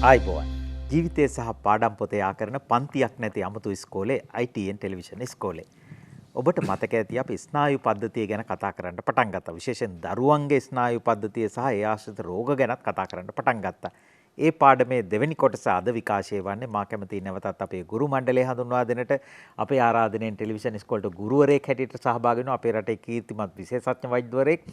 ආයිබෝවන් ජීවිතය සහ පාඩම් පොතේ ආකරන පන්තියක් නැති අමුතු ඉස්කෝලේ ITN ටෙලිවිෂන් ඉස්කෝලේ. ඔබට මතක ඇති අපි ස්නායු පද්ධතිය ගැන කතා කරන්න පටන් ගත්තා. විශේෂයෙන් දරුවන්ගේ ස්නායු පද්ධතිය සහ ඒ ආශ්‍රිත රෝග ගැනත් කතා කරන්න පටන් ගත්තා. ඒ පාඩමේ දෙවෙනි කොටස අද විකාශය වන්නේ මා කැමති නැවතත් අපේ ගුරු මණ්ඩලය හඳුන්වා දෙන්නට අපේ ආරාධනෙන් ටෙලිවිෂන් ඉස්කෝලේට ගුරුවරයෙක් හැටියට සහභාගී වෙනවා අපේ රටේ කීර්තිමත් විශේෂඥ වෛද්‍යවරයෙක්.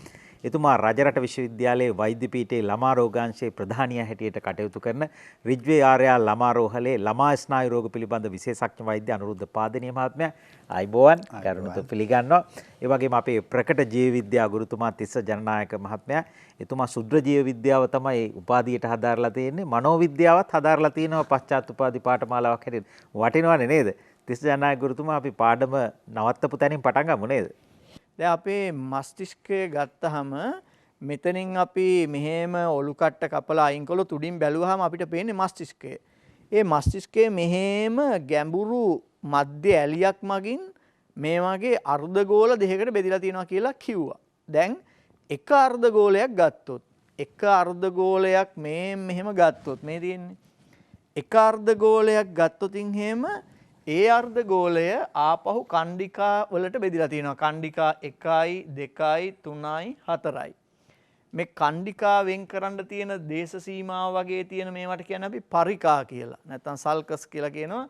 එතුමා රජරට විශ්වවිද්‍යාලයේ වෛද්‍ය පීඨයේ ළමා රෝගාංශයේ ප්‍රධානියා හැටියට කටයුතු කරන රිජ්වේ ආර්යා ළමා රෝහලේ ළමා ස්නායු රෝග පිළිබඳ විශේෂඥ වෛද්‍ය අනුරුද්ධ පාදනීය මහත්මයා ආයිබෝවන් කරුණාවෙන් පිළිගන්නවා. ඒ වගේම අපේ ප්‍රකට ජීව විද්‍යා ගුරුතුමා තිස්ස ජනනායක මහත්මයා එතුමා සුද්ධ ජීව විද්‍යාව තමයි උපාධියට හදාarලා තියෙන්නේ. මනෝවිද්‍යාවත් හදාarලා තිනවා පශ්චාත් උපාධි පාඨමාලාවක් හැටියට. වටිනවනේ නේද? තිස්ස ජනනායක ගුරුතුමා අපි පාඩම නවත්තපු තැනින් පටන් ගමු නේද? දැන් අපේ මස්තිෂ්කය ගත්තහම මෙතනින් අපි මෙහෙම ඔලු කට්ට කපලා අයින් කළොත් උඩින් බැලුවාම අපිට පේන්නේ මස්තිෂ්කය. ඒ මස්තිෂ්කයේ මෙහෙම ගැඹුරු මධ්‍ය ඇලියක් මගින් මේ වගේ අර්ධගෝල දෙකකට බෙදලා තියෙනවා කියලා කිව්වා. දැන් එක අර්ධගෝලයක් ගත්තොත් එක අර්ධගෝලයක් මෙහෙම ගත්තොත් මේ තියෙන්නේ එක අර්ධගෝලයක් ගත්තොතින් එහෙම ඒ අර්ධගෝලය ආපහු කණ්ඩිකා වලට බෙදලා තියෙනවා. කණ්ඩිකා 1යි 2යි 3යි 4යි. මේ කණ්ඩිකා වෙන් කරන්න තියෙන දේශ සීමාව වගේ තියෙන මේවට කියන්නේ අපි පරිකා කියලා. නැත්නම් සල්කස් කියලා කියනවා.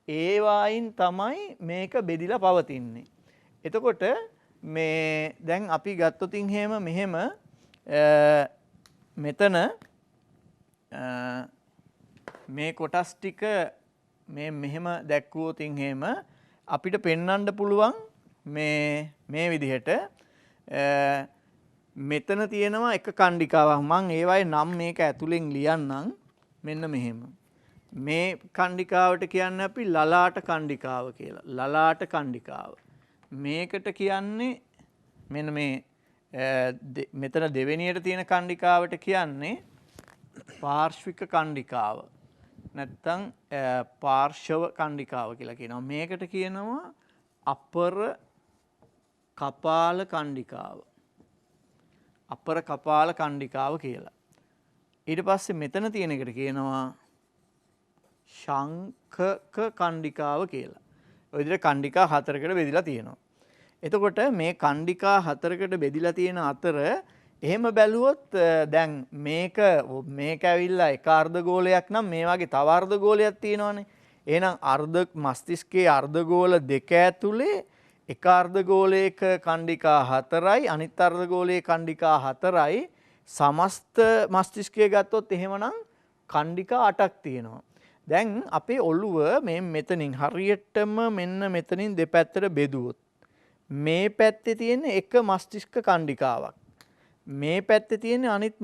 ඒ වයින් තමයි මේක බෙදිලා පවතින්නේ. එතකොට මේ දැන් අපි ගත්තොතින් මෙහෙම මෙතන මේ කොටස් ටික මෙහෙම දැක්වුවොතින් එහෙම අපිට පෙන්වන්න පුළුවන් මේ විදිහට මෙතන තියෙනවා එක කණ්ඩිකාවක්. මම ඒවයේ නම් මේක ඇතුලෙන් ලියන්නම්. මෙන්න මෙහෙම. මේ කණ්ඩිකාවට කියන්නේ අපි ලලාට කණ්ඩිකාව කියලා. ලලාට කණ්ඩිකාව. මේකට කියන්නේ මෙන්න මේ මෙතන දෙවෙනියට තියෙන කණ්ඩිකාවට කියන්නේ පාර්ශ්වික කණ්ඩිකාව. නැත්තම් පාර්ශව කණ්ඩිකාව කියලා කියනවා. මේකට කියනවා අපර කපාල කණ්ඩිකාව. අපර කපාල කණ්ඩිකාව කියලා. ඊට පස්සේ මෙතන තියෙන එකට කියනවා ශංකක කණ්ඩිකාව කියලා. ඔය විදිහට කණ්ඩිකා 4කට බෙදලා තියෙනවා. එතකොට මේ කණ්ඩිකා 4කට බෙදලා තියෙන අතර එහෙම බැලුවොත් දැන් මේක ඇවිල්ලා එක අර්ධගෝලයක් නම් මේ වගේ තව අර්ධගෝලයක් තියෙනවානේ. එහෙනම් මස්තිෂ්කයේ අර්ධගෝල දෙක ඇතුලේ එක අර්ධගෝලයක කණ්ඩිකා 4යි අනිත් අර්ධගෝලයේ කණ්ඩිකා 4යි සමස්ත මස්තිෂ්කය ගත්තොත් එහෙමනම් කණ්ඩිකා 8ක් තියෙනවා. දැන් අපේ ඔළුව මෙතනින් හරියටම මෙන්න මෙතනින් දෙපැත්තට බෙදුවොත් මේ පැත්තේ තියෙන එක මස්තිෂ්ක කණ්ඩිකාවක්. මේ පැත්තේ තියෙන අනිත්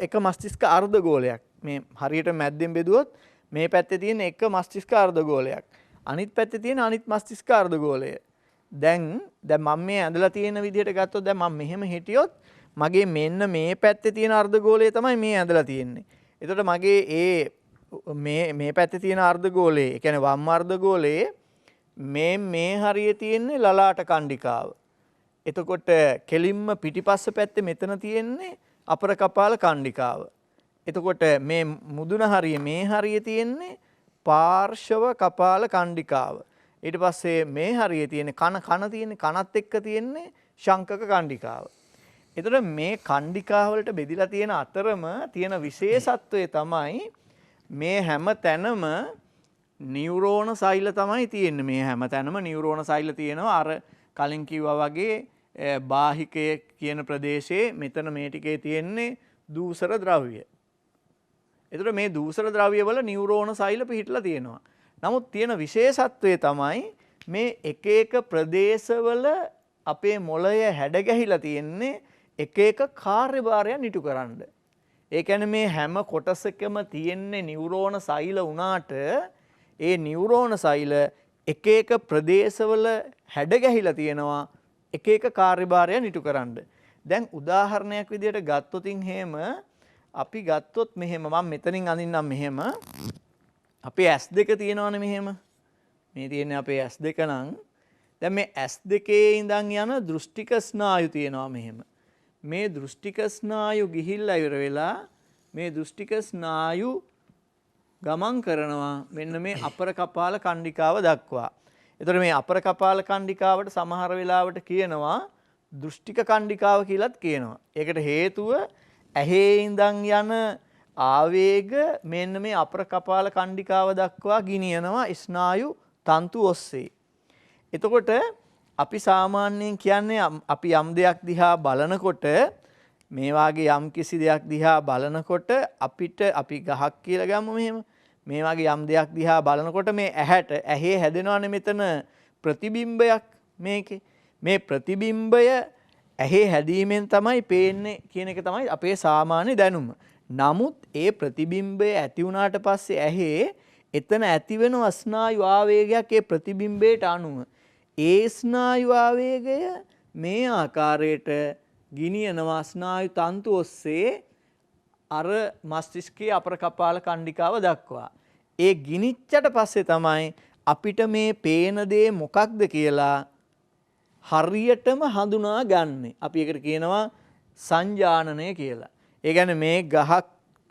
එක මස්තිෂ්ක අර්ධගෝලයක්. මේ හරියට මැද්දෙන් බෙදුවොත් මේ පැත්තේ තියෙන එක මස්තිෂ්ක අර්ධගෝලයක්. අනිත් පැත්තේ තියෙන අනිත් මස්තිෂ්ක අර්ධගෝලය. දැන් මම මේ ඇඳලා තියෙන විදිහට ගත්තොත් දැන් මම මෙහෙම හිටියොත් මගේ මෙන්න මේ පැත්තේ තියෙන අර්ධගෝලය තමයි මේ ඇඳලා තියෙන්නේ. එතකොට මගේ මේ පැත්තේ තියෙන අර්ධගෝලය, ඒ කියන්නේ වම් අර්ධගෝලයේ මේ හරිය තියෙන්නේ ලලාට කණ්ඩිකාව. එතකොට කෙලින්ම පිටිපස්ස පැත්තේ මෙතන තියෙන්නේ අපර කපාල කණ්ඩිකාව. එතකොට මේ මුදුන හරිය මේ හරිය තියෙන්නේ පාර්ශව කපාල කණ්ඩිකාව. ඊට පස්සේ මේ හරිය තියෙන්නේ කන තියෙන්නේ කනත් එක්ක තියෙන්නේ ශංකක කණ්ඩිකාව. එතකොට මේ කණ්ඩිකා වලට බෙදිලා තියෙන අතරම තියෙන විශේෂත්වය තමයි මේ හැම තැනම නියුරෝන සෛල තමයි තියෙන්නේ. මේ හැම තැනම නියුරෝන සෛල තියෙනවා. අර කලින් කිව්වා වගේ බාහිකය කියන ප්‍රදේශයේ මෙතන මේ ටිකේ තියෙන්නේ දූෂර ද්‍රව්‍ය. එතකොට මේ දූෂර ද්‍රව්‍ය වල නියුරෝන සෛල පිහිටලා තියෙනවා. නමුත් තියෙන විශේෂත්වය තමයි මේ එක එක ප්‍රදේශවල අපේ මොළය හැඩ ගැහිලා තියෙන්නේ එක එක කාර්යභාරයන් ඉටු කරන්න. ඒ කියන්නේ මේ හැම කොටසකම තියෙන්නේ නියුරෝන සෛල වුණාට ඒ නියුරෝන සෛල එක එක ප්‍රදේශවල හැඩ ගැහිලා තියෙනවා එක එක කාර්යභාරයන් ඉටු කරන්න. දැන් උදාහරණයක් විදිහට ගත්තොතින් අපි ගත්තොත් මෙහෙම මම මෙතනින් අඳින්නම් මෙහෙම අපේ S2 තියෙනවනේ මෙහෙම. මේ තියෙන්නේ අපේ S2 නම් දැන් මේ S2 ඉඳන් යන දෘෂ්ටික ස්නායු තියෙනවා මෙහෙම. මේ දෘෂ්ටික ස්නායු ගිහිල්ලා ඉවර වෙලා මේ දෘෂ්ටික ස්නායු ගමන් කරනවා මෙන්න මේ අපර කපාල කණ්ඩිකාව දක්වා. එතකොට මේ අපර කපාල කණ්ඩිකාවට සමහර වෙලාවට කියනවා දෘෂ්ටික කණ්ඩිකාව කියලාත් කියනවා. ඒකට හේතුව ඇහි ඉඳන් යන ආවේග මෙන්න මේ අපර කපාල කණ්ඩිකාව දක්වා ගෙනියනවා ස්නායු තන්තු ඔස්සේ. එතකොට අපි සාමාන්‍යයෙන් කියන්නේ අපි යම් දෙයක් දිහා බලනකොට මේ වාගේ යම් කිසි දෙයක් දිහා බලනකොට අපිට අපි ගහක් කියලා ගමු මෙහෙම. මේ වගේ යම් දෙයක් දිහා බලනකොට මේ ඇහි හැදෙනවනේ මෙතන ප්‍රතිබිම්බයක් මේකේ. මේ ප්‍රතිබිම්බය ඇහි හැදීමෙන් තමයි පේන්නේ කියන එක තමයි අපේ සාමාන්‍ය දැනුම. නමුත් ඒ ප්‍රතිබිම්බය ඇති වුණාට පස්සේ ඇහි එතන ඇතිවෙන ස්නායු ආවේගයක් ඒ ප්‍රතිබිම්බයට අනුව ඒ ස්නායු ආවේගය මේ ආකාරයට ගිනියනවා ස්නායු තන්තු ඔස්සේ අර මස්තිෂ්කයේ අපර කපාල කණ්ඩිකාව දක්වා. ඒ ගිනිච්චට පස්සේ තමයි අපිට මේ පේන දේ මොකක්ද කියලා හරියටම හඳුනා ගන්න. අපි ඒකට කියනවා සංජානනය කියලා. ඒ කියන්නේ මේ ගහක්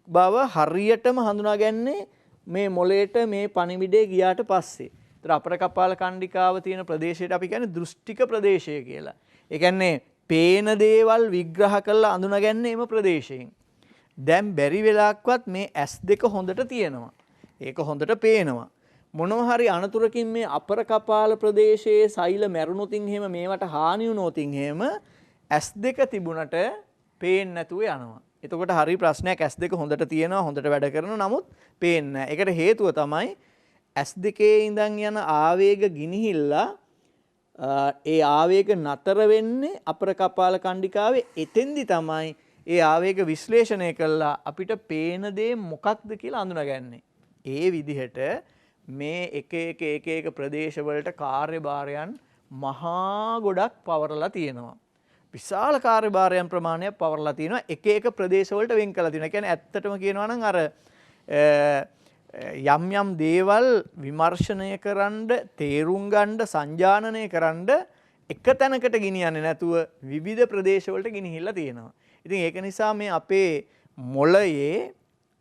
බව හරියටම හඳුනාගන්නේ මේ මොලේට මේ පණිවිඩේ ගියාට පස්සේ. ඒතර අපර කපාල කණ්ඩිකාව තියෙන ප්‍රදේශයට අපි කියන්නේ දෘෂ්ටික ප්‍රදේශය කියලා. ඒ කියන්නේ පේන දේවල් විග්‍රහ කරලා අඳුනගන්නේ එම ප්‍රදේශයෙන්. දැන් බැරි වෙලාවක්වත් මේ S2 හොඳට තියෙනවා. ඒක හොඳට පේනවා. මොනවා හරි අනතුරකින් මේ අපර කපාල ප්‍රදේශයේ සෛල මැරුණොතින් එහෙම මේවට හානි වුණොතින් එහෙම S2 තිබුණට පේන්නේ නැතුව යනවා. එතකොට හරි ප්‍රශ්නයක් S2 හොඳට තියෙනවා හොඳට වැඩ කරනවා නමුත් පේන්නේ නැහැ. ඒකට හේතුව තමයි S2 ඉඳන් යන ආවේග ගිනිහිල්ලා ඒ ආවේග නතර වෙන්නේ අපර කපාල කණ්ඩිකාවේ. එතෙන්දි තමයි ඒ ආවේග විශ්ලේෂණය කළා අපිට පේන දේ මොකක්ද කියලා අඳුනගන්නේ. ඒ විදිහට මේ එක ප්‍රදේශවලට කාර්යභාරයන් මහා ගොඩක් පවරලා තියෙනවා. විශාල කාර්යභාරයන් ප්‍රමාණයක් පවරලා තියෙනවා එක ප්‍රදේශවලට වෙන් කරලා තියෙනවා. කියන්නේ ඇත්තටම කියනවා නම් අර යම් දේවල් විමර්ශනය කරන්න, තේරුම් ගන්න, සංජානනය කරන්න එක තැනකට ගෙනියන්නේ නැතුව විවිධ ප්‍රදේශවලට ගෙනිහිල්ලා තියෙනවා. ඉතින් ඒක නිසා මේ අපේ මොළයේ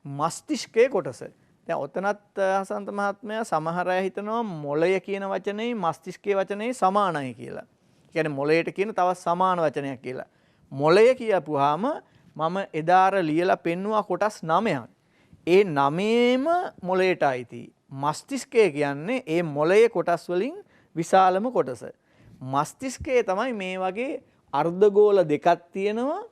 මස්තිෂ්කයේ කොටස. දැන් ඔතනත් හසන්ත මහත්මයා සමහර අය හිතනවා මොළය කියන වචනේ මස්තිෂ්කයේ වචනේ සමානයි කියලා. ඒ කියන්නේ මොළයට කියන තවත් සමාන වචනයක් කියලා. මොළය කියපුවාම මම එදාර ලියලා පෙන්නුවා කොටස් 9ක්. ඒ 9ෙම මොළයට අයිති. මස්තිෂ්කය කියන්නේ ඒ මොළයේ කොටස් වලින් විශාලම කොටස. මස්තිෂ්කයේ තමයි මේ වගේ අර්ධගෝල දෙකක් තියෙනවා.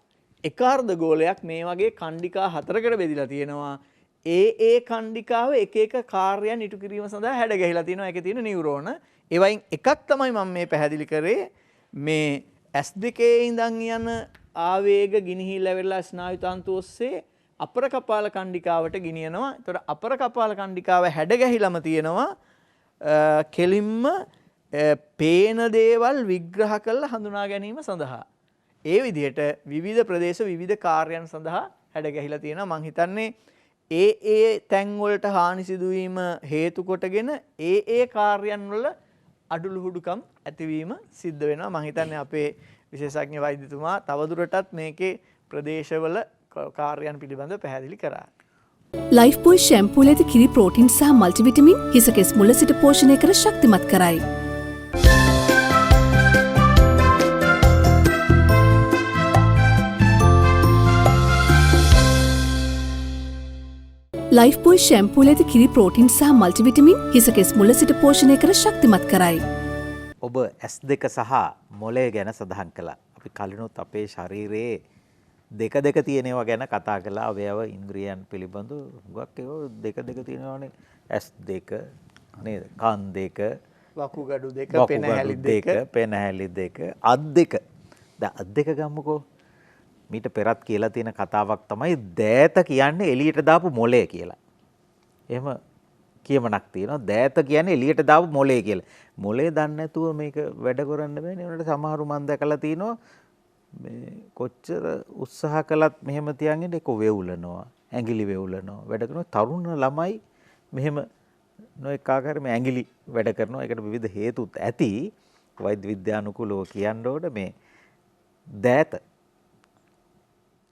එක අර්ධගෝලයක් මේ වගේ කණ්ඩිකා 4කට බෙදලා තියෙනවා. ඒ කණ්ඩිකාව එක කාර්යයන් ඉටු කිරීම සඳහා හැඩ ගැහිලා තියෙනවා. ඒකේ තියෙන නියුරෝන. ඒ වයින් එකක් තමයි මම මේ පැහැදිලි කරේ. මේ S2 ඉඳන් යන ආවේග ගිනිහිල්ලා වෙලා ස්නායු තන්තු ඔස්සේ අපර කපාල කණ්ඩිකාවට ගෙනියනවා. ඒතකොට අපර කපාල කණ්ඩිකාව හැඩ ගැහිලම තියෙනවා කෙලින්ම පේන දේවල් විග්‍රහ කරලා හඳුනා ගැනීම සඳහා. ඒ විදිහට විවිධ ප්‍රදේශ විවිධ කාර්යයන් සඳහා හැඩ ගැහිලා තියෙනවා. මම හිතන්නේ ඒ තැන් වලට හානි සිදුවීම හේතු කොටගෙන ඒ කාර්යයන් වල අඩුලුහුඩුකම් ඇතිවීම සිද්ධ වෙනවා. මම හිතන්නේ අපේ විශේෂඥ වෛද්‍යතුමා තවදුරටත් මේකේ ප්‍රදේශවල කාර්යයන් පිළිබඳව පැහැදිලි කරා. ලයිෆ්බොයි ෂැම්පූලේද කිරි ප්‍රෝටීන් සහ මල්ටිවිටමින් හිසකෙස් මුල සිට පෝෂණය කර ශක්තිමත් කරයි. ලයිෆ්බොයි ෂැම්පූලේද කිරි ප්‍රෝටීන් සහ මල්ටිවිටමින් හිසකෙස් මුල සිට පෝෂණය කර ශක්තිමත් කරයි. ඔබ S2 සහ මොළය ගැන සඳහන් කළා. අපි කලිනුත් අපේ ශරීරයේ දෙක තියෙනවා ගැන කතා කළා. අවයව ඉන්ද්‍රියන් පිළිබඳ හුඟක් ඒවා දෙක තියෙනවානේ. S2 නේද? කන් දෙක, වකුගඩු දෙක, පෙනහැලි දෙක, පෙනහැලි දෙක, අත් දෙක. දැන් අත් දෙක ගමුකෝ. මීට පෙරත් කියලා තියෙන කතාවක් තමයි දෑත කියන්නේ එළියට දාපු මොළය කියලා. එහෙම කියමනක් තියෙනවා. දෑත කියන්නේ එළියට දාපු මොළය කියලා. මොළය දන්නේ නැතුව මේක වැඩ කරන්න බෑනේ. උනට සමහරු මන් දැකලා තිනවා මේ කොච්චර උත්සාහ කළත් මෙහෙම තියන් ඉන්න ඒක වෙවුලනවා. ඇඟිලි වෙවුලනවා. වැඩ කරනවා. තරුණ ළමයි මෙහෙම නොඑක ආකාරයෙන් මේ ඇඟිලි වැඩ කරනවා. ඒකට විවිධ හේතුත් ඇති. වෛද්‍ය විද්‍යානුකූලව කියන්න ඕන මේ දෑත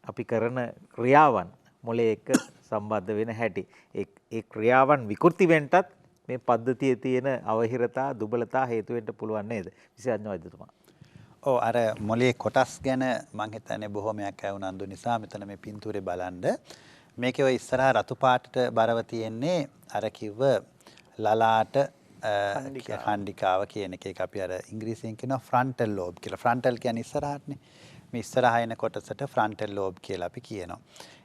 අපි කරන ක්‍රියාවන් මොළයේ එක්ක සම්බන්ධ වෙන හැටි. ඒ ක්‍රියාවන් විකෘති වෙන්නටත් මේ පද්ධතියේ තියෙන අවහිරතා දුබලතා හේතු වෙන්න පුළුවන් නේද? විශේෂඥ වෛද්‍යතුමා. ඔව් අර මොලේ කොටස් ගැන මම හිතන්නේ බොහොමයක් ඇවුනන්දු නිසා මෙතන මේ පින්තූරේ බලන්න මේකේ ඔය ඉස්සරහා රතු පාටට බරව තියෙන්නේ අර කිව්ව ලලාට ඛණ්ඩිකාව කියන එක අපි අර ඉංග්‍රීසියෙන් කියනවා ෆ්‍රන්ටල් ලෝබ් කියලා. ෆ්‍රන්ටල් කියන්නේ ඉස්සරහටනේ. මේ ඉස්සරහා එන කොටසට ෆ්‍රන්ටල් ලෝබ් කියලා අපි කියනවා.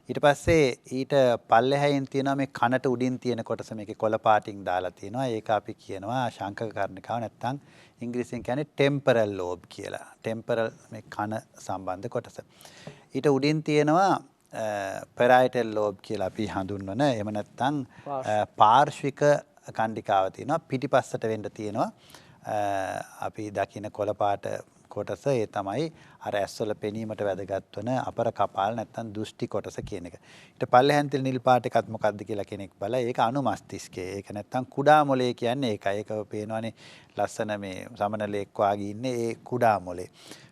ඊට පස්සේ ඊට පල්ලෙහායින් තියෙනවා මේ කනට උඩින් තියෙන කොටස මේකේ කොළ පාටින් දාලා තියෙනවා. ඒක අපි කියනවා ශංකක කර්ණිකාව නැත්නම් ඉංග්‍රීසියෙන් කියන්නේ ටෙම්පරල් ලෝබ් කියලා. ටෙම්පරල් මේ කන සම්බන්ධ කොටස. ඊට උඩින් තියෙනවා පෙරයිටල් ලෝබ් කියලා අපි හඳුන්වන එහෙම නැත්නම් පාර්ශ්වික කණ්ඩිකාව තියෙනවා. පිටිපස්සට වෙන්න තියෙනවා. අපි දකින කොළ පාට කොටස ඒ තමයි අර ඇස්වල පෙනීමට වැදගත් වන අපර කපාල නැත්නම් දෘෂ්ටි කොටස කියන එක. ඊට පල්ලෙහාන් තියෙන නිල් පාට එකත් මොකක්ද කියලා කෙනෙක් බලලා ඒක අනුමස්තිෂ්කය. ඒක නැත්නම් කුඩා මොලේ කියන්නේ ඒකයි. ඒක පේනවනේ ලස්සන මේ සමනලෙක් වාගේ ඉන්නේ ඒ කුඩා මොලේ.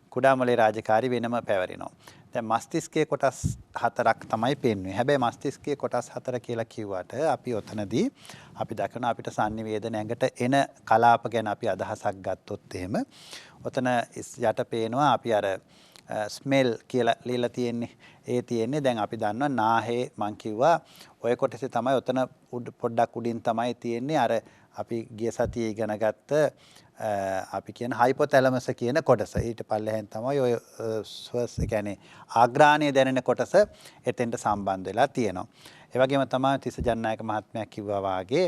කුඩා මොලේ රාජකාරි වෙනම පැවරෙනවා. දැන් මස්තිෂ්කයේ කොටස් 4ක් තමයි පෙන්වන්නේ. හැබැයි මස්තිෂ්කයේ කොටස් 4 කියලා කිව්වට අපි ඔතනදී අපි දකින අපිට sannivedana ඇඟට එන කලාප ගැන අපි අදහසක් ගත්තොත් එහෙම ඔතන යට පේනවා අපි අර ස්මෙල් කියලා ලියලා තියෙන්නේ. ඒ තියෙන්නේ දැන් අපි දන්නවා නාහේ මං කිව්වා ඔය කොටසේ තමයි ඔතන පොඩ්ඩක් උඩින් තමයි තියෙන්නේ අර අපි ගිය සතියේ ඉගෙන ගත්ත අපි කියන හයිපොතැලමස් කියන කොටස. ඊට පල්ලෙහෙන් තමයි ඔය ස්වස් කියන්නේ ආග්‍රාණය දැනෙන කොටස එතෙන්ට සම්බන්ධ වෙලා තියෙනවා. ඒ වගේම තමයි තිස්ස ජනනායක මහත්මයා කිව්වා වාගේ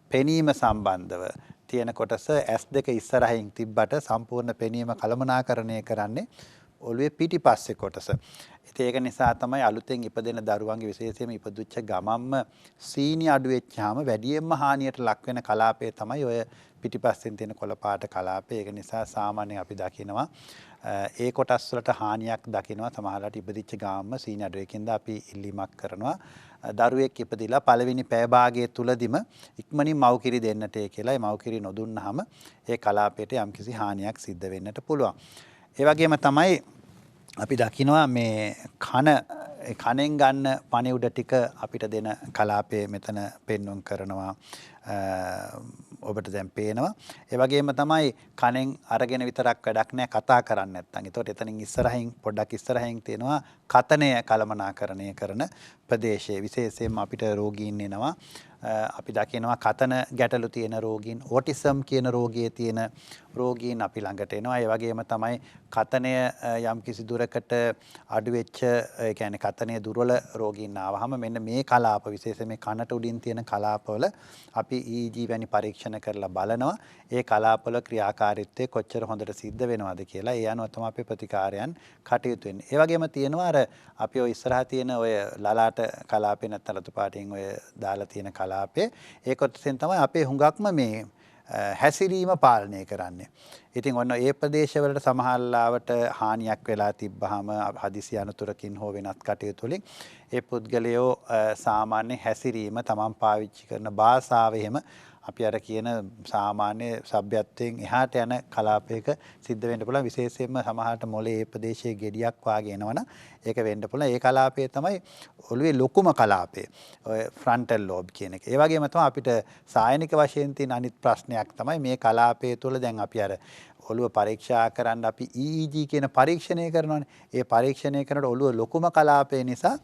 පෙනීම සම්බන්ධව තියෙන කොටස S2 ඉස්සරහින් තිබ්බට සම්පූර්ණ පෙනීම කළමනාකරණය කරන්නේ ඔළුවේ පිටිපස්සේ කොටස. ඉතින් ඒක නිසා තමයි අලුතෙන් ඉපදෙන දරුවන්ගේ විශේෂයෙන්ම ඉපදුච්ච ගමම්ම සීනි අඩු වෙච්චාම වැඩියෙන්ම හානියට ලක් වෙන කලාපය තමයි ඔය පිටිපස්සෙන් තියෙන කොළ පාට කලාපය. ඒක නිසා සාමාන්‍යයෙන් අපි දකිනවා ඒ කොටස් වලට හානියක් දකිනවා සමහරවිට ඉපදිච්ච ගාම්ම සීනි අඩු එකකින්ද අපි ඉල්ලීමක් කරනවා දරුවෙක් ඉපදිලා පළවෙනි පැය භාගයේ තුලදිම ඉක්මනින් මව්කිරි දෙන්නට කියලා. ඒ මව්කිරි නොදුන්නාම ඒ කලාපයට යම්කිසි හානියක් සිද්ධ වෙන්නට පුළුවන්. ඒ වගේම තමයි අපි දකිනවා මේ කනෙන් ගන්න පණිවුඩ ටික අපිට දෙන කලාපය මෙතන පෙන්වුම් කරනවා ඔබට දැන් පේනවා. ඒ වගේම තමයි කනෙන් අරගෙන විතරක් වැඩක් නැහැ කතා කරන්නේ නැත්නම්. ඒතකොට එතනින් ඉස්සරහින් පොඩ්ඩක් ඉස්සරහින් තියෙනවා කතනය කළමනාකරණය කරන ප්‍රදේශයේ විශේෂයෙන්ම අපිට රෝගීන් එනවා. අපි දකිනවා කතන ගැටලු තියෙන රෝගීන් ඕටිසම් කියන රෝගයේ තියෙන රෝගීන් අපි ළඟට එනවා. ඒ වගේම තමයි කතනය යම් කිසි දුරකට අඩු වෙච්ච ඒ කියන්නේ කතනය දුර්වල රෝගීන් ආවහම මෙන්න මේ කලාප විශේෂයෙන් මේ කනට උඩින් තියෙන කලාපවල අපි EEG වැනි පරීක්ෂණ කරලා බලනවා. ඒ කලාපවල ක්‍රියාකාරීත්වය කොච්චර හොඳට සිද්ධ වෙනවද කියලා. ඒ අනුව තමයි අපේ ප්‍රතිකාරයන් කටයුතු වෙන්නේ. ඒ වගේම තියෙනවා අර අපි ඔය ඉස්සරහා තියෙන ඔය ලලාට කලාපේ නැත්නම් රතු පාටින් ඔය දාලා තියෙන කලාපේ ඒ කොටසෙන් තමයි අපේ හුඟක්ම මේ හැසිරීම පාලනය කරන්නේ. ඉතින් ඔන්න ඒ ප්‍රදේශවලට සමහරලාවට හානියක් වෙලා තිබ්බහම හදිසි අනතුරකින් හෝ වෙනත් කටයුතු වලින් ඒ පුද්ගලයෝ සාමාන්‍ය හැසිරීම තමන් පාවිච්චි කරන භාෂාව එහෙම අපි අර කියන සාමාන්‍ය සભ્યත්වයෙන් එහාට යන කලාපයක සිද්ධ වෙන්න පුළුවන්. විශේෂයෙන්ම සමහරට මොලේ ඒ ප්‍රදේශයේ ගෙඩියක් වාගේ එනවනම් ඒක වෙන්න පුළුවන්. ඒ කලාපය තමයි ඔළුවේ ලොකුම කලාපය. ඔය ෆ්‍රන්ටල් ලෝබ් කියන එක. ඒ වගේම තමයි අපිට සායනික වශයෙන් තියෙන අනිත් ප්‍රශ්නයක් තමයි මේ කලාපය තුළ දැන් අපි අර ඔළුව පරීක්ෂා කරන්න අපි EEG කියන පරීක්ෂණය කරනවානේ. ඒ පරීක්ෂණය කරනකොට ඔළුව ලොකුම කලාපය නිසා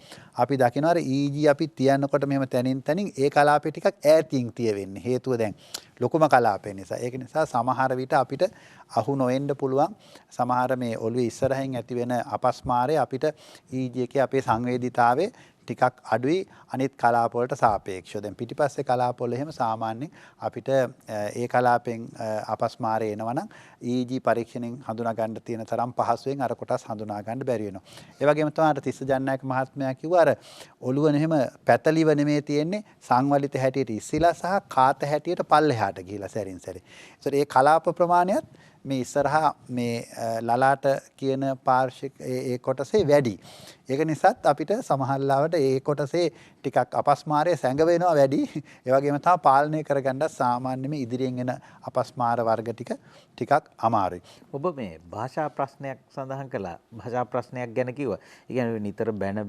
අපි දකිනවා අර EEG අපි තියනකොට මෙහෙම තනින් ඒ කලාපය ටිකක් ඈතින් තියවෙන්නේ. හේතුව දැන් ලොකුම කලාපය නිසා. ඒක නිසා සමහර විට අපිට අහු නොවෙන්න පුළුවන්. සමහර මේ ඔළුවේ ඉස්සරහින් ඇති වෙන අපස්මාරය අපිට EEG එකේ අපේ සංවේදීතාවයේ ටිකක් අඩුයි අනිත් කලාප වලට සාපේක්ෂව. දැන් පිටිපස්සේ කලාප වල එහෙම සාමාන්‍යයෙන් අපිට ඒ කලාපෙන් අපස්මාරය එනවනම් EEG පරීක්ෂණයෙන් හඳුනා ගන්න තියෙන තරම් පහසුවෙන් අර කොටස් හඳුනා ගන්න බැරි වෙනවා. ඒ වගේම තමයි අර තිස්ස ජනනායක මහත්මයා කිව්වා අර ඔළුව එහෙම පැතලිව නෙමේ තියෙන්නේ සංවලිත හැටියට ඉස්සිලා සහ කාත හැටියට පල්ලෙහාට ගිහිලා සැරින් සැරේ. ඒතර ඒ කලාප ප්‍රමාණයත් මේ ඉස්සරහා මේ ලලාට කියන පාර්ශ්වික ඒ කොටසේ වැඩි. ඒක නිසාත් අපිට සමහරවිට ඒ කොටසේ ටිකක් අපස්මාරය සැඟ වෙනවා වැඩි. ඒ වගේම තමයි පාලනය කරගන්න සාමාන්‍යම ඉදිරියෙන් එන අපස්මාර වර්ග ටිකක් අමාරුයි. ඔබ මේ භාෂා ප්‍රශ්නයක් සඳහන් කළා. භාෂා ප්‍රශ්නයක් ගැන කිව්වා. ඒ කියන්නේ නිතර බැන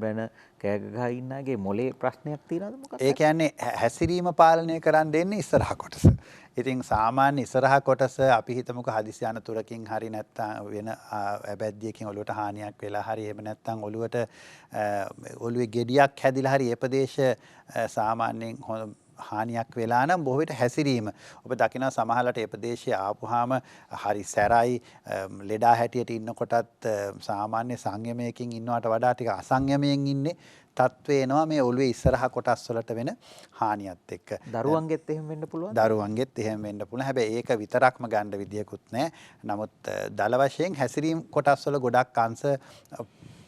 කෑ ගහා ඉන්නගේ මොලේ ප්‍රශ්නයක් තියෙනවද මොකක්ද? ඒ කියන්නේ හැසිරීම පාලනය කරන්න දෙන්නේ ඉස්සරහ කොටස. ඉතින් සාමාන්‍ය ඉස්සරහ කොටස අපි හිතමුකෝ හදිසි අනතුරකින් හරි නැත්නම් වෙන ඇබැද්දියකින් ඔලුවට හානියක් වෙලා හරි එහෙම නැත්නම් ඔලුවට ඔලුවේ ගෙඩියක් හැදිලා හරි ඒ ප්‍රදේශ සාමාන්‍යයෙන් හානියක් වෙලා නම් බොහෝ විට හැසිරීම ඔබ දකිනවා සමහරවිට ඒ ප්‍රදේශයේ ආපුවාම හරි සැරයි ලෙඩා හැටියට ඉන්නකොටත් සාමාන්‍ය සංයමයකින් ඉන්නවට වඩා ටික අසංයමයෙන් ඉන්නේ තත්ත්වේ එනවා මේ ඔළුවේ ඉස්සරහ කොටස් වලට වෙන හානියත් එක්ක. දරුවන්ගෙත් එහෙම වෙන්න පුළුවන්. දරුවන්ගෙත් එහෙම වෙන්න පුළුවන්. හැබැයි ඒක විතරක්ම ගන්න විදියකුත් නැහැ. නමුත් දල වශයෙන් හැසිරීම කොටස් වල ගොඩක් අංශ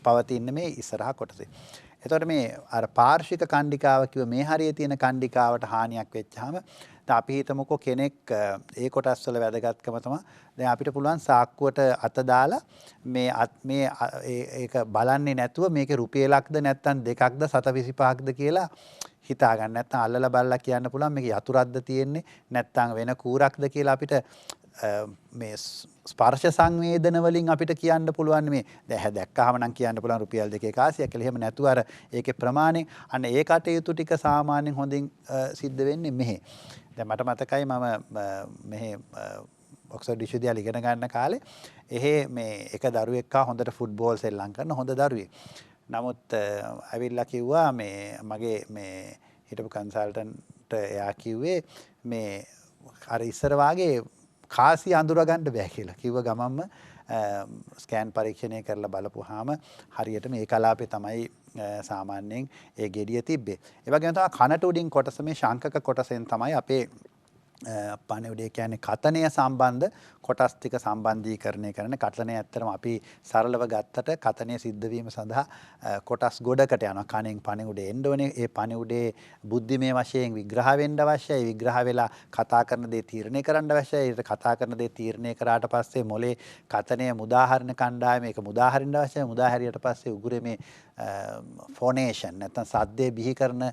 පවතින මේ ඉස්සරහ කොටසේ. එතකොට මේ අර පාර්ශ්වික කණ්ඩිකාව කිව්ව මේ හරියේ තියෙන කණ්ඩිකාවට හානියක් වෙච්චාම අපි හිතමුකෝ කෙනෙක් ඒ කොටස් වල වැදගත්කම තමයි දැන් අපිට පුළුවන් සාක්කුවට අත දාලා මේ ඒක බලන්නේ නැතුව මේකේ රුපියලක්ද නැත්නම් දෙකක්ද 725ක්ද කියලා හිතා ගන්න. නැත්නම් අල්ලලා බලලා කියන්න පුළුවන් මේක යතුරක්ද තියෙන්නේ නැත්නම් වෙන කූරක්ද කියලා අපිට මේ ස්පර්ශ සංවේදන වලින් අපිට කියන්න පුළුවන් මේ දැන් දැක්කහම නම් කියන්න පුළුවන් රුපියල් 2 කාසියක් කියලා. එහෙම නැතුව අර ඒකේ ප්‍රමාණය අන්න ඒ කටයුතු ටික සාමාන්‍යයෙන් හොඳින් සිද්ධ වෙන්නේ මෙහි. දැන් මට මතකයි මම මෙහි ඔක්ස්ෆර්ඩ් විශ්වවිද්‍යාලේ ඉගෙන ගන්න කාලේ එහෙ මේ එක දරුවෙක් හොඳට ෆුට්බෝල් සෙල්ලම් කරන හොඳ දරුවෙක්. නමුත් ඇවිල්ලා කිව්වා මේ මගේ මේ හිටපු කන්සල්ටන්ට් එයා කිව්වේ මේ අර ඉස්සර වාගේ කාසිය අඳුර ගන්න බෑ කියලා. කිව්ව ගමන්ම ස්කෑන් පරීක්ෂණය කරලා බලපුවාම හරියට මේ කලාපේ තමයි සාමාන්‍යයෙන් ඒ ගෙඩිය තිබ්බේ. ඒ වගේම තමයි කනට උඩින් කොටස මේ ශංකක කොටසෙන් තමයි අපේ පණිවිඩය කියන්නේ කතනය සම්බන්ධ කොටස් ටික සම්බන්ධීකරණය කරන කතනය ඇත්තටම අපි සරලව ගත්තට කතනය සිද්ධ වීම සඳහා කොටස් ගොඩකට යනවා. කණෙන් පණිවිඩය එන්න ඕනේ. ඒ පණිවිඩේ බුද්ධිමය වශයෙන් විග්‍රහ වෙන්න අවශ්‍යයි. විග්‍රහ වෙලා කතා කරන දේ තීරණය කරන්න අවශ්‍යයි. ඊට කතා කරන දේ තීරණය කරාට පස්සේ මොලේ කතනය මුදාහරණ කණ්ඩායම මේක මුදාහරින්න අවශ්‍යයි. මුදාහැරියට පස්සේ උගුරේ මේ ෆොනේෂන් නැත්නම් සද්දේ බිහි කරන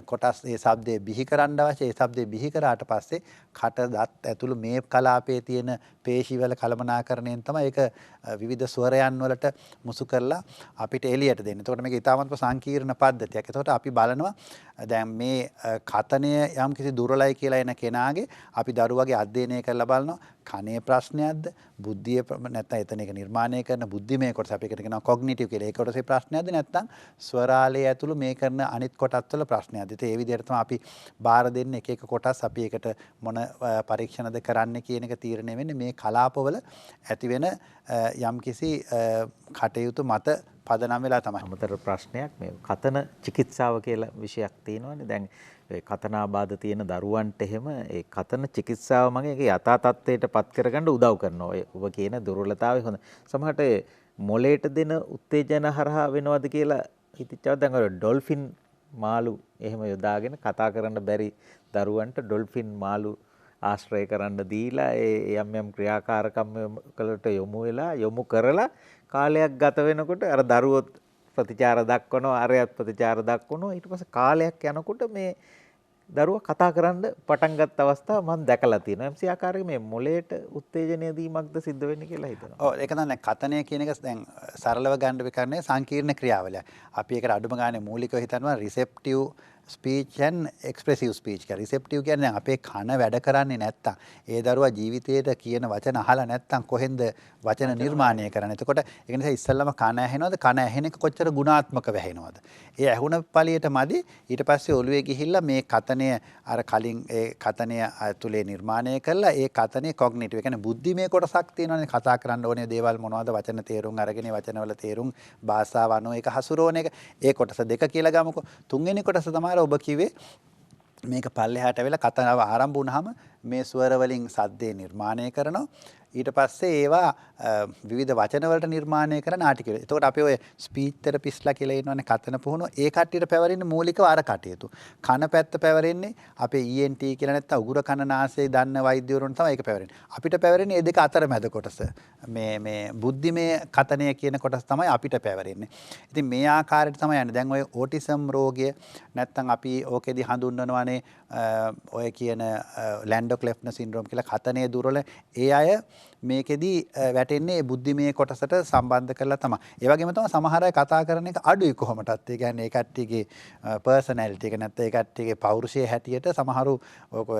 කොටස් ඒ ශබ්දේ බිහි කරන්න අවශ්‍යයි. ඒ ශබ්දේ බිහි කරාට පස්සේ කට දත් ඇතුළු මේ කලාපයේ තියෙන පේශිවල කළමනාකරණයෙන් තමයි ඒක විවිධ ස්වරයන් වලට මුසු කරලා අපිට එළියට දෙන්නේ. එතකොට මේක ඉතාමත්ම සංකීර්ණ පද්ධතියක්. එතකොට අපි බලනවා දැන් මේ කතනය යම් කිසි දුර්වලයි කියලා එන කෙනාගේ අපි දරුවගේ අධ්‍යයනය කරලා බලනවා කනේ ප්‍රශ්නයක්ද බුද්ධිය නැත්නම් එතන එක නිර්මාණය කරන බුද්ධිමය කොටස අපි එකට කියනවා කොග්නිටිව් කියලා. ඒ කොටසේ ප්‍රශ්නයක්ද නැත්නම් ස්වරාලයේ ඇතුළු මේ කරන අනිත් කොටස් වල ප්‍රශ්නයක්ද. ඒ විදිහට තමයි අපි බාර දෙන්නේ එක එක කොටස් අපි එකට මොන පරීක්ෂණද කරන්න කියන එක තීරණය වෙන්නේ මේ කලාපවල ඇති වෙන යම්කිසි කටයුතු මත පදනම් වෙලා තමයි. අමතර ප්‍රශ්නයක් මේ කතන චිකිත්සාව කියලා විෂයක් තියෙනවානේ. දැන් කතනාබාධ තියෙන දරුවන්ට එහෙම ඒ කතන චිකිත්සාව මගේ ඒක යථා තත්ත්වයට පත් කරගන්න උදව් කරනවා. ඔබ කියන දුර්වලතාවය හොඳ. සමහරට මොලේට දෙන උත්තේජන හරහා වෙනවද කියලා හිතච්චා දැන් අර ඩොල්ෆින් මාළු එහෙම යොදාගෙන කතා කරන්න බැරි දරුවන්ට ඩොල්ෆින් මාළු ආශ්‍රය කරන්න දීලා ඒ යම් යම් ක්‍රියාකාරකම් වලට යොමු කරලා කාලයක් ගත වෙනකොට අර දරුවොත් ප්‍රතිචාර දක්වනවා අරයත් ප්‍රතිචාර දක්වනවා ඊට පස්සේ කාලයක් යනකොට මේ දරුවා කතා කරන්න පටන් ගත්ත අවස්ථාව මම දැකලා තියෙනවා. MC ආකාරයේ මේ මොලේට උත්තේජනය දීමක්ද සිද්ධ වෙන්නේ කියලා හිතනවා. ඔව් ඒක තමයි කතනය කියන එක දැන් සරලව ගන්න බෙකන්නේ සංකීර්ණ ක්‍රියාවලියක්. අපි ඒකට අඩුම ගානේ මූලිකව හිතනවා රිසෙප්ටිව් ස්පීච් and expressive speech කියලා. රිසෙප්ටිව් කියන්නේ අපේ කන වැඩ කරන්නේ නැත්තම් ඒ දරුවා ජීවිතේට කියන වචන අහලා නැත්තම් කොහෙන්ද වචන නිර්මාණය කරන්නේ. එතකොට ඒක නිසා ඉස්සල්ලාම කන ඇහෙනවද? කන ඇහෙන එක කොච්චර ගුණාත්මක වැහෙනවද? ඒ ඇහුණ පළියට මදි ඊට පස්සේ ඔළුවේ ගිහිල්ලා මේ කතනය අර කලින් ඒ කතනය ඇතුලේ නිර්මාණය කරලා ඒ කතනය කොග්නිටිව්. ඒ කියන්නේ බුද්ධිමය කොටසක් තියෙනවානේ. කතා කරන්න ඕනේ දේවල් මොනවද? වචන තේරුම් අරගෙන වචනවල තේරුම් භාෂාව අනුව ඒක හසුරවන එක. ඒ කොටස දෙක කියලා ගමුකෝ. තුන්වෙනි කොටස තමයි ඔබ කිව්වේ මේක පල්ලෙහාට වෙලා කතාව ආරම්භ වුණාම මේ ස්වර වලින් සද්දේ නිර්මාණය කරනවා. ඊට පස්සේ ඒවා විවිධ වචන වලට නිර්මාණය කරන නාටික. එතකොට අපි ඔය ස්පීච් තෙරපිස්ලා කියලා ඉන්නවනේ කතන පුහුණුව. ඒ කට්ටියට පැවරෙන්නේ මූලිකව අර කටයුතු. කන පැත්ත පැවරෙන්නේ අපේ ENT කියලා නැත්නම් උගුර කන නාසය දන්න වෛද්‍යවරුන් තමයි ඒක පැවරෙන්නේ. අපිට පැවරෙන්නේ මේ දෙක අතර මැද කොටස. මේ බුද්ධිමය කතනය කියන කොටස තමයි අපිට පැවරෙන්නේ. ඉතින් මේ ආකාරයට තමයි යන්නේ. දැන් ඔය ඕටිසම් රෝගය නැත්නම් අපි ඕකෙදි හඳුන්වනවානේ ඔය කියන ලැන්ඩෝ ක්ලෙෆ්නර් සින්ඩ්‍රෝම් කියලා කතනයේ දුර්වල ඒ අය මේකෙදී වැටෙන්නේ බුද්ධිමය කොටසට සම්බන්ධ කරලා තමයි. ඒ වගේම තමයි සමහර අය කතා කරන එක අඩුයි කොහොමදත්. ඒ කියන්නේ ඒ කට්ටියගේ පර්සනැලිටි එක නැත්නම් ඒ කට්ටියගේ පෞරුෂය හැටියට සමහරු ඔක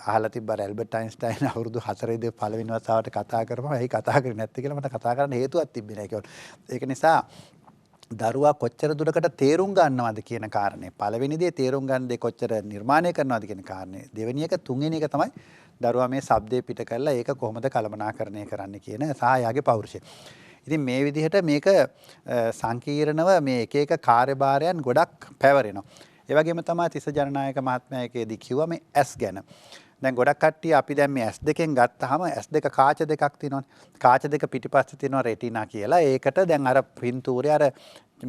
අහලා තිබ්බා ඇල්බර්ට් අයින්ස්ටයින් අවුරුදු 4 ඉදී පළවෙනි වතාවට කතා කරපම ඇයි කතා කරන්නේ නැත්තේ කියලා මට කතා කරන්න හේතුවක් තිබ්බේ නැහැ කියලා. ඒක නිසා දරුවා කොච්චර දුරකට තේරුම් ගන්නවද කියන කාරණේ පළවෙනි දේ තේරුම් ගන්න දේ කොච්චර නිර්මාණය කරනවද කියන කාරණේ දෙවෙනි එක තුන්වෙනි එක තමයි දරුවා මේ ශබ්දේ පිට කරලා ඒක කොහොමද කළමනාකරණය කරන්න කියන සහ යාගේ පෞරුෂය. ඉතින් මේ විදිහට මේක සංකීර්ණව මේ එක එක කාර්යභාරයන් ගොඩක් පැවරෙනවා. ඒ වගේම තමයි තිස්ස ජනනායක මහත්මයා එකේදී කිව්වා මේ S ගැන. දැන් ගොඩක් කට්ටිය අපි දැන් මේ S2කින් ගත්තාම S2 කාච දෙකක් තියෙනවානේ. කාච දෙක පිටිපස්සේ තියෙනවා රෙටිනා කියලා. ඒකට දැන් අර පින්තූරේ අර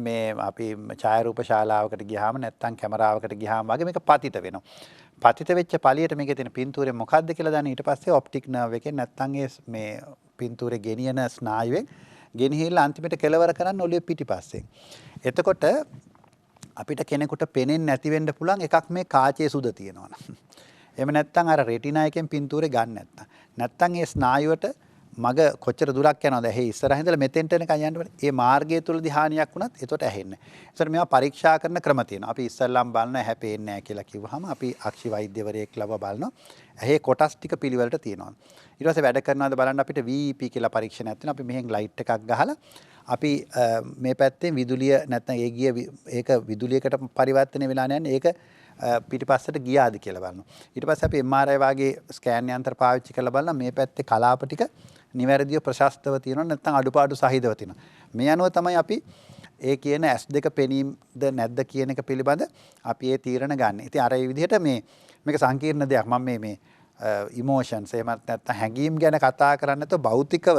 මේ අපි ඡායාරූප ශාලාවකට ගියාම නැත්නම් කැමරාවකට ගියාම වගේ මේක පතිත වෙනවා. පතිත වෙච්ච පළියට මේකේ තියෙන පින්තූරේ මොකක්ද කියලා දැන් ඊට පස්සේ ඔප්ටික් නර්ව් එකෙන් නැත්නම් ඒ මේ පින්තූරේ ගෙනියන ස්නායුවෙන් ගෙනහිල්ලා අන්තිමට කෙලවර කරන්න ඔළුවේ පිටිපස්සෙන්. එතකොට අපිට කෙනෙකුට පේන්නේ නැති වෙන්න පුළුවන් එකක් මේ කාචයේ සුද තියෙනවා. එහෙම නැත්නම් අර රෙටිනා එකෙන් පින්තූරේ ගන්න නැත්නම්. නැත්නම් ඒ ස්නායුවට මග කොච්චර දුරක් යනවද? ඇහි ඉස්සරහින් ඉඳලා මෙතෙන්ට එනකන් යන්න බෑ. ඒ මාර්ගය තුලදී හානියක් වුණත් එතකොට ඇහෙන්නේ. ඒසර මේවා පරීක්ෂා කරන ක්‍රම තියෙනවා. අපි ඉස්සල්ලාම් බලන ඇහැ පේන්නේ නැහැ කියලා කිව්වහම අපි අක්ෂි වෛද්‍යවරයෙක් ලව බලනවා. ඇහි කොටස් ටික පිළිවෙලට තියෙනවා. ඊට පස්සේ වැඩ කරනවාද බලන්න අපිට VEP කියලා පරීක්ෂණයක් තියෙනවා. අපි මෙහෙන් ලයිට් එකක් ගහලා අපි මේ පැත්තෙන් විදුලිය නැත්නම් ඒ ගිය ඒක විදුලියකට පරිවර්තනය වෙලා නැහැ. ඒක පිටිපස්සට ගියාද කියලා බලනවා. ඊට පස්සේ අපි MRI වාගේ ස්කෑන් යන්ත්‍ර පාවිච්චි කරලා බලනවා මේ පැත්තේ කලාප ටික නිවැරදිව ප්‍රශස්තව තියෙනවා නැත්නම් අඩුපාඩු සහිතව තියෙනවා. මේ අනුව තමයි අපි ඒ කියන S2 පෙනීමද නැද්ද කියන එක පිළිබඳ අපි ඒ තීරණ ගන්න. ඉතින් අර ඒ විදිහට මේක සංකීර්ණ දෙයක්. මම මේ ඉමෝෂන්ස් එහෙම නැත්නම් හැඟීම් ගැන කතා කරන්නේ නැතුව භෞතිකව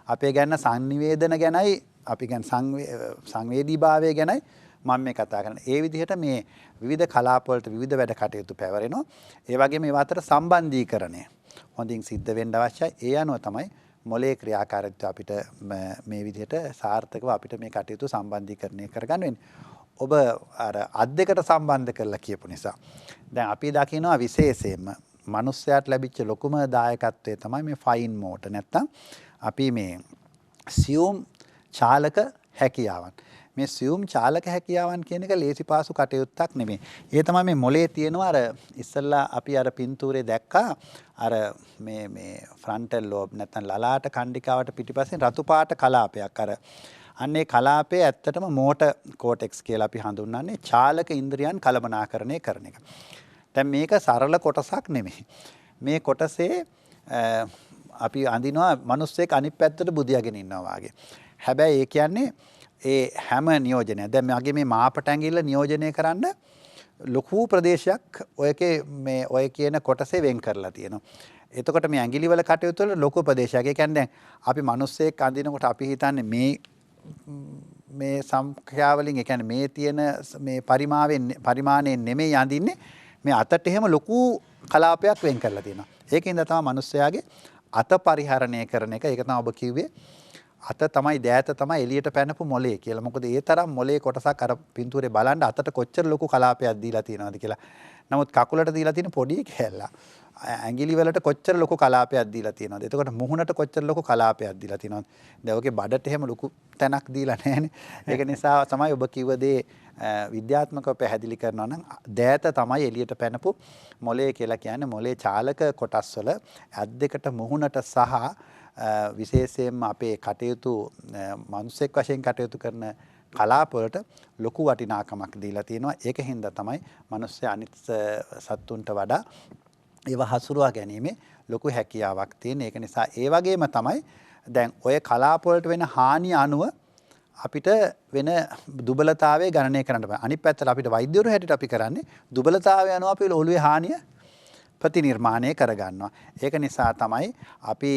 අපේ ගැන සංනිවේදන ගැනයි අපි ගැන සංවේදීභාවය ගැනයි මම මේ කතා කරන්නේ. ඒ විදිහට මේ විවිධ කලාප වලට විවිධ වැඩ කටයුතු පැවරෙනවා. ඒ වගේම මේවා අතර සම්බන්ධීකරණය හොඳින් සිද්ධ වෙන්න අවශ්‍යයි. ඒ අනුව තමයි මොලේ ක්‍රියාකාරීත්වය අපිට මේ විදිහට සාර්ථකව අපිට මේ කටයුතු සම්බන්ධීකරණය කරගන්න වෙන්නේ. ඔබ අර අත් දෙකට සම්බන්ධ කරලා කියපු නිසා දැන් අපි දකිනවා විශේෂයෙන්ම මනුස්සයාට ලැබිච්ච ලොකුම දායකත්වය තමයි මේ ෆයින් මෝටර් නැත්තම් අපි මේ සියුම් චාලක හැකියාවන්. මේ සියුම් චාලක හැකියාවන් කියන එක ලේසි පාසු කටයුත්තක් නෙමෙයි. ඒ තමයි මේ මොලේ තියෙනවා අර ඉස්සල්ලා අපි අර පින්තූරේ දැක්කා අර මේ ෆ්‍රන්ටල් ලෝබ් නැත්නම් ලලාට කණ්ඩිකාවට පිටිපස්සෙන් රතු පාට කලාපයක් අර අන්නේ කලාපයේ ඇත්තටම මෝටර් කෝටෙක්ස් කියලා අපි හඳුන්වන්නේ චාලක ඉන්ද්‍රියන් කළමනාකරණය කරන එක. දැන් මේක සරල කොටසක් නෙමෙයි. මේ කොටසේ අපි අඳිනවා මිනිස්සෙක් අනිත් පැත්තට බුදියාගෙන ඉන්නවා වගේ. හැබැයි ඒ කියන්නේ ඒ හැම නියෝජනය දැන් මගේ මේ මාපට ඇඟිල්ල නියෝජනය කරන්න ලොකු ප්‍රදේශයක් ඔය කියන කොටසේ වෙන් කරලා තියෙනවා. එතකොට මේ ඇඟිලි වල කටයුතු වල ලොකු ප්‍රදේශයක්. ඒ කියන්නේ දැන් අපි මිනිස්සෙක් අඳිනකොට අපි හිතන්නේ මේ සංඛ්‍යාවලින් ඒ කියන්නේ මේ තියෙන මේ පරිමාණයෙන් නෙමෙයි අඳින්නේ. මේ අතට එහෙම ලොකු කලාපයක් වෙන් කරලා තියෙනවා. ඒකින්ද තමයි මිනිස්සයාගේ අත පරිහරණය කරන එක. ඒක තමයි ඔබ කිව්වේ. අත තමයි දෑත තමයි එළියට පැනපු මොලේ කියලා. මොකද ඒ තරම් මොලේ කොටසක් අර පින්තූරේ බලන්න අතට කොච්චර ලොකු කලාපයක් දීලා තියෙනවද කියලා. නමුත් කකුලට දීලා තියෙන පොඩි කැල්ල. ඇඟිලි වලට කොච්චර ලොකු කලාපයක් දීලා තියෙනවද? එතකොට මුහුණට කොච්චර ලොකු කලාපයක් දීලා තියෙනවද? දැන් ඔගේ බඩට එහෙම ලොකු තැනක් දීලා නැහැනේ. ඒක නිසා තමයි ඔබ කිව්ව දේ විද්‍යාත්මකව පැහැදිලි කරනවා නම් දෑත තමයි එළියට පැනපු මොලේ කියලා කියන්නේ. මොලේ චාලක කොටස් වල ඇත් දෙකට මුහුණට සහ විශේෂයෙන්ම අපේ කටයුතු මිනිස්සෙක් වශයෙන් කටයුතු කරන කලාප වලට ලොකු වටිනාකමක් දීලා තියෙනවා. ඒක හින්දා තමයි මිනිස්සු අනිත් සත්තුන්ට වඩා ඒව හසුරුවා ගැනීමේ ලොකු හැකියාවක් තියෙන. ඒක නිසා ඒ වගේම තමයි දැන් ඔය කලාප වලට වෙන හානිය අනුව අපිට වෙන දුබලතාවය ගණනය කරන්න බෑ. අනිත් පැත්තට අපිට වෛද්‍යවරු හැටියට අපි කරන්නේ දුබලතාවය අනුව අපි ඔළුවේ හානිය ප්‍රතිනිර්මාණය කරගන්නවා. ඒක නිසා තමයි අපි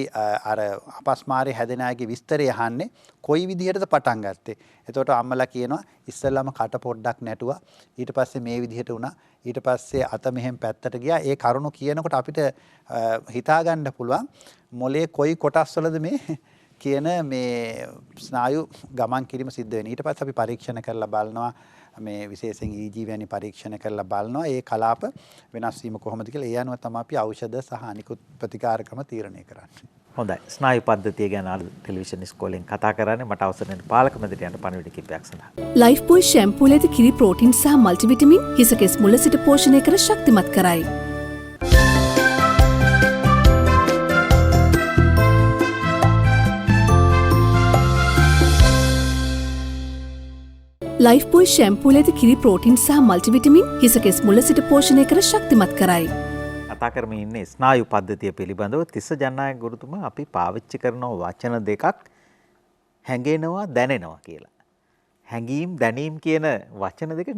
අර අපස්මාරේ හැදෙන අයගේ විස්තරය අහන්නේ කොයි විදිහටද පටන් ගත්තේ. එතකොට අම්මලා කියනවා ඉස්සෙල්ලාම කට පොඩ්ඩක් නැටුවා. ඊට පස්සේ මේ විදිහට වුණා. ඊට පස්සේ අත මෙහෙන් පැත්තට ගියා. ඒ කරුණු කියනකොට අපිට හිතා ගන්න පුළුවන් මොලේ කොයි කොටස් වලද මේ කියන මේ ස්නායු ගමන් කිරීම සිද්ධ වෙන්නේ. ඊට පස්සේ අපි පරීක්ෂණ කරලා බලනවා මේ විශේෂයෙන් EG වැනි පරීක්ෂණ කරලා බලනවා ඒ කලාප වෙනස් වීම කොහොමද කියලා. ඒ අනුව තමයි අපි ඖෂධ සහ අනිකුත් ප්‍රතිකාර ක්‍රම තීරණය කරන්නේ. හොඳයි. ස්නායු පද්ධතිය ගැන අද ටෙලිවිෂන් ඉස්කෝලෙන් කතා කරන්නේ මට අවසර දෙන පාලක මැදට යන පණිවිඩ කිහිපයක් සඳහා. ලයිෆ් බෝයි ෂැම්පූල ඇති කිරි ප්‍රෝටීන් සහ මල්ටිවිටමින් හිස කෙස් මුල සිට පෝෂණය කර ශක්තිමත් කරයි. ලයිෆ් බෝයි ෂැම්පූල ඇති කිරි ප්‍රෝටීන් සහ මල්ටිවිටමින් හිස කෙස් මුල සිට පෝෂණය කර ශක්තිමත් කරයි. කතා කරමින් ඉන්නේ ස්නායු පද්ධතිය පිළිබඳව තිස්ස ජනනායක ගුරුතුමා අපි පාවිච්චි කරන වචන දෙකක් හැඟෙනවා දැනෙනවා කියලා. හැඟීම් දැනීම් කියන වචන දෙක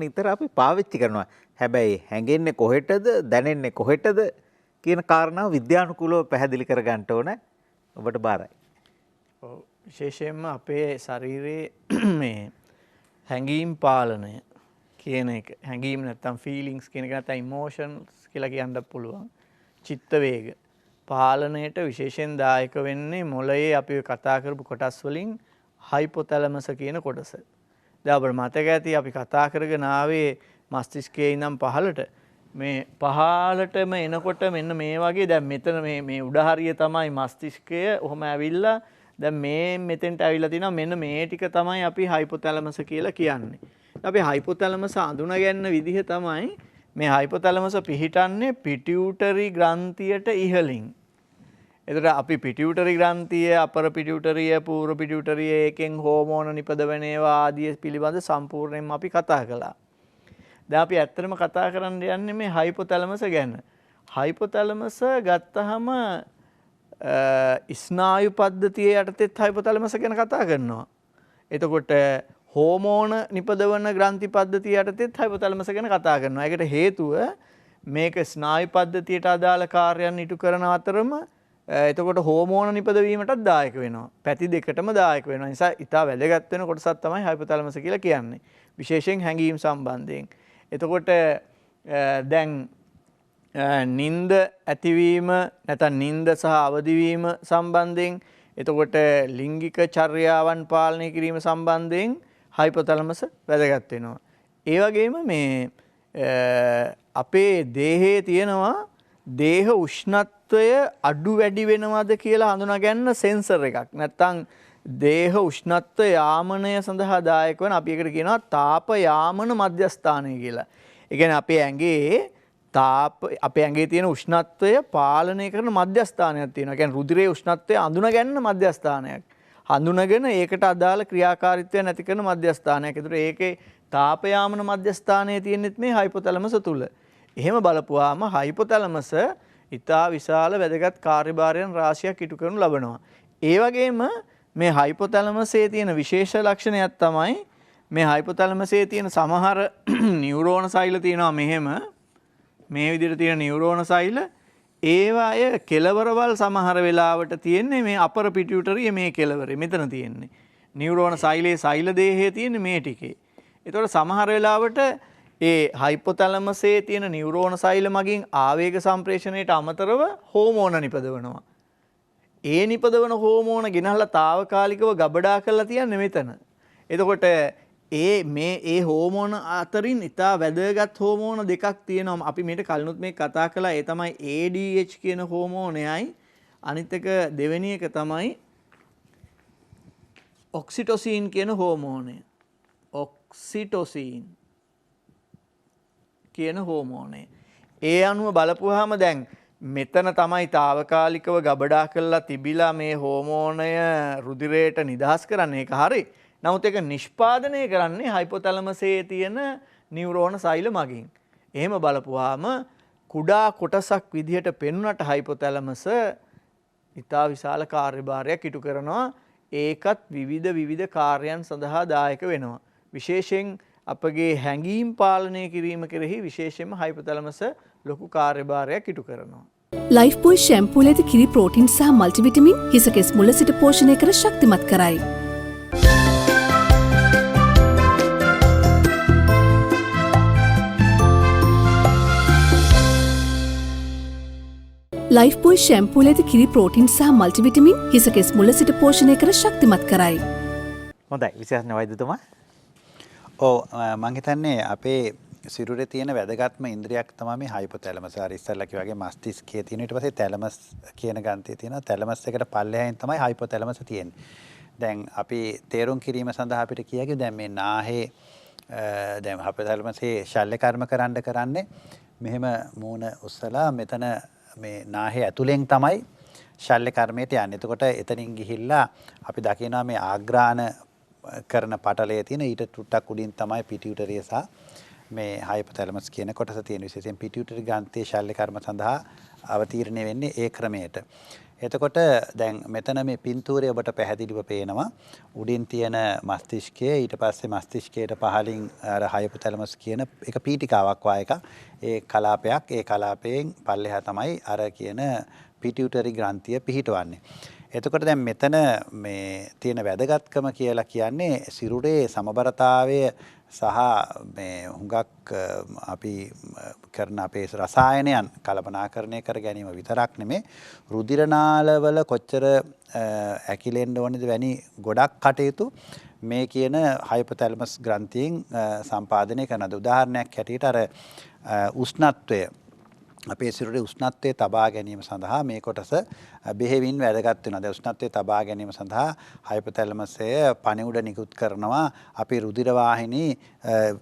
නිතර අපි පාවිච්චි කරනවා. හැබැයි හැඟෙන්නේ කොහෙටද දැනෙන්නේ කොහෙටද කියන කාරණාව විද්‍යානුකූලව පැහැදිලි කර ගන්න ඕන. ඔබට බාරයි. ඔව් විශේෂයෙන්ම අපේ ශරීරයේ මේ හැඟීම් පාලනය කියන එක හැඟීම් නැත්තම් ෆීලිංගස් කියන එක නැත්තම් ඉමෝෂන්ස් කියලා කියන්න පුළුවන්. චිත්ත වේග පාලනයට විශේෂයෙන් දායක වෙන්නේ මොළයේ අපි කතා කරපු කොටස් වලින් හයිපොතැලමස් කියන කොටස. දැන් අපිට මතක ඇති අපි කතා කරගෙන ආවේ මස්තිෂ්කයේ ඉඳන් පහළට මේ පහළටම එනකොට මෙන්න මේ වගේ දැන් මෙතන මේ උඩ හරිය තමයි මස්තිෂ්කය. ඔහොම ඇවිල්ලා දැන් මෙතෙන්ට ඇවිල්ලා තිනවා මෙන්න මේ ටික තමයි අපි හයිපොතැලමස් කියලා කියන්නේ. අපි හයිපොතැලමස් අඳුන ගන්න විදිහ තමයි මේ හයිපොතැලමස් පිහිටන්නේ පිටියුටරි ග්‍රන්ථියට ඉහළින්. එතකොට අපි පිටියුටරි ග්‍රන්ථිය, අපර පිටියුටරිය, පූර්ව පිටියුටරිය, ඒකෙන් හෝමෝන නිපදවන ඒවා ආදී පිළිබඳ සම්පූර්ණයෙන්ම අපි කතා කළා. දැන් අපි ඇත්තටම කතා කරන්න යන්නේ මේ හයිපොතැලමස් ගැන. හයිපොතැලමස් ගත්තහම ස්නායු පද්ධතිය යටතේත් හයිපොතැලමස් ගැන කතා කරනවා. එතකොට හෝමෝන නිපදවන ග්‍රන්ථි පද්ධතිය යටතේත් හයිපොතැලමස් ගැන කතා කරනවා. ඒකට හේතුව මේක ස්නායු පද්ධතියට අදාළ කාර්යයන් ඉටු කරන අතරම එතකොට හෝමෝන නිපදවීමටත් දායක වෙනවා. පැති දෙකටම දායක වෙනවා. නිසා ඉතා වැදගත් වෙන කොටසක් තමයි හයිපොතැලමස් කියලා කියන්නේ. විශේෂයෙන් හැඟීම් සම්බන්ධයෙන්. එතකොට දැන් නින්ද ඇතිවීම නැත්නම් නින්ද සහ අවදිවීම සම්බන්ධයෙන් එතකොට ලිංගික චර්යාවන් පාලනය කිරීම සම්බන්ධයෙන් හයිපොතැලමස් වැදගත් වෙනවා. ඒ වගේම මේ අපේ දේහයේ තියෙනවා දේහ උෂ්ණත්වය අඩු වැඩි වෙනවද කියලා හඳුනා ගන්න සෙන්සර් එකක්. නැත්නම් දේහ උෂ්ණත්ව යාමනය සඳහා දායක වෙන අපි එකට කියනවා තාප යාමන මධ්‍යස්ථානය කියලා. ඒ කියන්නේ අපේ ඇඟේ තියෙන උෂ්ණත්වය පාලනය කරන මධ්‍යස්ථානයක් තියෙනවා. ඒ කියන්නේ රුධිරයේ උෂ්ණත්වය අඳුන ගන්න මධ්‍යස්ථානයක්. හඳුනගෙන ඒකට අදාළ ක්‍රියාකාරීත්වය නැති කරන මධ්‍යස්ථානයක්. ඒතර ඒකේ තාපයාමන මධ්‍යස්ථානයේ තියෙනෙත් මේ හයිපොතැලමස් තුල. එහෙම බලපුවාම හයිපොතැලමස් ඉතා විශාල වැදගත් කාර්යභාරයන් රාශියක් ඉටු කරනු ලබනවා. ඒ වගේම මේ හයිපොතැලමස්යේ තියෙන විශේෂ ලක්ෂණයක් තමයි මේ හයිපොතැලමස්යේ තියෙන සමහර නියුරෝන සෛල තියෙනවා මෙහෙම මේ විදිහට තියෙන නියුරෝන සෛල ඒවාය කෙලවරවල් සමහර වෙලාවට තියෙන්නේ මේ අපර පිටියුටරිය මේ කෙලවරේ මෙතන තියෙන්නේ. නියුරෝන සෛලයේ සෛල දේහයේ තියෙන්නේ මේ ටිකේ. ඒතකොට සමහර වෙලාවට ඒ හයිපොතැලමස්යේ තියෙන නියුරෝන සෛල මගින් ආවේග සම්ප්‍රේෂණයට අමතරව හෝමෝන නිපදවනවා. ඒ නිපදවන හෝමෝන ගෙනහලා తాවකාලිකව ගබඩා කරලා තියන්නේ මෙතන. එතකොට ඒ හෝමෝන අතරින් ඉතා වැදගත් හෝමෝන දෙකක් තියෙනවා. අපි මේක කලිනුත් මේ කතා කළා. ඒ තමයි ADH කියන හෝමෝනයයි අනිත් එක දෙවෙනි එක තමයි ඔක්සිටොසීන් කියන හෝමෝනය. ඔක්සිටොසීන් කියන හෝමෝනය. ඒ අනුව බලපුවාම දැන් මෙතන තමයි తాවකාලිකව ගබඩා කරලා තිබිලා මේ හෝමෝනය රුධිරයට නිදහස් කරන්නේ. ඒක හරි. නමුත් ඒක නිෂ්පාදනය කරන්නේ හයිපොතැලමස්යේ තියෙන නියුරෝන සෛල මගින්. එහෙම බලපුවාම කුඩා කොටසක් විදිහට පෙනුනට හයිපොතැලමස් ඉතා විශාල කාර්යභාරයක් ඉටු කරනවා. ඒකත් විවිධ කාර්යයන් සඳහා දායක වෙනවා. විශේෂයෙන් අපගේ හැඟීම් පාලනය කිරීම කෙරෙහි විශේෂයෙන්ම හයිපොතැලමස් ලොකු කාර්යභාරයක් ඉටු කරනවා. ලයිෆ් බෝයි ෂැම්පූල ඇති කිරි ප්‍රෝටීන් සහ මල්ටිවිටමින් හිස කෙස් මුල සිට පෝෂණය කර ශක්තිමත් කරයි. ලයිෆ් බෝයි ෂැම්පූල ඇති කිරි ප්‍රෝටීන් සහ මල්ටිවිටමින් හිස කෙස් මුල සිට පෝෂණය කර ශක්තිමත් කරයි. හොඳයි විශේෂඥ වෛද්‍යතුමා. ඔව් මම හිතන්නේ අපේ සිරුරේ තියෙන වැදගත්ම ඉන්ද්‍රියක් තමයි මේ හයිපොතැලමස්. අර ඉස්සල්ලා කිව්වා වගේ මස්තිෂ්කයේ තියෙන ඊට පස්සේ තැලමස් කියන ග්‍රන්ථිය තියෙනවා. තැලමස් එකට පල්ලෙහායින් තමයි හයිපොතැලමස් තියෙන්නේ. දැන් අපි තේරුම් කිරීම සඳහා අපිට කියකි දැන් මේ නාහේ දැන් හයිපොතැලමස්ේ ශල්‍ය කර්ම කරන්නේ මෙහෙම මූණ උස්සලා මෙතන මේ නාහේ ඇතුලෙන් තමයි ශල්‍ය කර්මයට යන්නේ. එතකොට එතනින් ගිහිල්ලා අපි දකිනවා මේ ආග්‍රාණ කරන පටලයේ තියෙන ඊට ටුට්ටක් උඩින් තමයි පිටියුටරිය සහ මේ හයිපොතැලමස් කියන කොටස තියෙන. විශේෂයෙන් පිටියුටරි ග්‍රන්ථියේ ශල්‍ය කර්ම සඳහා අවතීර්ණය වෙන්නේ ඒ ක්‍රමයට. එතකොට දැන් මෙතන මේ පින්තූරය ඔබට පැහැදිලිව පේනවා. උඩින් තියෙන මස්තිෂ්කය ඊට පස්සේ මස්තිෂ්කයට පහලින් අර හයිපොතැලමස් කියන එක පීඨිකාවක් වා එකක්. ඒ කලාපයක්. ඒ කලාපයෙන් පල්ලෙහා තමයි අර කියන පිටියුටරි ග්‍රන්ථිය පිහිටවන්නේ. එතකොට දැන් මෙතන මේ තියෙන වැදගත්කම කියලා කියන්නේ සිරුරේ සමබරතාවය සහ මේ හුඟක් අපි කරන අපේ රසායනයන් කල්පනාකරණය කර ගැනීම විතරක් නෙමේ රුධිර නාලවල කොච්චර ඇකිලෙන්න ඕනේද වැනි ගොඩක් කටයුතු මේ කියන හයිපොතැලමස් ග්‍රන්ථියෙන් සම්පාදනය කරනවා. උදාහරණයක් හැටියට අර උෂ්ණත්වය අපේ සිරුරේ උෂ්ණත්වය තබා ගැනීම සඳහා මේ කොටස බෙහෙවින් වැදගත් වෙනවා. දැන් උෂ්ණත්වය තබා ගැනීම සඳහා හයිපොතැලමසය පණිවුඩ නිකුත් කරනවා අපේ රුධිර වාහිනී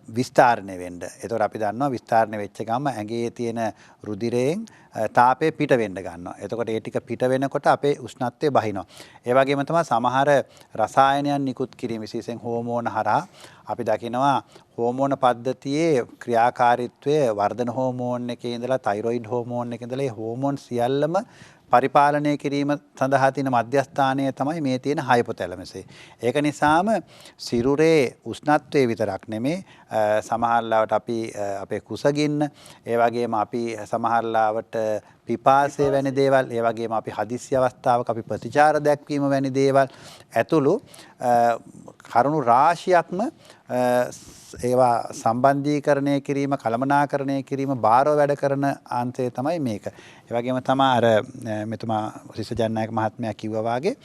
විස්තරණය වෙන්න. ඒතකොට අපි දන්නවා විස්තරණය වෙච්ච ගමන් ඇඟේ තියෙන රුධිරයෙන් තාපය පිට වෙන්න ගන්නවා. එතකොට ඒ ටික පිට වෙනකොට අපේ උෂ්ණත්වය බහිනවා. ඒ වගේම තමයි සමහර රසායනයන් නිකුත් කිරීම විශේෂයෙන් හෝමෝන හරහා අපි දකිනවා හෝමෝන පද්ධතියේ ක්‍රියාකාරීත්වය වර්ධන හෝමෝන් එකේ ඉඳලා තයිරොයිඩ් හෝමෝන් එකේ ඉඳලා ඒ හෝමෝන් සියල්ලම පරිපාලනය කිරීම සඳහා තියෙන මධ්‍යස්ථානය තමයි මේ තියෙන හයිපොතැලමසේ. ඒක නිසාම සිරුරේ උෂ්ණත්වයේ විතරක් නෙමේ සමහරලාවට අපි අපේ කුසගින්න ඒ වගේම අපි සමහරලාවට පිපාසය වැනි දේවල් ඒ වගේම අපි හදිස්සි අවස්ථාවක අපි ප්‍රතිචාර දැක්වීම වැනි දේවල් ඇතුළු කරුණු රාශියක්ම ඒවා සම්බන්ධීකරණය කිරීම කළමනාකරණය කිරීම බාරව වැඩ කරන අංශය තමයි මේක. ඒ වගේම තමයි අර මෙතුමා රිසජන්නායක මහත්මයා කිව්වා වාගේ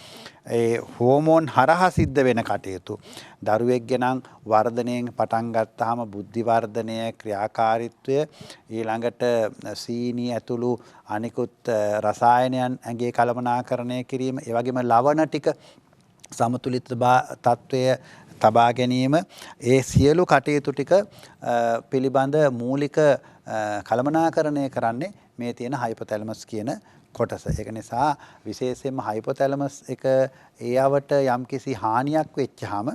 ඒ හෝමෝන් හරහා සිද්ධ වෙන කටයුතු දරුවෙක්ගේ නම් වර්ධනයෙන් පටන් ගත්තාම බුද්ධි වර්ධනය ක්‍රියාකාරීත්වය ඊළඟට සීනි ඇතුළු අනිකුත් රසායනයන් ඇඟේ කළමනාකරණය කිරීම ඒ වගේම ලවණ ටික සමතුලිත තත්වය තබා ගැනීම ඒ සියලු කටයුතු ටික පිළිබඳ මූලික කළමනාකරණය කරන්නේ මේ තියෙන හයිපොතැලමස් කියන කොටස. ඒක නිසා විශේෂයෙන්ම හයිපොතැලමස් එක ඒවට යම්කිසි හානියක් වෙච්චාම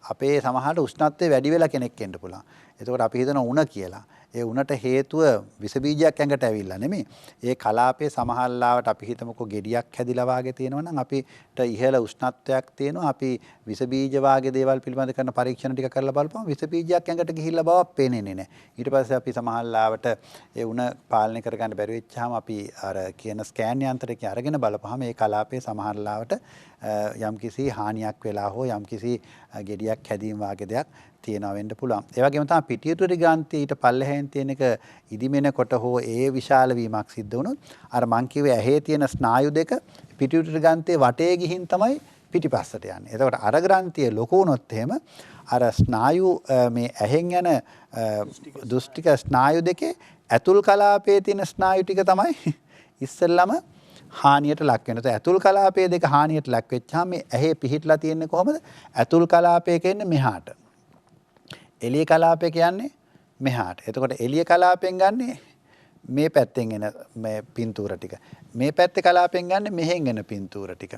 අපේ සමහරට උෂ්ණත්වය වැඩි වෙලා කෙනෙක් එන්න පුළුවන්. එතකොට අපි හිතන උණ කියලා. ඒ උණට හේතුව විස බීජයක් ඇඟට ඇවිල්ලා නෙමෙයි. ඒ කලාපයේ සමහරලාවට අපි හිතමුකෝ ගෙඩියක් හැදිලා වාගේ තියෙනවා නම් අපිට ඉහළ උෂ්ණත්වයක් තියෙනවා. අපි විස බීජ වාගේ දේවල් පිළිබඳ කරන පරීක්ෂණ ටික කරලා බලපුවම විස බීජයක් ඇඟට ගිහිල්ලා බවක් පේන්නේ නැහැ. ඊට පස්සේ අපි සමහරලාවට ඒ උණ පාලනය කරගන්න බැරි වෙච්චාම අපි අර කියන ස්කෑන් යන්ත්‍රයකින් අරගෙන බලපුවම මේ කලාපයේ සමහරලාවට යම්කිසි හානියක් වෙලා හෝ යම්කිසි ගෙඩියක් හැදීම වාගේ දෙයක් තියෙනවා වෙන්න පුළුවන්. ඒ වගේම තමයි පිටියුටරි ග්‍රන්ථිය ඊට පල්ලෙහෙන් තියෙන එක ඉදිමෙනකොට හෝ ඒ විශාල වීමක් සිද්ධ වුණොත් අර මං කිව්වේ ඇහි තියෙන ස්නායු දෙක පිටියුටරි ග්‍රන්ථියේ වටේ ගිහින් තමයි පිටිපස්සට යන්නේ. එතකොට අර ග්‍රන්ථිය ලොකු වුණොත් එහෙම අර ස්නායු මේ ඇහෙන් යන දුෂ්ටික ස්නායු දෙකේ ඇතුල් කලාපයේ තියෙන ස්නායු ටික තමයි ඉස්සෙල්ලම හානියට ලක් වෙනවා. ඇතුල් කලාපයේ දෙක හානියට ලක් වෙච්චාම මේ ඇහි පිහිටලා තියෙන්නේ කොහොමද? ඇතුල් කලාපයක ඉන්නේ මෙහාට. එළිය කලාපය කියන්නේ මෙහාට. එතකොට එළිය කලාපයෙන් ගන්නෙ මේ පැත්තෙන් එන මේ පින්තූර ටික. මේ පැත්තේ කලාපයෙන් ගන්නෙ මෙහෙන් එන පින්තූර ටික.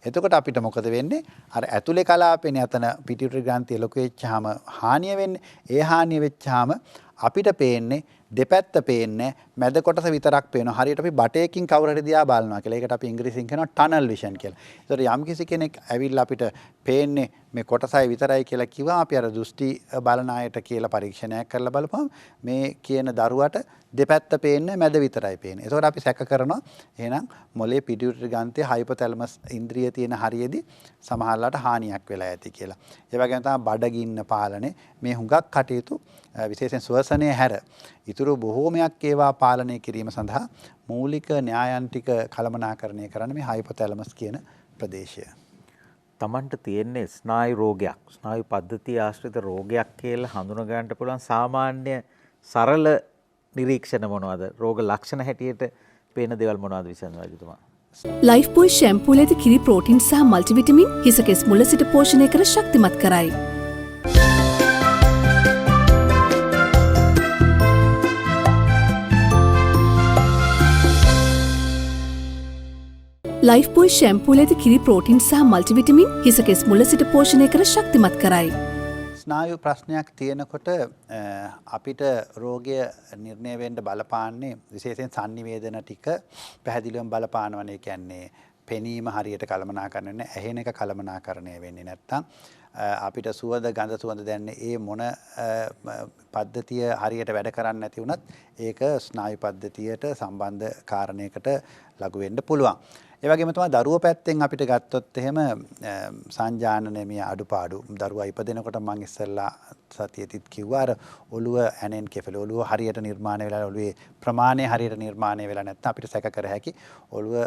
එතකොට අපිට මොකද වෙන්නේ? අර ඇතුලේ කලාපේනේ අතන පිටියුටරි ග්‍රන්ථිය ලොකු වෙච්චාම හානිය වෙන්නේ. ඒ හානිය වෙච්චාම අපිට පේන්නේ දෙපැත්ත පේන්නේ මැද කොටස විතරක් පේනවා. හරියට අපි බටයකින් කවුරු හරි දිහා බලනවා කියලා. ඒකට අපි ඉංග්‍රීසියෙන් කියනවා ටනල් විෂන් කියලා. ඒතර යම්කිසි කෙනෙක් ඇවිල්ලා අපිට පේන්නේ මේ කොටසයි විතරයි කියලා කිව්වම අපි අර දෘෂ්ටි බලන අයට කියලා පරීක්ෂණයක් කරලා බලපුවම මේ කියන දරුවට දෙපැත්ත පේන්නේ මැද විතරයි පේන්නේ. ඒතකොට අපි සැක කරනවා එහෙනම් මොලේ පිටියුටරි ග්‍රන්ථියේ හයිපොතැලමස් ඉන්ද්‍රිය තියෙන හරියේදී සමහරලාට හානියක් වෙලා ඇති කියලා. ඒ වගේම තමයි බඩගින්න පාලනය මේ හුඟක් කටයුතු විශේෂයෙන් ශ්වසනය හැර ඉතුරු බොහෝමයක් ඒවා පාලනය කිරීම සඳහා මූලික න්‍යායන් ටික කළමනාකරණය කරන්න මේ හයිපොතැලමස් කියන ප්‍රදේශය. තමන්ට තියෙන්නේ ස්නායු රෝගයක් ස්නායු පද්ධතිය ආශ්‍රිත රෝගයක් කියලා හඳුනා ගන්නට පුළුවන් සාමාන්‍ය සරල නිරීක්ෂණ මොනවද? රෝග ලක්ෂණ හැටියට පේන දේවල් මොනවද විසඳන වෛද්‍යතුමා? ලයිෆ් බෝයි ෂැම්පූල ඇති කිරි ප්‍රෝටින් සහ මල්ටිවිටමින් හිස කෙස් මුල සිට පෝෂණය කර ශක්තිමත් කරයි. ලයිෆ් බෝයි ෂැම්පූල ඇති කිරි ප්‍රෝටින් සහ මල්ටිවිටමින් හිස කෙස් මුල සිට පෝෂණය කර ශක්තිමත් කරයි. ස්නායු ප්‍රශ්නයක් තියෙනකොට අපිට රෝගය නිර්ණය වෙන්න බලපාන්නේ විශේෂයෙන් සංනිවේදන ටික පැහැදිලිවම බලපානවනේ. කියන්නේ පෙනීම හරියට කළමනාකරණය වෙන්නේ, ඇහෙන එක කළමනාකරණය වෙන්නේ නැත්තම් අපිට සුවඳ ගඳ සුවඳ දැනන්නේ ඒ මොන පද්ධතිය හරියට වැඩ කරන්නේ නැති වුණත් ඒක ස්නායු පද්ධතියට සම්බන්ධ කාරණයකට ලඟු වෙන්න පුළුවන්. ඒ වගේම තමයි දරුවෝ පැත්තෙන් අපිට ගත්තොත් එහෙම සංජානනයේ අඩුපාඩු දරුවා ඉපදෙනකොට මම ඉස්සෙල්ලා සතියෙදිත් කිව්වා අර ඔළුව ඇනෙන් කෙෆල ඔළුව හරියට නිර්මාණය වෙලා ඔළුවේ ප්‍රමාණය හරියට නිර්මාණය වෙලා නැත්නම් අපිට සැක කර හැකි ඔළුව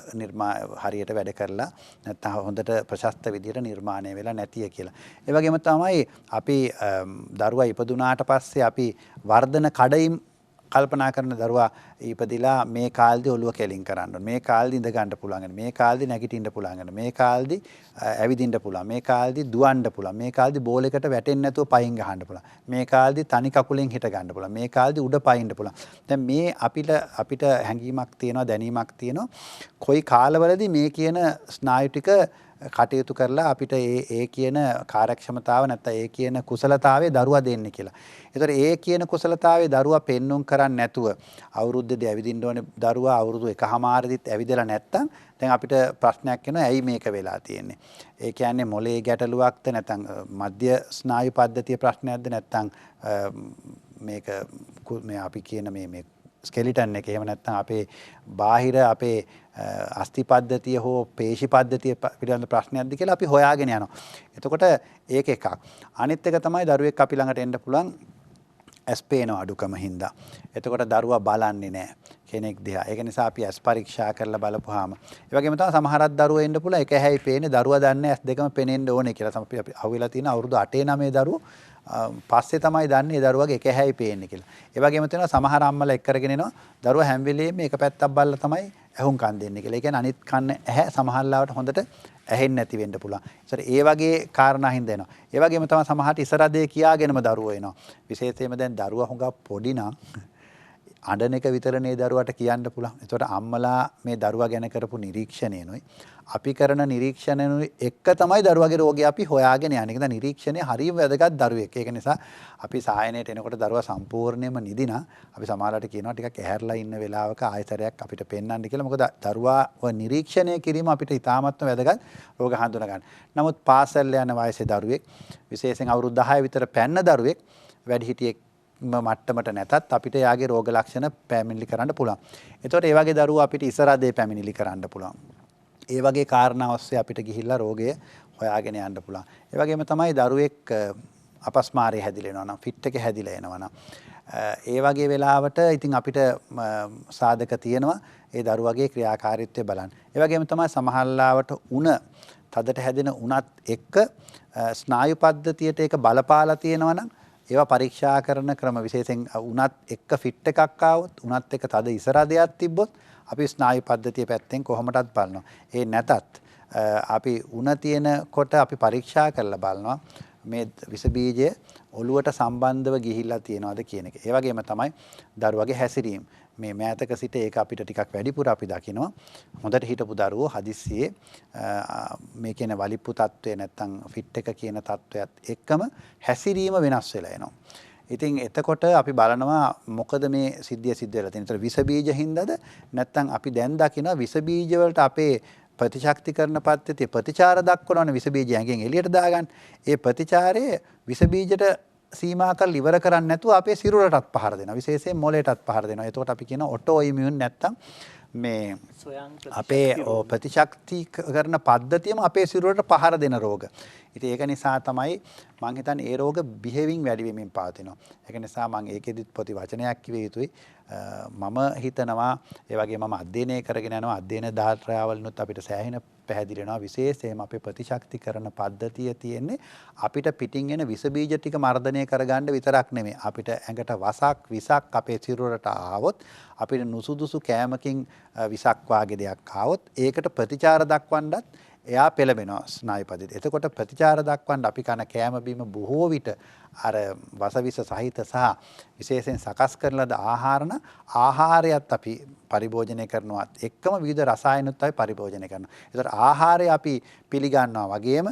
හරියට වැඩ කරලා නැත්නම් හොඳට ප්‍රශස්ත විදියට නිර්මාණය වෙලා නැතිය කියලා. ඒ වගේම තමයි අපි දරුවා ඉපදුනාට පස්සේ අපි වර්ධන කඩයිම් කල්පනා කරන දරුවා ඉපදිලා මේ කාලෙදි ඔළුව කෙලින් කරන්න ඕන. මේ කාලෙදි ඉඳ ගන්න පුළුවන්. මේ කාලෙදි නැගිටින්න පුළුවන්. මේ කාලෙදි ඇවිදින්න පුළුවන්. මේ කාලෙදි දුවන්න පුළුවන්. මේ කාලෙදි බෝලයකට වැටෙන්නේ නැතුව පයින් ගහන්න පුළුවන්. මේ කාලෙදි තනි කකුලෙන් හිට ගන්න පුළුවන්. මේ කාලෙදි උඩ පයින්න පුළුවන්. දැන් මේ අපිට හැඟීමක් තියෙනවා, දැනීමක් තියෙනවා. කොයි කාලවලදී මේ කියන ස්නායු ටික කටයුතු කරලා අපිට ඒ කියන කාර්යක්ෂමතාව නැත්නම් ඒ කියන කුසලතාවයේ දරුවා දෙන්නේ කියලා. ඒතර ඒ කියන කුසලතාවයේ දරුවා පෙන්눔 කරන්නේ නැතුව අවුරුද්දේදී ඇවිදින්න ඕනේ දරුවා අවුරුදු 1මාරදිත් ඇවිදලා නැත්තම් දැන් අපිට ප්‍රශ්නයක් එනවා ඇයි මේක වෙලා තියෙන්නේ. ඒ කියන්නේ මොලේ ගැටලුවක්ද නැත්නම් මධ්‍ය ස්නායු පද්ධතිය ප්‍රශ්නයක්ද නැත්නම් මේක මේ අපි කියන මේ ස්කෙලිටන් එක එහෙම නැත්නම් අපේ බාහිර අපේ අස්ථි පද්ධතිය හෝ පේශි පද්ධතිය පිළිබඳ ප්‍රශ්නයක්ද කියලා අපි හොයාගෙන යනවා. එතකොට ඒක එකක්. අනිත් එක තමයි දරුවෙක් අපි ළඟට එන්න පුළුවන් ඇස් පේන අඩුකම හින්දා. එතකොට දරුවා බලන්නේ නැහැ කෙනෙක් දිහා. ඒක නිසා අපි ඇස් පරීක්ෂා කරලා බලපුවාම ඒ වගේම තමයි සමහරක් දරුවෝ එන්න පුළුවන් එක ඇහැයි පේන්නේ දරුවා දන්නේ ඇස් දෙකම පේනෙන්න ඕනේ කියලා. අපි අහුවෙලා තියෙන අවුරුදු 8 9 දරුවෝ පස්සේ තමයි දන්නේ දරුවගේ එක ඇහැයි පේන්නේ කියලා. ඒ වගේම තියෙනවා සමහර අම්මලා එක් කරගෙන එනවා දරුවා හැම වෙලෙම එක පැත්තක් බලලා තමයි ඇහුම් කන් දෙන්නේ කියලා. ඒ කියන්නේ අනිත් කන්න ඇහැ සමහරලාවට හොඳට ඇහෙන්නේ නැති වෙන්න පුළුවන්. ඒසර ඒ වගේ කාරණා හින්දා එනවා. ඒ වගේම තමයි සමහරට ඉස්සරදේ කියාගෙනම දරුවෝ එනවා. විශේෂයෙන්ම දැන් දරුවා හුඟක් පොඩි නම් අඬන එක විතරනේ දරුවාට කියන්න පුළුවන්. ඒතකොට අම්මලා මේ දරුවා ගැන කරපු නිරීක්ෂණයනොයි අපි කරන නිරීක්ෂණයනොයි එක තමයි දරුවාගේ රෝගය අපි හොයාගෙන යන්නේ. ඒක නිරීක්ෂණය හරියම වැදගත් දරුවෙක්. ඒක නිසා අපි සායනයට එනකොට දරුවා සම්පූර්ණයෙන්ම නිදිනා අපි සමහරවිට කියනවා ටිකක් ඇහැරලා ඉන්න වෙලාවක ආයතරයක් අපිට පෙන්වන්න කියලා. මොකද දරුවාව නිරීක්ෂණය කිරීම අපිට ඉතාමත්ම වැදගත් රෝග හඳුනා ගන්න. නමුත් පාසල් යන වයසේ දරුවෙක් විශේෂයෙන් අවුරුදු 10 විතර පැන්න දරුවෙක් වැඩිහිටියෙක් මට්ටමට නැතත් අපිට යාගේ රෝග ලක්ෂණ පැමිණිලි කරන්න පුළුවන්. ඒතකොට ඒ වගේ දරුවෝ අපිට ඉස්සරහදී පැමිණිලි කරන්න පුළුවන්. ඒ වගේ කාරණා ඔස්සේ අපිට ගිහිල්ලා රෝගය හොයාගෙන යන්න පුළුවන්. ඒ වගේම තමයි දරුවෙක් අපස්මාරය හැදිලා එනවා නම් ෆිට් එක හැදිලා එනවා නම් ඒ වගේ වෙලාවට ඉතින් අපිට සාධක තියෙනවා ඒ දරුවගේ ක්‍රියාකාරීත්වය බලන්න. ඒ වගේම තමයි සමහරලාවට උණ තදට හැදෙන උණත් එක්ක ස්නායු පද්ධතියට ඒක බලපාලා තියෙනවා නම් ඒවා පරීක්ෂා කරන ක්‍රම විශේෂයෙන් උණත් එක්ක ෆිට් එකක් ආවොත් උණත් එක්ක තද ඉසරදයක් තිබ්බොත් අපි ස්නායු පද්ධතිය පැත්තෙන් කොහොමදත් බලනවා. ඒ නැතත් අපි උණ තියෙනකොට අපි පරීක්ෂා කරලා බලනවා මේ විස බීජය ඔළුවට සම්බන්ධව ගිහිල්ලා තියෙනවද කියන එක. ඒ වගේම තමයි දරුවගේ හැසිරීම. මේ මෑතක සිට ඒක අපිට ටිකක් වැඩිපුර අපි දකිනවා. හොඳට හිටපු දරුවෝ හදිස්සියේ මේ කියන වලිප්පු තත්ත්වය නැත්තම් ෆිට් එක කියන තත්ත්වයක් එක්කම හැසිරීම වෙනස් වෙලා එනවා. ඉතින් එතකොට අපි බලනවා මොකද මේ සිද්ධිය සිද්ධ වෙලා තියෙන්නේ. ඒතර විස බීජ හින්දාද නැත්තම් අපි දැන් දකිනවා විස බීජ වලට අපේ ප්‍රතිශක්තිකරණ පද්ධතිය ප්‍රතිචාර දක්වනවනේ විස බීජ ඇඟෙන් එළියට දාගන්න. ඒ ප්‍රතිචාරයේ විස බීජට සීමා කරලා ඉවර කරන්නේ නැතුව අපේ සිරුරටත් පහර දෙනවා. විශේෂයෙන් මොළයටත් පහර දෙනවා. එතකොට අපි කියන ඔටෝ ඉමුන් නැත්තම් මේ අපේ ප්‍රතිශක්තිකරණ පද්ධතියම අපේ සිරුරට පහර දෙන රෝග. ඉතින් ඒක නිසා තමයි මම හිතන්නේ ඒ රෝග බිහෙවින් වැඩි වෙමින් පවතිනවා. ඒක නිසා මම ඒකෙදිත් පොඩි වචනයක් කිව යුතුයි. මම හිතනවා ඒ වගේ මම අධ්‍යයනය කරගෙන යනවා අධ්‍යයන ධාරාවලිනුත් අපිට සෑහෙන පැහැදිලි වෙනවා. විශේෂයෙන්ම අපේ ප්‍රතිශක්තිකරණ පද්ධතිය තියෙන්නේ අපිට පිටින් එන විස බීජ ටික මර්ධනය කරගන්න විතරක් නෙමෙයි. අපිට ඇඟට විසක් අපේ සිරුරට ආවොත් අපිට නුසුදුසු කෑමකින් විසක් වාගේ දෙයක් ආවොත් ඒකට ප්‍රතිචාර දක්වන්නත් එයා පෙළඹෙනවා ස්නායු පද්ධතිය. එතකොට ප්‍රතිචාර දක්වන්න අපි කන කෑම බීම බොහෝ විට අර වසවිස සහිත සහ විශේෂයෙන් සකස් කරන ලද ආහාරයත් අපි පරිභෝජනය කරනවත් එක්කම විවිධ රසායනත් අපි පරිභෝජනය කරනවා. ඒතර ආහාරය අපි පිළිගන්නවා වගේම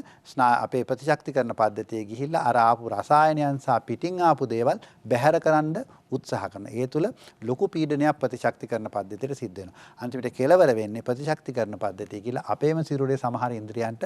අපේ ප්‍රතිශක්තිකරණ පද්ධතියේ ගිහිල්ලා අර ආපු රසායනයන් සහ පිටින් ආපු දේවල් බැහැර කරන්න උත්සාහ කරනවා. ඒ තුළ ලොකු පීඩනයක් ප්‍රතිශක්තිකරණ පද්ධතියට සිද්ධ වෙනවා. අන්තිමට කෙලවර වෙන්නේ ප්‍රතිශක්තිකරණ පද්ධතිය කියලා අපේම සිරුරේ සමහර ඉන්ද්‍රියන්ට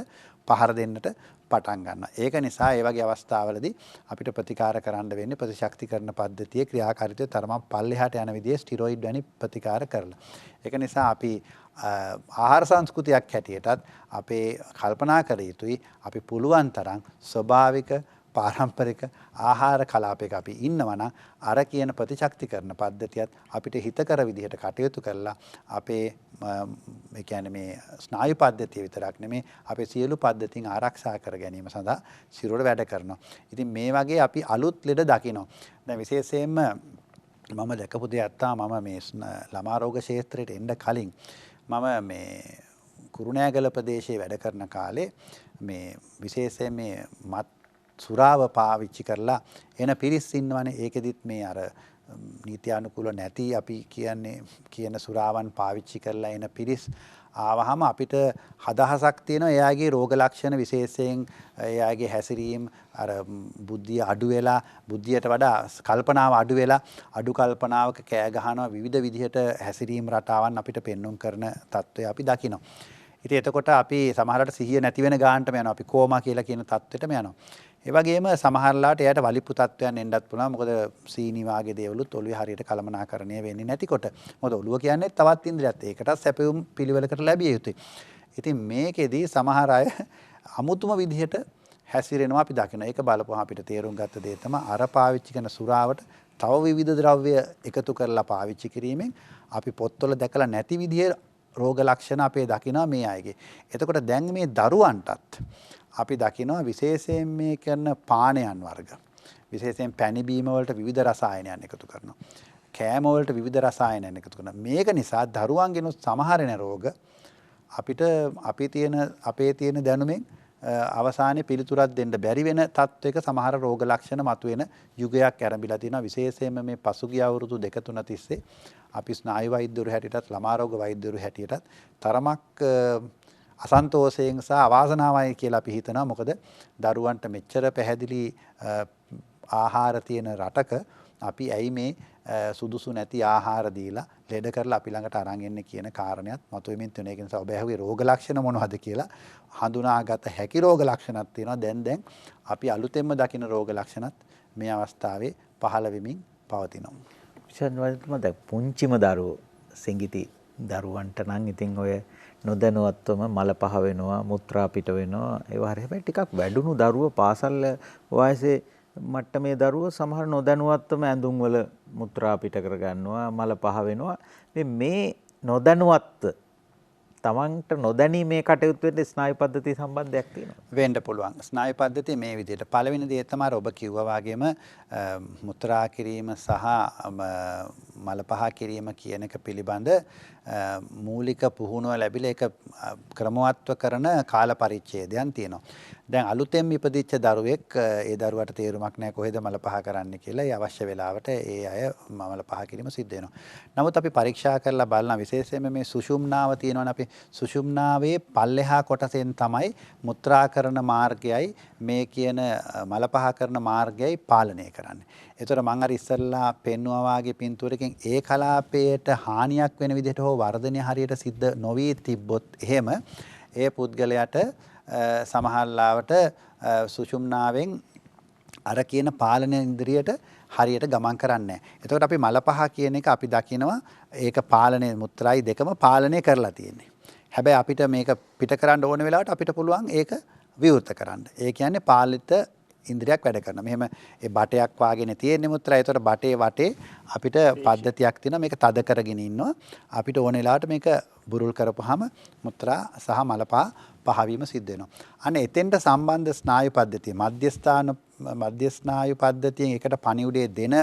පහර දෙන්නට පටන් ගන්නවා. ඒක නිසා ඒ වගේ අවස්ථාවලදී අපිට ප්‍රතිකාර කරන්න වෙන්නේ ප්‍රතිශක්තිකරණ පද්ධතියේ ක්‍රියාකාරීත්වය තරමක් පල්ලෙහාට යන විදිහේ ස්ටිරොයිඩ් වැනි ප්‍රතිකාර කරලා. ඒක නිසා අපි ආහාර සංස්කෘතියක් හැටියටත් අපේ කල්පනා කළ යුතුයි අපි පුළුවන් තරම් ස්වභාවික පාරම්පරික ආහාර කලාපයක අපි ඉන්නවා නම් අර කියන ප්‍රතිශක්තිකරණ පද්ධතියත් අපිට හිතකර විදිහට කටයුතු කරලා අපේ ඒ කියන්නේ මේ ස්නායු පද්ධතිය විතරක් නෙමේ අපේ සියලු පද්ධතීන් ආරක්ෂා කර ගැනීම සඳහා සිරුර වැඩ කරනවා. ඉතින් මේ වගේ අපි අලුත් ලෙඩ දකිනවා. දැන් විශේෂයෙන්ම මම දැකපු දෙයක් තමයි මම මේ ළමා රෝග ක්ෂේත්‍රයට එන්න කලින් මම මේ කුරුණෑගල ප්‍රදේශයේ වැඩ කරන කාලේ මේ විශේෂයෙන් මේ මත් සුරාව පාවිච්චි කරලා එන පිරිස් ඉන්නවනේ. ඒකෙදිත් මේ අර නීත්‍යානුකූල නැති අපි කියන සුරාවන් පාවිච්චි කරලා එන පිරිස් ආවහම අපිට හදහසක් තියෙනවා එයාගේ රෝග ලක්ෂණ විශේෂයෙන් එයාගේ හැසිරීම අර බුද්ධිය අඩු වෙලා බුද්ධියට වඩා කල්පනාව අඩු වෙලා අඩු කල්පනාවක කෑ ගහනවා විවිධ විදිහට හැසිරීම රටාවන් අපිට පෙන්눔 කරන තත්ත්වය අපි දකිනවා. ඉතින් එතකොට අපි සමහරවිට සිහිය නැති වෙන ගානටම යනවා. අපි කෝමා කියලා කියන තත්ත්වෙටම යනවා. ඒ වගේම සමහරලාට එයාට වලිප්පු තත්ත්වයන් එන්නත් පුළුවන්. මොකද සීනි වාගේ දේවලුත් ඔළුවේ හරියට කළමනාකරණය වෙන්නේ නැතිකොට. මොකද ඔළුව කියන්නේ තවත් ඉන්ද්‍රියක්. ඒකටත් සැපයුම් පිළිවෙලකට ලැබිය යුතුයි. ඉතින් මේකෙදී සමහර අය අමුතුම විදිහට හැසිරෙනවා අපි දකිනවා. ඒක බලපුවහම අපිට තේරුම් ගත්ත දේ තමයි අර පාවිච්චි කරන සුරාවට තව විවිධ ද්‍රව්‍ය එකතු කරලා පාවිච්චි කිරීමෙන් අපි පොත්වල දැකලා නැති විදිහේ රෝග ලක්ෂණ අපේ දකිනවා මේ අයගේ. එතකොට දැන් මේ දරුවන්ටත් අපි දකිනවා විශේෂයෙන් මේ කරන පානයන් වර්ග. විශේෂයෙන් පැණි බීම වලට විවිධ රසායනයන් එකතු කරනවා. කෑම වලට විවිධ රසායනයන් එකතු කරනවා. මේක නිසා දරුවන්ගෙනුත් සමහර වෙන රෝග අපිට අපේ තියෙන දැනුමෙන් අවසානයේ පිළිතුරක් දෙන්න බැරි වෙන තත්වයක සමහර රෝග ලක්ෂණ මතුවෙන යුගයක් ආරම්භලා තිනවා. විශේෂයෙන්ම මේ පසුගිය අවුරුදු 2-3 තිස්සේ අපි ස්නායු වෛද්‍යවරු හැටියටත් ළමා රෝග වෛද්‍යවරු හැටියටත් තරමක් අසන්තෝෂයෙන් සහ අවාසනාවයි කියලා අපි හිතනවා. මොකද දරුවන්ට මෙච්චර පැහැදිලි ආහාර තියෙන රටක අපි ඇයි මේ සුදුසු නැති ආහාර දීලා ලෙඩ කරලා අපි ළඟට අරන් එන්නේ කියන කාරණයක් මතුවෙමින් තියෙන. ඒක නිසා ඔබ ඇහුවේ රෝග ලක්ෂණ මොනවද කියලා. හඳුනාගත හැකි රෝග ලක්ෂණක් තියෙනවා. දැන් අපි අලුතෙන්ම දකින රෝග ලක්ෂණත් මේ අවස්ථාවේ පහළ වෙමින් පවතිනවා. විශේෂයෙන්ම දැන් පුංචිම දරුවෝ සිඟිති දරුවන්ට නම් ඉතින් ඔය නොදැනුවත්වම මල පහ වෙනවා, මුත්‍රා පිට වෙනවා. ඒවා හැබැයි ටිකක් වැඩුණු දරුවෝ පාසල් වයසේ මට්ටමේ දරුවෝ සමහර නොදැනුවත්වම ඇඳුම් වල මුත්‍රා පිට කර ගන්නවා, මල පහ වෙනවා. මේ නොදැනුවත්ව තමන්ට නොදැනීමේ කටයුතු වෙන්න ස්නායු පද්ධතිය සම්බන්ධයක් තියෙනවා. වෙන්න පුළුවන්. ස්නායු පද්ධතිය මේ විදිහට පළවෙනි දේ තමයි ඔබ කිව්වා වගේම මුත්‍රා කිරීම සහ මල පහ කිරීම කියන එක පිළිබඳ මූලික පුහුණුව ලැබිලා ඒක ක්‍රමවත්ව කරන කාල පරිච්ඡේදයන් තියෙනවා. දැන් අලුතෙන් ඉපදිච්ච දරුවෙක් ඒ දරුවට තේරුමක් නැහැ කොහෙද මල පහ කරන්න කියලා. ඒ අවශ්‍ය වෙලාවට ඒ අය මල පහ කිරීම සිද්ධ වෙනවා. නමුත් අපි පරීක්ෂා කරලා බලන විශේෂයෙන්ම මේ සුෂුම්නාව තියෙනවනේ අපි සුෂුම්නාවේ පල්ලෙහා කොටසෙන් තමයි මුත්‍රා කරන මාර්ගයයි මේ කියන මල පහ කරන මාර්ගයයි පාලනය කරන්නේ. ඒතර මම අර ඉස්සල්ලා පෙන්වුවා වාගේ පින්තූරකින් ඒ කලාපයට හානියක් වෙන විදිහට හෝ වර්ධනය හරියට සිද්ධ නොවී තිබ්බොත් එහෙම ඒ පුද්ගලයාට සමහරලාවට සුෂුම්නාවෙන් අර කියන පාලන ඉන්ද්‍රියට හරියට ගමන් කරන්නේ නැහැ. එතකොට අපි මල පහ කියන එක අපි දකිනවා ඒක පාලනය මුත්‍රායි දෙකම පාලනය කරලා තියෙන්නේ. හැබැයි අපිට මේක පිට කරන්න ඕන වෙලාවට අපිට පුළුවන් ඒක විවෘත කරන්න. ඒ කියන්නේ පාලිත ඉන්ද්‍රියක් වැඩ කරනවා. මෙහෙම ඒ බටයක් වාගෙන තියෙන්නේ මුත්‍රා. ඒතර බටේ වටේ අපිට පද්ධතියක් තියෙනවා. මේක තද කරගෙන ඉන්නවා. අපිට ඕන වෙලාවට මේක බුරුල් කරපුවාම මුත්‍රා සහ මලපා පහවීම සිද්ධ වෙනවා. අනේ එතෙන්ට සම්බන්ධ ස්නායු පද්ධතිය මධ්‍ය ස්නායු පද්ධතියෙන් එකට පණිවිඩය දෙන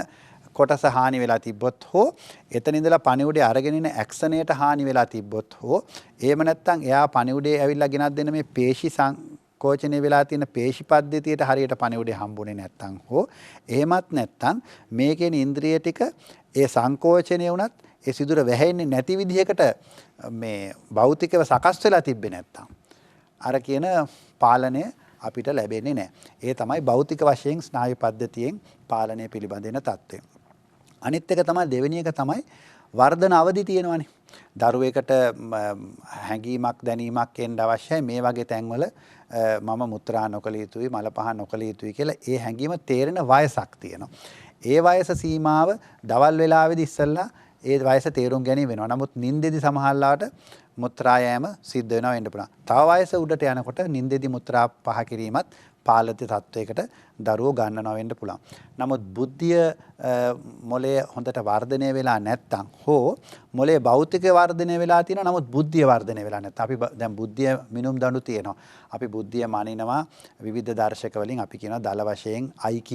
කොටස හානි වෙලා තිබ්බොත් හෝ එතන ඉඳලා පණිවිඩය අරගෙන ඉන ඇක්ෂනයට හානි වෙලා තිබ්බොත් හෝ එහෙම නැත්නම් එයා පණිවිඩය ඇවිල්ලා ගෙනත් දෙන මේ පේශි සංකෝචනය වෙලා තියෙන පේශි පද්ධතියට හරියට පණිවිඩය හම්බුනේ නැත්නම් හෝ එහෙමත් නැත්නම් මේකේ ඉන්ද්‍රිය ටික ඒ සංකෝචනය වුණත් ඒ සිදුර වැහෙන්නේ නැති විදිහකට මේ භෞතිකව සකස් වෙලා තිබ්බේ නැත්නම් අර කියන පාලනය අපිට ලැබෙන්නේ නැහැ. ඒ තමයි භෞතික වශයෙන් ස්නායු පද්ධතියෙන් පාලනය පිළිබඳින தත්ත්වය. අනිත් එක තමයි දෙවෙනි එක තමයි වර්ධන අවදි තියෙනවානේ. දරුවෙකුට හැඟීමක් දැනීමක් එන්න අවශ්‍යයි මේ වගේ තැන්වල මම මුත්‍රා නොකළ යුතුයි මල පහ නොකළ යුතුයි කියලා ඒ හැඟීම තේරෙන වයසක් තියෙනවා. ඒ වයස සීමාව දවල් වෙලාවේදී ඉස්සෙල්ලා ඒ වයස තේරුම් ගැනීම වෙනවා. නමුත් නිින්දෙදි සමහරලාට මුත්‍රා යෑම සිද්ධ වෙනවා වෙන්න පුළුවන්. තව වයස උඩට යනකොට නිින්දෙදි මුත්‍රා පහ කිරීමත් පාලිත තත්වයකට දරුවෝ ගන්නනවා වෙන්න පුළුවන්. නමුත් බුද්ධිය මොලේ හොඳට වර්ධනය වෙලා නැත්තම් හෝ මොලේ භෞතික වර්ධනය වෙලා තියෙනවා නමුත් බුද්ධිය වර්ධනය වෙලා නැත්නම් අපි දැන් බුද්ධිය මිනුම් දඬු තියෙනවා. අපි බුද්ධිය මනිනවා විවිධ දර්ශක වලින් අපි කියනවා දල වශයෙන් IQ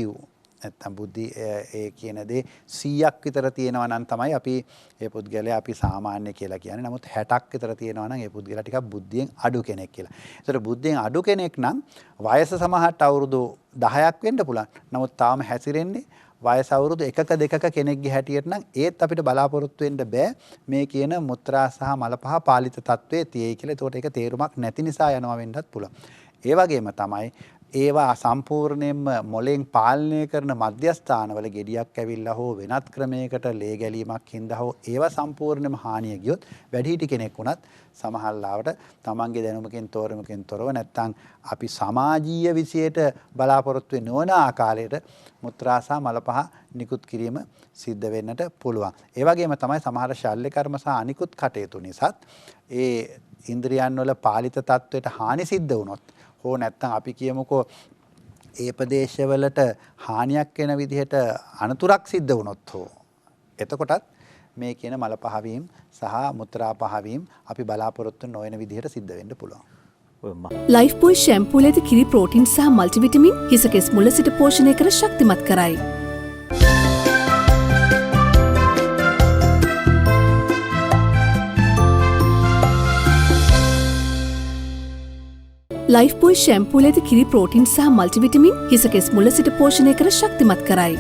නැත්නම් බුද්ධි ඒ කියන දේ 100ක් විතර තියෙනවා නම් තමයි අපි ඒ පුද්ගලයා අපි සාමාන්‍ය කියලා කියන්නේ. නමුත් 60ක් විතර තියෙනවා නම් ඒ පුද්ගලයා ටිකක් බුද්ධියෙන් අඩු කෙනෙක් කියලා. ඒතර බුද්ධියෙන් අඩු කෙනෙක් නම් වයස සමහරට අවුරුදු 10ක් වෙන්න පුළුවන්. නමුත් තාම හැසිරෙන්නේ වයස අවුරුදු 1ක 2ක කෙනෙක්ගේ හැටියට නම් ඒත් අපිට බලාපොරොත්තු වෙන්න බෑ මේ කියන මුත්‍රා සහ මල පහ පාලිත තත්වයේ තියෙයි කියලා. ඒකට ඒක තේරුමක් නැති නිසා යනවා වෙන්නත් පුළුවන්. ඒ වගේම තමයි ඒවා සම්පූර්ණයෙන්ම මොලෙන් පාලනය කරන මධ්‍යස්ථානවල ගෙඩියක් ඇවිල්ලා හෝ වෙනත් ක්‍රමයකට ලේ ගැලීමක් හින්දා හෝ ඒවා සම්පූර්ණයෙන්ම හානිය ගියොත් වැඩිහිටි කෙනෙක් වුණත් සමහරවිට තමන්ගේ දැනුමකින් තෝරමකින් තොරව නැත්නම් අපි සමාජීය විෂයට බලාපොරොත්තු වෙන නොවන ආකාරයට මුත්‍රා සහ මල පහ නිකුත් කිරීම සිද්ධ වෙන්නට පුළුවන්. ඒ වගේම තමයි සමහර ශල්‍ය කර්ම සහ අනිකුත් කටයුතු නිසාත් ඒ ඉන්ද්‍රියන් වල පාලිත තත්වයට හානි සිද්ධ වුණොත් හෝ නැත්නම් අපි කියමුකෝ ඒ ප්‍රදේශවලට හානියක් වෙන විදිහට අනතුරක් සිද්ධ වුණොත් හෝ එතකොටත් මේ කියන මල පහවීම සහ මුත්‍රා පහවීම අපි බලාපොරොත්තු නොවන විදිහට සිද්ධ වෙන්න පුළුවන්. ලයිෆ් බොයි ෂැම්පූල ඇති කිරි ප්‍රෝටින් සහ මල්ටිවිටමින් හිසකෙස් මුල සිට පෝෂණය කර ශක්තිමත් කරයි. ලයිෆ් බොයි ෂැම්පූල ඇති කිරි ප්‍රෝටින් සහ මල්ටිවිටමින් හිසකෙස් මුල සිට පෝෂණය කර ශක්තිමත් කරයි.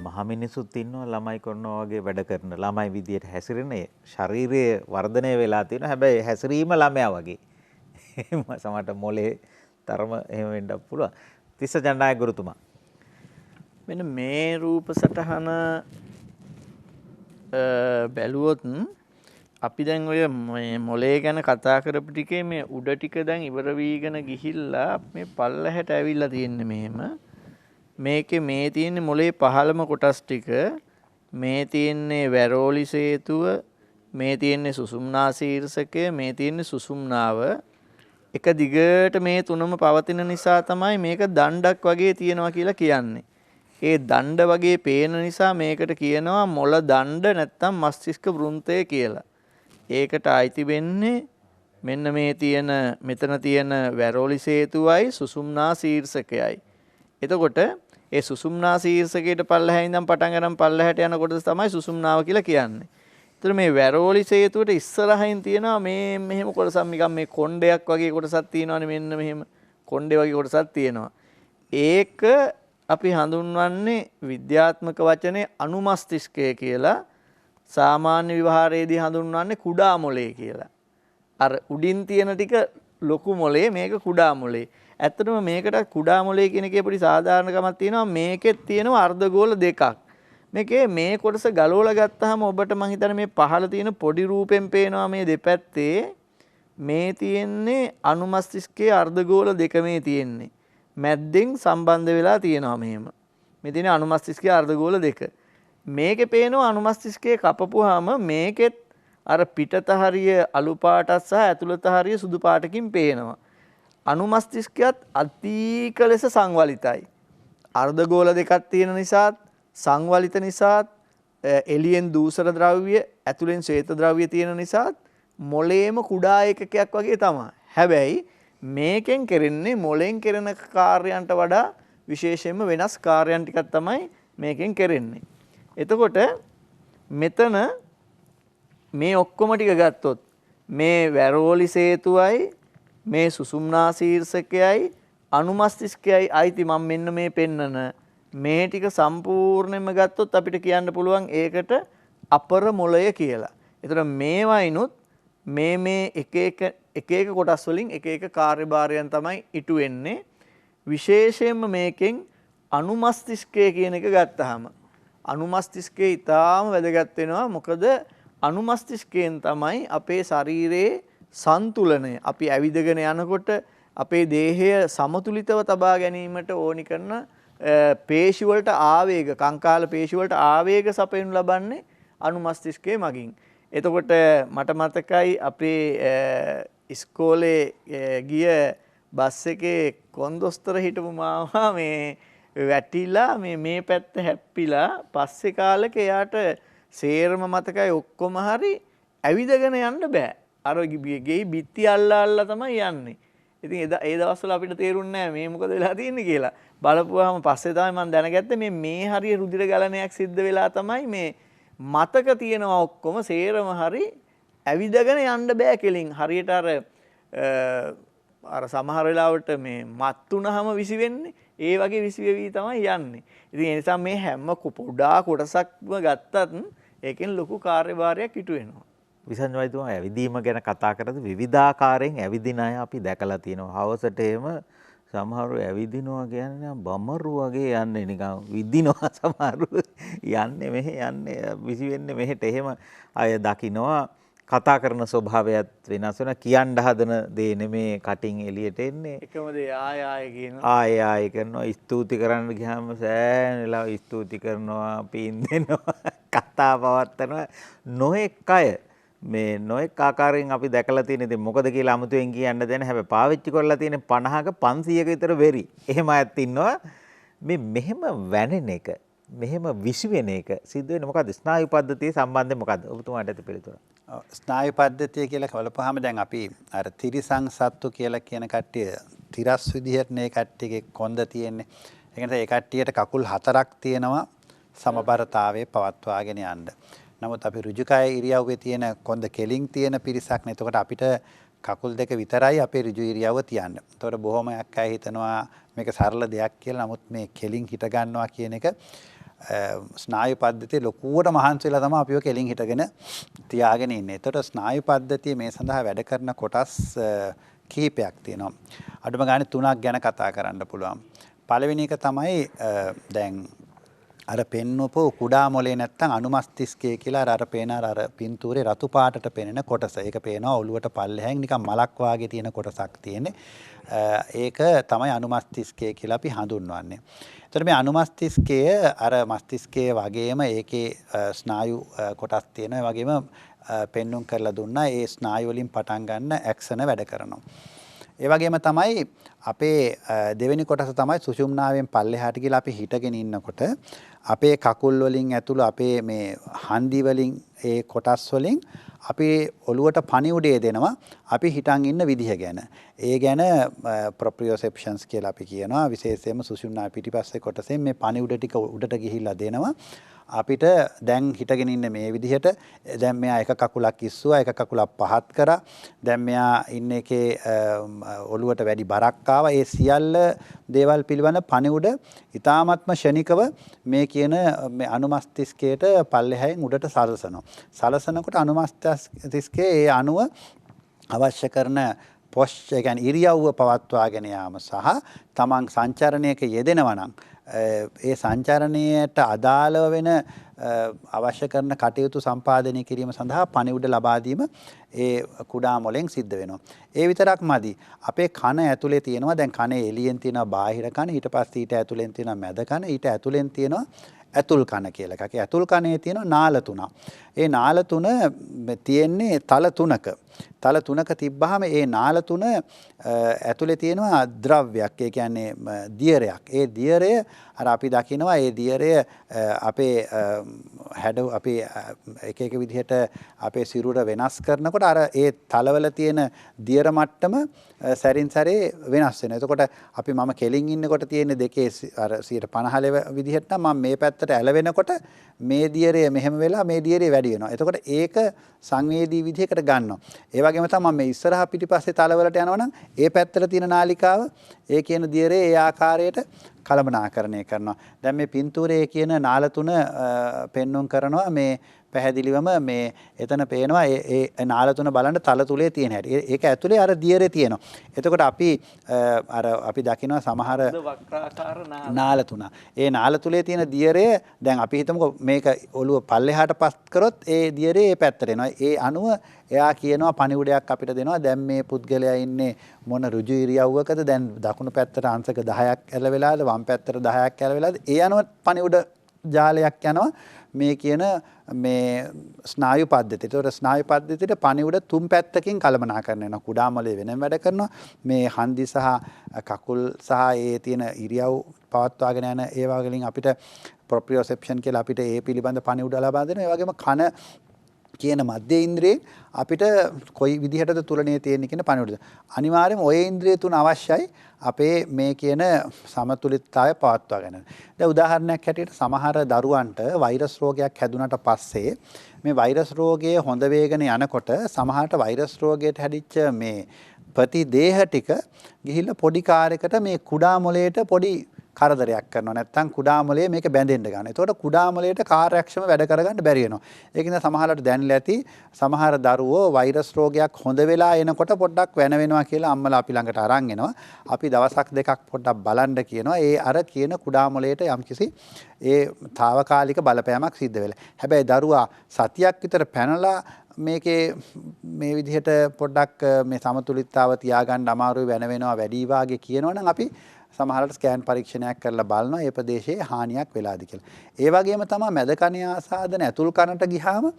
මහමිනිසුත් ඉන්නවා ළමයි කරනවා වගේ වැඩ කරන ළමයි විදියට හැසිරෙන ශරීරයේ වර්ධනය වෙලා තියෙනවා. හැබැයි හැසිරීම ළමයා වගේ. සමහරට මොලේ තරම එහෙම වෙන්නත් පුළුවන්. තිස්ස ජනනායක ගුරුතුමා. මෙන්න මේ රූප සටහන බැලුවොත් අපි දැන් ඔය මොලේ ගැන කතා කරපු ටිකේ මේ උඩ ටික දැන් ඉවර වීගෙන ගිහිල්ලා මේ පල්ලහැට ඇවිල්ලා තියෙන්නේ මෙහෙම. මේකේ මේ තියෙන්නේ මොලේ පහළම කොටස් ටික, මේ තියෙන්නේ වැරෝලි සේතුව, මේ තියෙන්නේ සුසුම්නා ශීර්ෂකය, මේ තියෙන්නේ සුසුම්නාව. එක දිගට මේ තුනම පවතින නිසා තමයි මේක දණ්ඩක් වගේ තියෙනවා කියලා කියන්නේ. ඒ දණ්ඩ වගේ පේන නිසා මේකට කියනවා මොළ දණ්ඩ නැත්නම් මස්තිෂ්ක වෘන්තය කියලා. ඒකට අයිති වෙන්නේ මෙන්න මේ තියෙන මෙතන තියෙන වැරෝලි සේතුවයි සුසුම්නා ශීර්ෂකයයි. එතකොට ඒ සුසුම්නා ශීර්ෂකයට පල්ලෙහා ඉඳන් පටන් ගන්න පල්ලෙහාට යන කොටස තමයි සුසුම්නාව කියලා කියන්නේ. ඒතර මේ වැරෝලි සේතුවට ඉස්සරහින් තියෙනවා මේ මෙහෙම කොටසක් නිකන් මේ කොණ්ඩයක් වගේ කොටසක් තියෙනවානේ මෙන්න මෙහෙම කොණ්ඩේ වගේ කොටසක් තියෙනවා. ඒක අපි හඳුන්වන්නේ විද්‍යාත්මක වචනේ අනුමස්තිෂ්කය කියලා. සාමාන්‍ය විවහාරයේදී හඳුන්වන්නේ කුඩා මොලේ කියලා. අර උඩින් තියෙන ටික ලොකු මොලේ මේක කුඩා මොලේ. ඇත්තටම මේකට කුඩා මොලේ කියන එකේ පොඩි සාධාරණකමක් තියෙනවා. මේකෙත් තියෙනවා අර්ධගෝල දෙකක්. මේකේ මේ කොටස ගලවලා ගත්තාම ඔබට මං හිතන්නේ මේ පහළ තියෙන පොඩි රූපෙන් පේනවා මේ දෙපැත්තේ මේ තියෙන්නේ අනුමස්තිෂ්කයේ අර්ධගෝල දෙක මේ තියෙන්නේ. මැද්දෙන් සම්බන්ධ වෙලා තියෙනවා මෙහෙම. මේ තියෙන අනුමස්තිෂ්කයේ අර්ධගෝල දෙක. මේකේ පේනවා අනුමස්තිෂ්කයේ කපපුවාම මේකෙත් අර පිටත හරිය අලු පාටක් සහ ඇතුළත හරිය සුදු පාටකින් පේනවා. අනුමස්තිෂ්කයත් අධික ලෙස සංවලිතයි. අර්ධගෝල දෙකක් තියෙන නිසාත් සංවලිත නිසාත් එළියෙන් දූෂර ද්‍රව්‍ය ඇතුලෙන් ශ්වේත ද්‍රව්‍ය තියෙන නිසාත් මොළේම කුඩා ඒකකයක් වගේ තමයි. හැබැයි මේකෙන් කරන්නේ මොළෙන් කරන කාර්යයන්ට වඩා විශේෂයෙන්ම වෙනස් කාර්යයන් ටිකක් තමයි මේකෙන් කරන්නේ. එතකොට මෙතන මේ ඔක්කොම ටික ගත්තොත් මේ වැරෝලි සේතුවයි මේ සුසුම්නා ශීර්ෂකයයි අනුමස්තිෂ්කයයි අයිති මම මෙන්න මේ පෙන්නන මේ ටික සම්පූර්ණයෙන්ම ගත්තොත් අපිට කියන්න පුළුවන් ඒකට අපර මොළය කියලා. ඒතර මේවයිනුත් මේ එක එක කොටස් වලින් එක එක කාර්යභාරයන් තමයි ඉටු වෙන්නේ. විශේෂයෙන්ම මේකෙන් අනුමස්තිෂ්කය කියන එක ගත්තාම අනුමස්තිෂ්කය ඊටාම වැදගත් වෙනවා. මොකද අනුමස්තිෂ්කයෙන් තමයි අපේ ශරීරයේ සන්තුලනය අපි ඇවිදගෙන යනකොට අපේ දේහය සමතුලිතව තබා ගැනීමට ඕනි කරන පේශි වලට ආවේග කංකාල පේශි වලට ආවේග සපයනු ලබන්නේ අනුමස්තිෂ්කයේ මගින්. එතකොට මට මතකයි අපේ ඉස්කෝලේ ගිය බස් එකේ කොන්දොස්තර හිටපු මාමා මේ වැටිලා මේ පැත්ත හැප්පිලා පස්සේ කාලෙක එයාට සේරම මතකයි ඔක්කොම හරි ඇවිදගෙන යන්න බෑ. අර ගෙයි බිත්ති අල්ලා තමයි යන්නේ. ඉතින් ඒ දවස්වල අපිට තේරුන්නේ නැහැ මේ මොකද වෙලා තියෙන්නේ කියලා. බලපුවාම පස්සේ තමයි මම දැනගත්තේ මේ හරිය රුධිර ගලණයක් සිද්ධ වෙලා තමයි මේ මතක තියෙනවා ඔක්කොම සේරම හරි ඇවිදගෙන යන්න බෑ කෙලින්. හරියට අර සමහර වෙලාවට මේ මත් වුනහම විසි වෙන්නේ ඒ වගේ විසි වෙවි තමයි යන්නේ. ඉතින් ඒ නිසා මේ හැම පොඩා කොටසක්ම ගත්තත් ඒකෙන් ලොකු කාර්යභාරයක් ඉටු වෙනවා. විසංජ වෛද්‍යතුමා ඇවිදීම ගැන කතා කරද්දී විවිධාකාරයෙන් ඇවිදින අය අපි දැකලා තියෙනවා. හවසට එහෙම සමහරව ඇවිදිනවා කියන්නේ බමරු වගේ යන්නේ නිකන් විදිනවා සමහරව යන්නේ මෙහෙ යන්නේ විසි වෙන්නේ මෙහෙට එහෙම අය දකින්නවා. කතා කරන ස්වභාවයත් වෙනස් වෙනවා. කියන්න හදන දේ නෙමේ කටින් එළියට එන්නේ. එකම දේ ආය කියනවා. ආය කරනවා. ස්තුති කරන්න ගියාම සෑහෙන වෙලාව ස්තුති කරනවා, පින් දෙනවා, කතා පවත්නවා. නොඑක් අය මේ නොඑක් ආකාරයෙන් අපි දැකලා තියෙන ඉතින් මොකද කියලා අමුතුවෙන් කියන්න දෙන්නේ. හැබැයි පාවිච්චි කරලා තියෙන 50ක 500ක විතර වෙරි. එහෙම අයත් ඉන්නවා. මෙහෙම වැනෙන එක, මෙහෙම විසි වෙන එක සිද්ධ වෙන්නේ මොකද්ද? ස්නායු පද්ධතිය සම්බන්ධයෙන් මොකද්ද? ඔබතුමාට ඇති පිළිතුර. ස්නායු පද්ධතිය කියලා බලපුවාම දැන් අපි අර තිරිසං සත්තු කියලා කියන කට්ටිය තිරස් විදිහට මේ කට්ටියගේ කොන්ද තියෙන්නේ. ඒ කියන්නේ ඒ කට්ටියට කකුල් 4ක් තියෙනවා සමබරතාවයේ පවත්වාගෙන යන්න. නමුත් අපි ඍජුකය ඉරියව්වේ තියෙන කොන්ද කෙලින් තියෙන පිරිසක් නේ. එතකොට අපිට කකුල් දෙක විතරයි අපේ ඍජු ඉරියව්ව තියන්න. එතකොට බොහොමයක් අය හිතනවා මේක සරල දෙයක් කියලා. නමුත් මේ කෙලින් හිට ගන්නවා කියන එක ස්නායු පද්ධතියේ ලොකුවට මහන්සි වෙලා තමයි අපිව කෙලින් හිටගෙන තියාගෙන ඉන්නේ. එතකොට ස්නායු පද්ධතිය මේ සඳහා වැඩ කරන කොටස් කිහිපයක් තියෙනවා. අඩුම ගානේ 3ක් ගැන කතා කරන්න පුළුවන්. පළවෙනි එක තමයි දැන් අර පෙන්වපු කුඩා මොලේ නැත්තම් අනුමස්තිෂ්කය කියලා අර පේන අර පින්තූරේ රතු පාටට පෙනෙන කොටස. ඒක පේනවා ඔළුවට පල්ලෙහෙන් නිකන් මලක් වාගේ තියෙන කොටසක් තියෙන්නේ. ඒක තමයි අනුමස්තිෂ්කය කියලා අපි හඳුන්වන්නේ. එතකොට මේ අනුමස්තිෂ්කය අර මස්තිෂ්කයේ වගේම ඒකේ ස්නායු කොටස් තියෙනවා. ඒ වගේම පෙන්눔 කරලා දුන්නා ඒ ස්නායු වලින් පටන් ගන්න ඇක්ෂන වැඩ කරනවා. ඒ වගේම තමයි අපේ දෙවෙනි කොටස තමයි සුෂුම්නාවෙන් පල්ලෙහාට ගිහලා අපි හිටගෙන ඉන්නකොට අපේ කකුල් වලින් ඇතුළු අපේ මේ හන්දි වලින් ඒ කොටස් වලින් අපි ඔළුවට පණිවුඩය දෙනවා අපි හිටන් ඉන්න විදිහ ගැන. ඒ ගැන ප්‍රොප්‍රියෝසෙප්ෂන්ස් කියලා අපි කියනවා. විශේෂයෙන්ම සුෂුම්නා පිටිපස්සේ කොටසෙන් මේ පණිවුඩ ටික උඩට ගිහිල්ලා දෙනවා. අපිට දැන් හිටගෙන ඉන්න මේ විදිහට දැන් මෙයා එක කකුලක් ඉස්සුවා එක කකුලක් පහත් කරා දැන් මෙයා ඉන්න එකේ ඔළුවට වැඩි බරක් ආවා ඒ සියල්ල දේවල් පිළිබඳ පණිවුඩ ඊ타ත්ම ෂණිකව මේ කියන මේ අනුමස්තිෂ්කයට පල්ලෙහායින් උඩට සලසනකොට අනුමස්තිෂ්කයේ ඒ අණුව අවශ්‍ය කරන පොස්චර් ඒ කියන්නේ ඉරියව්ව පවත්වාගෙන යාම සහ තමන් සංචරණයක යෙදෙනවා නම් ඒ සංචරණයට අදාළව වෙන අවශ්‍ය කරන කටයුතු සම්පාදනය කිරීම සඳහා පණිවුඩ ලබා දීම ඒ කුඩා මොලෙන් සිද්ධ වෙනවා. ඒ විතරක් මදි. අපේ කන ඇතුලේ තියෙනවා දැන් කනේ එළියෙන් තියෙනවා බාහිර කන ඊට පස්සේ ඊට ඇතුලෙන් තියෙනවා මැද කන ඊට ඇතුලෙන් තියෙනවා ඇතුල් කන කියලා එකක්. ඇතුල් කනේ තියෙනවා නාල තුනක්. ඒ නාල තුන තියෙන්නේ තල තුනක. තල තුනක තිබ්බහම ඒ නාල තුන ඇතුලේ තියෙනවා ද්‍රව්‍යයක්. ඒ කියන්නේ දියරයක්. ඒ දියරය අර අපි දකිනවා ඒ දියරය අපේ අපේ එක එක විදිහට අපේ සිරුර වෙනස් කරනකොට අර ඒ තලවල තියෙන දියර මට්ටම සැරින් සැරේ වෙනස් වෙනවා. එතකොට අපි මම කෙලින් ඉන්නකොට තියෙන දෙකේ අර 50 විදිහට නම් මම මේ පැත්තට ඇලවෙනකොට මේ දියරය මෙහෙම වෙලා මේ දියරය වැඩි වෙනවා. එතකොට ඒක සංවේදී විදිහකට ගන්නවා. ඒ වගේම තමයි මේ ඉස්සරහා පිටිපස්සේ තලවලට යනවනම් ඒ පැත්තට තියෙන නාලිකාව ඒ කියන දියරේ ඒ ආකාරයට කළමනාකරණය කරනවා. දැන් මේ පින්තූරයේ කියන නාල තුන පෙන්වුම් කරනවා මේ පැහැදිලිවම මේ එතන පේනවා ඒ නාල තුන බලන්න තල තුලේ තියෙන හැටි. ඒක ඇතුලේ අර දියරේ තියෙනවා. එතකොට අපි දකිනවා සමහර වක්‍රාකාර නාල තුන. ඒ නාල තුලේ තියෙන දියරය දැන් අපි හිතමුකෝ මේක ඔළුව පල්ලෙහාට පස් කරොත් ඒ දියරේ ඒ පැත්තට එනවා. ඒ අනුව එයා කියනවා පණිවුඩයක් අපිට දෙනවා. දැන් මේ පුද්ගලයා ඉන්නේ මොන ඍජු ඉරියව්වකද? දැන් දකුණු පැත්තට අංශක 10ක් ඇලවෙලාද? වම් පැත්තට 10ක් ඇලවෙලාද? ඒ අනුව පණිවුඩ ජාලයක් යනවා. මේ කියන මේ ස්නායු පද්ධතිය. ඒතකොට ස්නායු පද්ධතියට පණිවුඩ තුන් පැත්තකින් කළමනාකරණය වෙනවා. කුඩා මොළේ වෙනම වැඩ කරනවා. මේ හන්දි සහ කකුල් සහ ඒ තියෙන ඉරියව් පවත්වාගෙන යන ඒවා වලින් අපිට ප්‍රොප්‍රියොසෙප්ෂන් කියලා අපිට ඒ පිළිබඳ පණිවුඩ ලබා දෙනවා. ඒ වගේම කන කියන මධ්‍ය ඉන්ද්‍රියෙන් අපිට කොයි විදිහටද තුලණය තියෙන්නේ කියන පණිවුඩ. අනිවාර්යයෙන්ම ওই ඉන්ද්‍රිය තුන අවශ්‍යයි අපේ මේ කියන සමතුලිතතාවය පවත්වා ගන්න. දැන් උදාහරණයක් හැටියට සමහර දරුවන්ට වෛරස් රෝගයක් හැදුනට පස්සේ මේ වෛරස් රෝගයේ හොඳ වේගන යනකොට සමහරට වෛරස් රෝගයට හැදිච්ච මේ ප්‍රතිදේහ ටික ගිහිල්ලා පොඩි කාර්යයකට මේ කුඩා මොළයට පොඩි කරදරයක් කරනවා. නැත්නම් කුඩා මොළයේ මේක බැඳෙන්න ගන්න. එතකොට කුඩා මොළයට කාර්යක්ෂම වැඩ කරගන්න බැරි වෙනවා. ඒක නිසා සමහරවිට දැනලා ඇති සමහර දරුවෝ වෛරස් රෝගයක් හොඳ වෙලා එනකොට පොඩ්ඩක් වෙන වෙනවා කියලා අම්මලා අපි ළඟට අරන් එනවා. අපි දවසක් දෙකක් පොඩ්ඩක් බලන්න කියනවා. ඒ අර කියන කුඩා මොළයට යම්කිසි ඒ తాවකාලික බලපෑමක් සිද්ධ වෙලා. හැබැයි දරුවා සතියක් විතර පැනලා මේකේ මේ විදිහට පොඩ්ඩක් මේ සමතුලිතතාව තියාගන්න අමාරුයි වෙන වෙනවා වැඩි වාගේ කියනවනම් අපි සමහරවිට ස්කෑන් පරීක්ෂණයක් කරලා බලනවා ඒ ප්‍රදේශයේ හානියක් වෙලාද කියලා. ඒ වගේම තමයි මැද කනේ ආසාදන ඇතුල් කනට ගියාම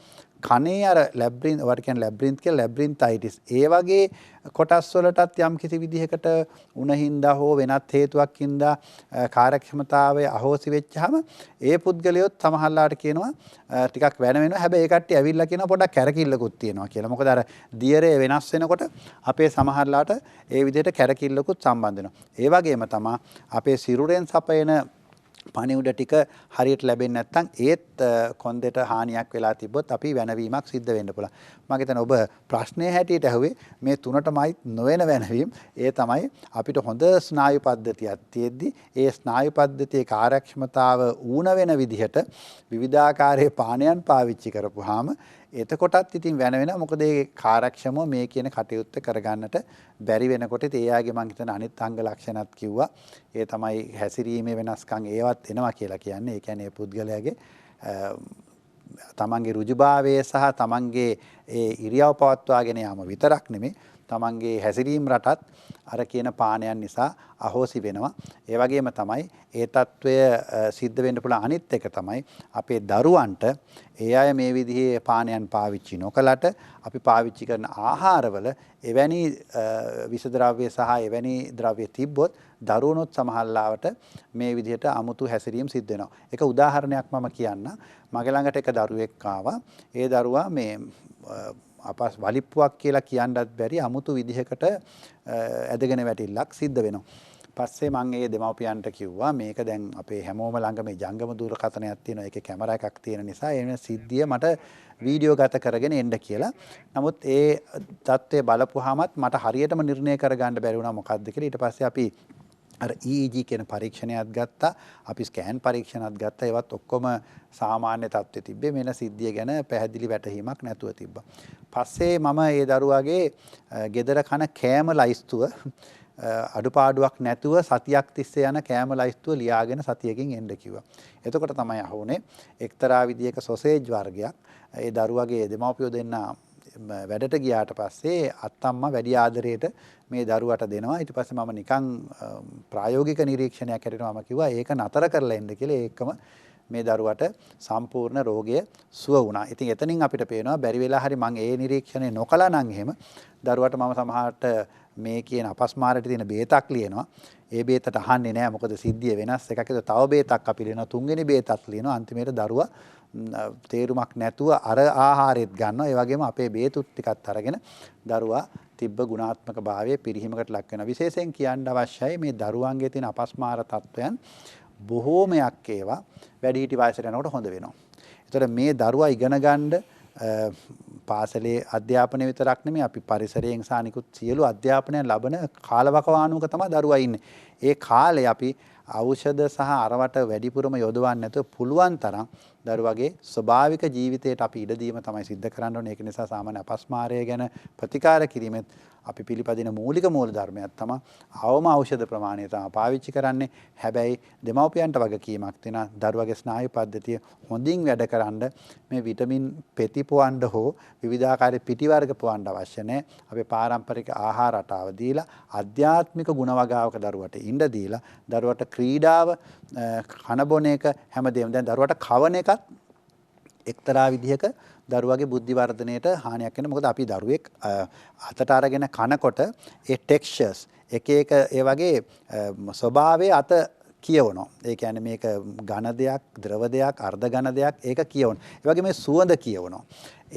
කනේ අර ලැබ්‍රින්ත් වට කියන්නේ ලැබ්‍රින්ත් කියලා ලැබ්‍රින්තයිටිස් ඒ වගේ කොටස් වලටත් යම් කිසි විදිහකට උණහින්දා හෝ වෙනත් හේතුවක් හින්දා කාර්යක්ෂමතාවය අහෝසි වෙච්චාම ඒ පුද්ගලයොත් සමහරලාට කියනවා ටිකක් වෙන වෙනවා. හැබැයි ඒ කට්ටිය ඇවිල්ලා කියනවා පොඩ්ඩක් කැරකිල්ලකුත් තියෙනවා කියලා. මොකද අර දියරේ වෙනස් වෙනකොට අපේ සමහරලාට ඒ විදිහට කැරකිල්ලකුත් සම්බන්ධ වෙනවා. ඒ වගේම තමයි අපේ සිරුරෙන් සපයන පණිවුඩ ටික හරියට ලැබෙන්නේ නැත්නම් ඒත් කොන්දේට හානියක් වෙලා තිබ්බොත් අපි වෙනවීමක් සිද්ධ වෙන්න පුළුවන්. මම හිතන්නේ ඔබ ප්‍රශ්නයේ හැටියට ඇහුවේ මේ තුනටමයි නොවන වෙනවීම. ඒ තමයි අපිට හොඳ ස්නායු පද්ධතියක් තියෙද්දි ඒ ස්නායු පද්ධතියේ කාර්යක්ෂමතාව ඌන වෙන විදිහට විවිධාකාරයේ පානයන් පාවිච්චි කරපුවාම එතකොටත් ඉතින් වෙන වෙනවා. මොකද ඒ කාර්යක්ෂමව මේ කියන කටයුත්ත කරගන්නට බැරි වෙනකොට ඒ ආගේ මම හිතන අනිත් අංග ලක්ෂණත් කිව්වා. ඒ තමයි හැසිරීමේ වෙනස්කම් ඒවත් එනවා කියලා කියන්නේ. ඒ කියන්නේ පුද්ගලයාගේ තමන්ගේ ඍජුභාවය සහ තමන්ගේ ඒ ඉරියව් පවත්වාගෙන යාම විතරක් නෙමෙයි තමන්ගේ හැසිරීම රටත් අර කියන පානයන් නිසා අහෝසි වෙනවා. ඒ වගේම තමයි ඒ తত্ত্বය සිද්ධ වෙන්න පුළුවන් අනිත් එක තමයි අපේ දරුවන්ට ඒ අය මේ විදිහේ පානයන් පාවිච්චි නොකලට අපි පාවිච්චි කරන ආහාරවල එවැනි විස ද්‍රව්‍ය සහ එවැනි ද්‍රව්‍ය තිබ්බොත් දරුවනොත් සමහරලාවට මේ විදිහට අමුතු හැසිරීම් සිද්ධ වෙනවා. ඒක උදාහරණයක් මම කියන්න. මගේ ළඟට එක දරුවෙක් ආවා. ඒ දරුවා මේ අපස් වලිප්පුවක් කියලා කියන්නත් බැරි අමුතු විදිහකට ඇදගෙන වැටිල්ලක් සිද්ධ වෙනවා. පස්සේ මම ඒ දෙමව්පියන්ට කිව්වා මේක දැන් අපේ හැමෝම ළඟ මේ ජංගම දුරකථනයක් තියෙනවා. ඒකේ කැමරා එකක් තියෙන නිසා ඒ සිද්ධිය මට වීඩියෝ ගත කරගෙන එන්න කියලා. නමුත් ඒ தත්ත්වය බලපුවාමත් මට හරියටම නිර්ණය කරගන්න බැරි වුණා මොකද්ද කියලා. ඊට පස්සේ අපි අර EEG කියන පරීක්ෂණයක් ගත්තා. අපි ස්කෑන් පරීක්ෂණත් ගත්තා. ඒවත් ඔක්කොම සාමාන්‍ය තත්ත්වෙ තිබ්බේ. මෙන්න සිද්ධිය ගැන පැහැදිලි වැටහීමක් නැතුව තිබ්බා. පස්සේ මම ඒ දරුවාගේ ගෙදර කන කෑම ලයිස්තුව අඩුපාඩුවක් නැතුව සතියක් තිස්සේ යන කෑම ලයිස්තුව ලියාගෙන සතියකින් එන්න කිව්වා. එතකොට තමයි අහුනේ එක්තරා විදියක සොසේජ් වර්ගයක් ඒ දරුවාගේ දෙමව්පියෝ දෙන්න වැඩට ගියාට පස්සේ අත්තම්මා වැඩි ආදරයට මේ දරුවට දෙනවා. ඊට පස්සේ මම නිකන් ප්‍රායෝගික නිරීක්ෂණයක් හැටියට මම කිව්වා ඒක නතර කරලා එන්න කියලා. ඒකම මේ දරුවට සම්පූර්ණ රෝගය සුව වුණා. ඉතින් එතනින් අපිට පේනවා බැරි වෙලා හරි මම ඒ නිරීක්ෂණය නොකළා නම් එහෙම දරුවට මම සමහරට මේ කියන අපස්මාරයට තියෙන බේතක් ලියනවා. ඒ බේතට අහන්නේ නැහැ මොකද සිද්ධිය වෙනස් එකක්. ඒක තව බේතක් අපි ලියනවා. තුන්වෙනි බේතත් ලියනවා. අන්තිමේට දරුවා තේරුමක් නැතුව අර ආහාරෙත් ගන්නවා. ඒ වගේම අපේ බේතුත් ටිකත් අරගෙන දරුවා තිබ්බ ගුණාත්මක භාවයේ පිරිහීමකට ලක් වෙනවා. විශේෂයෙන් කියන්න අවශ්‍යයි මේ දරුවන්ගේ තියෙන අපස්මාර තත්වයන් බොහෝමයක් ඒවා වැඩිහිටි වයසට යනකොට හොඳ වෙනවා. ඒතර මේ දරුවා ඉගෙන ගන්න පාසලේ අධ්‍යාපනය විතරක් නෙමෙයි අපි පරිසරයෙන් සහ නිකුත් සියලු අධ්‍යාපනයන් ලබන කාලවකවානුවක තමයි දරුවා ඉන්නේ. ඒ කාලේ අපි ඖෂධ සහ අරවට වැඩිපුරම යොදවන්නේ නැතුව පුළුවන් තරම් දරුවගේ ස්වභාවික ජීවිතයට අපි ඉඩ දීම තමයි සිද්ධ කරන්න ඕනේ. ඒක නිසා සාමාන්‍ය අපස්මාරය ගැන ප්‍රතිකාර කිරීමෙත් අපි පිළිපදින මූලික මූල ධර්මයක් තමයි අවම ඖෂධ ප්‍රමාණය තමයි පාවිච්චි කරන්නේ. හැබැයි දෙමව්පියන්ට වගකීමක් තියෙනවා දරුවගේ ස්නායු පද්ධතිය හොඳින් වැඩ කරන්න මේ විටමින් පෙති පොවන්න හෝ විවිධාකාර පිටි වර්ග පොවන්න අවශ්‍ය නැහැ. අපේ පාරම්පරික ආහාර රටාව දීලා ආධ්‍යාත්මික ගුණ වගාවක දරුවට ඉන්න දීලා දරුවට ක්‍රීඩාව කන බොන එක හැමදේම දැන් දරුවට කවන එකත් එක්තරා විදිහක දරුවගේ බුද්ධි වර්ධනයට හානියක් වෙනවා. මොකද අපි දරුවෙක් අතට අරගෙන කනකොට ඒ ටෙක්ස්චර්ස් එක එක ඒ වගේ ස්වභාවයේ අත කියවනවා. ඒ කියන්නේ මේක ඝන දෙයක්, ද්‍රව දෙයක්, අර්ධ ඝන දෙයක් ඒක කියවනවා. ඒ වගේ මේ සුවඳ කියවනවා.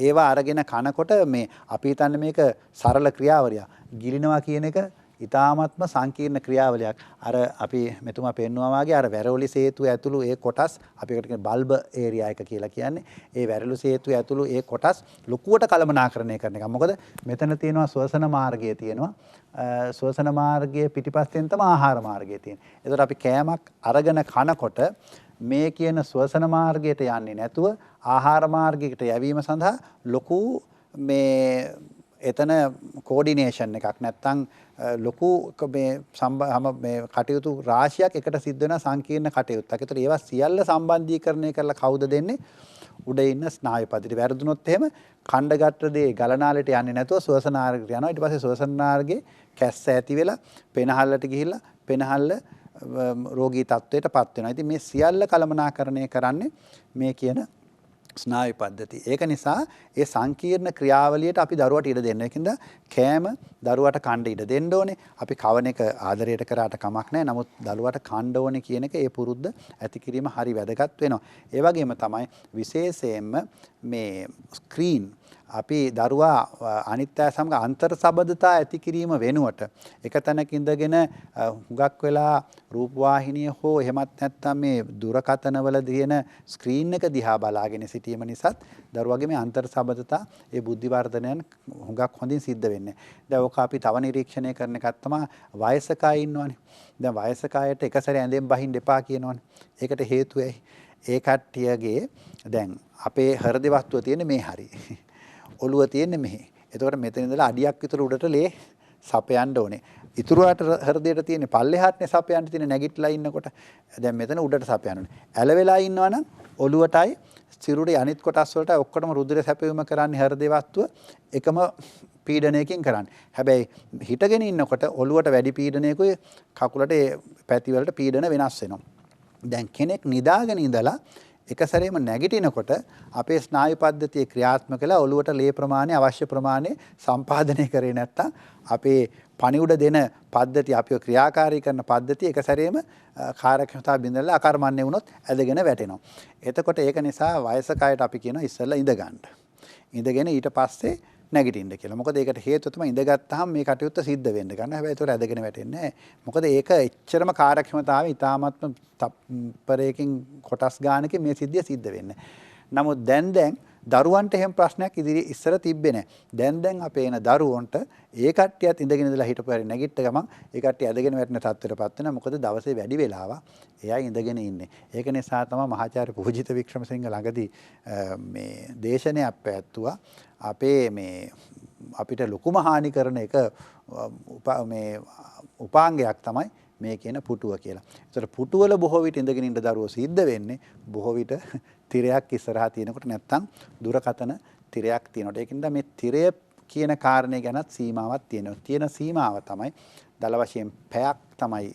ඒවා අරගෙන කනකොට මේ අපි හිතන්නේ මේක සරල ක්‍රියාවලියක්. ගිලිනවා කියන එක ඉතාමත්ම සංකීර්ණ ක්‍රියාවලියක්. අර අපි මෙතුමා පෙන්වුවා වගේ අර වැරොලි සේතුව ඇතුළු ඒ කොටස් අපි ඒකට කියන බල්බ ඒරියා එක කියලා කියන්නේ. ඒ වැරොලි සේතුව ඇතුළු ඒ කොටස් ලොකුවට කළමනාකරණය කරන එක. මොකද මෙතන තියෙනවා ශ්වසන මාර්ගය තියෙනවා. ශ්වසන මාර්ගයේ පිටිපස්සෙන් තමයි ආහාර මාර්ගය තියෙන්නේ. ඒතකොට අපි කෑමක් අරගෙන කනකොට මේ කියන ශ්වසන මාර්ගයට යන්නේ නැතුව ආහාර මාර්ගයකට යැවීම සඳහා ලොකු මේ එතන කෝඩිනේෂන් එකක් නැත්තම් ලොකු මේ කටයුතු රාශියක් එකට සිද්ධ වෙන සංකීර්ණ කටයුත්තක්. ඒතර ඒවා සියල්ල සම්බන්ධීකරණය කරලා කවුද දෙන්නේ? උඩ ඉන්න ස්නායු පද්ධතිය. වැරදුනොත් එහෙම කණ්ඩගත්ත දේ ගලනාලයට යන්නේ නැතුව ශ්වසනාර්ගයට යනවා. ඊට පස්සේ ශ්වසනාර්ගයේ කැස්ස ඇති වෙලා පෙනහල්ලට ගිහිල්ලා පෙනහල්ල රෝගී තත්වයට පත් වෙනවා. ඉතින් මේ සියල්ල කළමනාකරණය කරන්නේ මේ කියන ස්නායු පද්ධතිය. ඒක නිසා ඒ සංකීර්ණ ක්‍රියාවලියට අපි දරුවට ඉඩ දෙන්න. ඒකින්ද කෑම දරුවට කන්න ඉඩ දෙන්න ඕනේ. අපි කවන එක ආදරයට කරාට කමක් නැහැ. නමුත් දරුවට කන්න ඕනේ කියන එක ඒ පුරුද්ද ඇති කිරීම හරි වැදගත් වෙනවා. ඒ වගේම තමයි විශේෂයෙන්ම මේ ස්ක්‍රීන් අපි දරුවා අනිත් අය සමග අන්තර් සබඳතා ඇති කිරීම වෙනුවට එක තැනක ඉඳගෙන හුඟක් වෙලා රූපවාහිනිය හෝ එහෙමත් නැත්නම් මේ දුරකථනවල තියෙන ස්ක්‍රීන් එක දිහා බලාගෙන සිටීම නිසාත් දරුවගේ මේ අන්තර් සබඳතා ඒ බුද්ධි වර්ධනයන් හුඟක් හොඳින් සිද්ධ වෙන්නේ. දැන් ඔක අපි තව නිරීක්ෂණය කරන එකක් තමයි වයසක අය ඉන්නවනේ. දැන් වයසක අයට එක සැරේ ඇඳෙන් බහින්න එපා කියනවනේ. ඒකට හේතුව ඇයි? ඒ කට්ටියගේ දැන් අපේ හෘද වස්තුව තියෙන්නේ මේ හරිය. ඔළුව තියෙන්නේ මෙහි. එතකොට මෙතන ඉඳලා අඩියක් විතර උඩට ලේ සපයන්න ඕනේ. ඉතුරුට හෘදයට තියෙන පල්ලෙහාටනේ සපයන්න තියෙන නැගිටලා ඉන්නකොට. දැන් මෙතන උඩට සපයන්න ඕනේ. ඇල වෙලා ඉන්නවනම් ඔළුවටයි සිරුරේ අනිත් කොටස් වලට ඔක්කොටම රුධිර සැපයීම කරන්නේ හෘද වස්තුව එකම පීඩනයකින් කරන්නේ. හැබැයි හිටගෙන ඉන්නකොට ඔළුවට වැඩි පීඩනයකුයි කකුලට ඒ පැති වලට පීඩන වෙනස් වෙනවා. දැන් කෙනෙක් නිදාගෙන ඉඳලා එක සැරේම නැගිටිනකොට අපේ ස්නායු පද්ධතිය ක්‍රියාත්මක වෙලා ඔළුවට ලේ ප්‍රමාණය අවශ්‍ය ප්‍රමාණය සම්පාදනය කරේ නැත්තම් අපේ පණිවුඩ දෙන පද්ධතිය අපිව ක්‍රියාකාරී කරන පද්ධතිය එක සැරේම කාර්යක්ෂමතාව බිඳලා අකර්මණ්‍ය වුණොත් ඇදගෙන වැටෙනවා. එතකොට ඒක නිසා වයසක අයට අපි කියනවා ඉස්සෙල්ලා ඉඳ ගන්න. ඉඳගෙන ඊට පස්සේ නැගිටින්න කියලා. මොකද ඒකට හේතුව තමයි ඉඳගත්තාම මේ කටයුත්ත සිද්ධ වෙන්න ගන්න. හැබැයි ඒතර ඇදගෙන වැටෙන්නේ නැහැ. මොකද ඒක එච්චරම කාර්යක්ෂමතාවය ඉතාමත්ම තප්පරයකින් කොටස් ගානකින් මේ සිද්ධිය සිද්ධ වෙන්නේ. නමුත් දැන් දරුවන්ට එහෙම ප්‍රශ්නයක් ඉස්සර තිබ්බේ නැහැ. දැන් අපේ එන දරුවන්ට ඒ කට්ටියත් ඉඳගෙන ඉඳලා හිටපු හැරි නැගිට ගමන් ඒ කට්ටිය ඇදගෙන වැටෙන තත්ත්වයටපත් වෙනවා. මොකද දවසේ වැඩි වෙලාවක් එයා ඉඳගෙන ඉන්නේ. ඒක නිසා තමයි මහාචාර්ය පූජිත වික්‍රමසිංහ ළඟදී මේ දේශනයක් පැවැත්තුවා. අපේ මේ අපිට ලොකුම හානි කරන එක මේ උපාංගයක් තමයි මේ කියන පුටුව කියලා. ඒතර පුටුවල බොහෝ විට ඉඳගෙන ඉන්න දරුවෝ සිද්ධ වෙන්නේ බොහෝ විට තිරයක් ඉස්සරහා තියෙනකොට නැත්තම් දුරකථන තිරයක් තියෙනකොට. ඒකින්ද මේ තිරය කියන කාරණේ ගැනත් සීමාවක් තියෙනවා. තියෙන සීමාව තමයි දල වශයෙන් පැයක් තමයි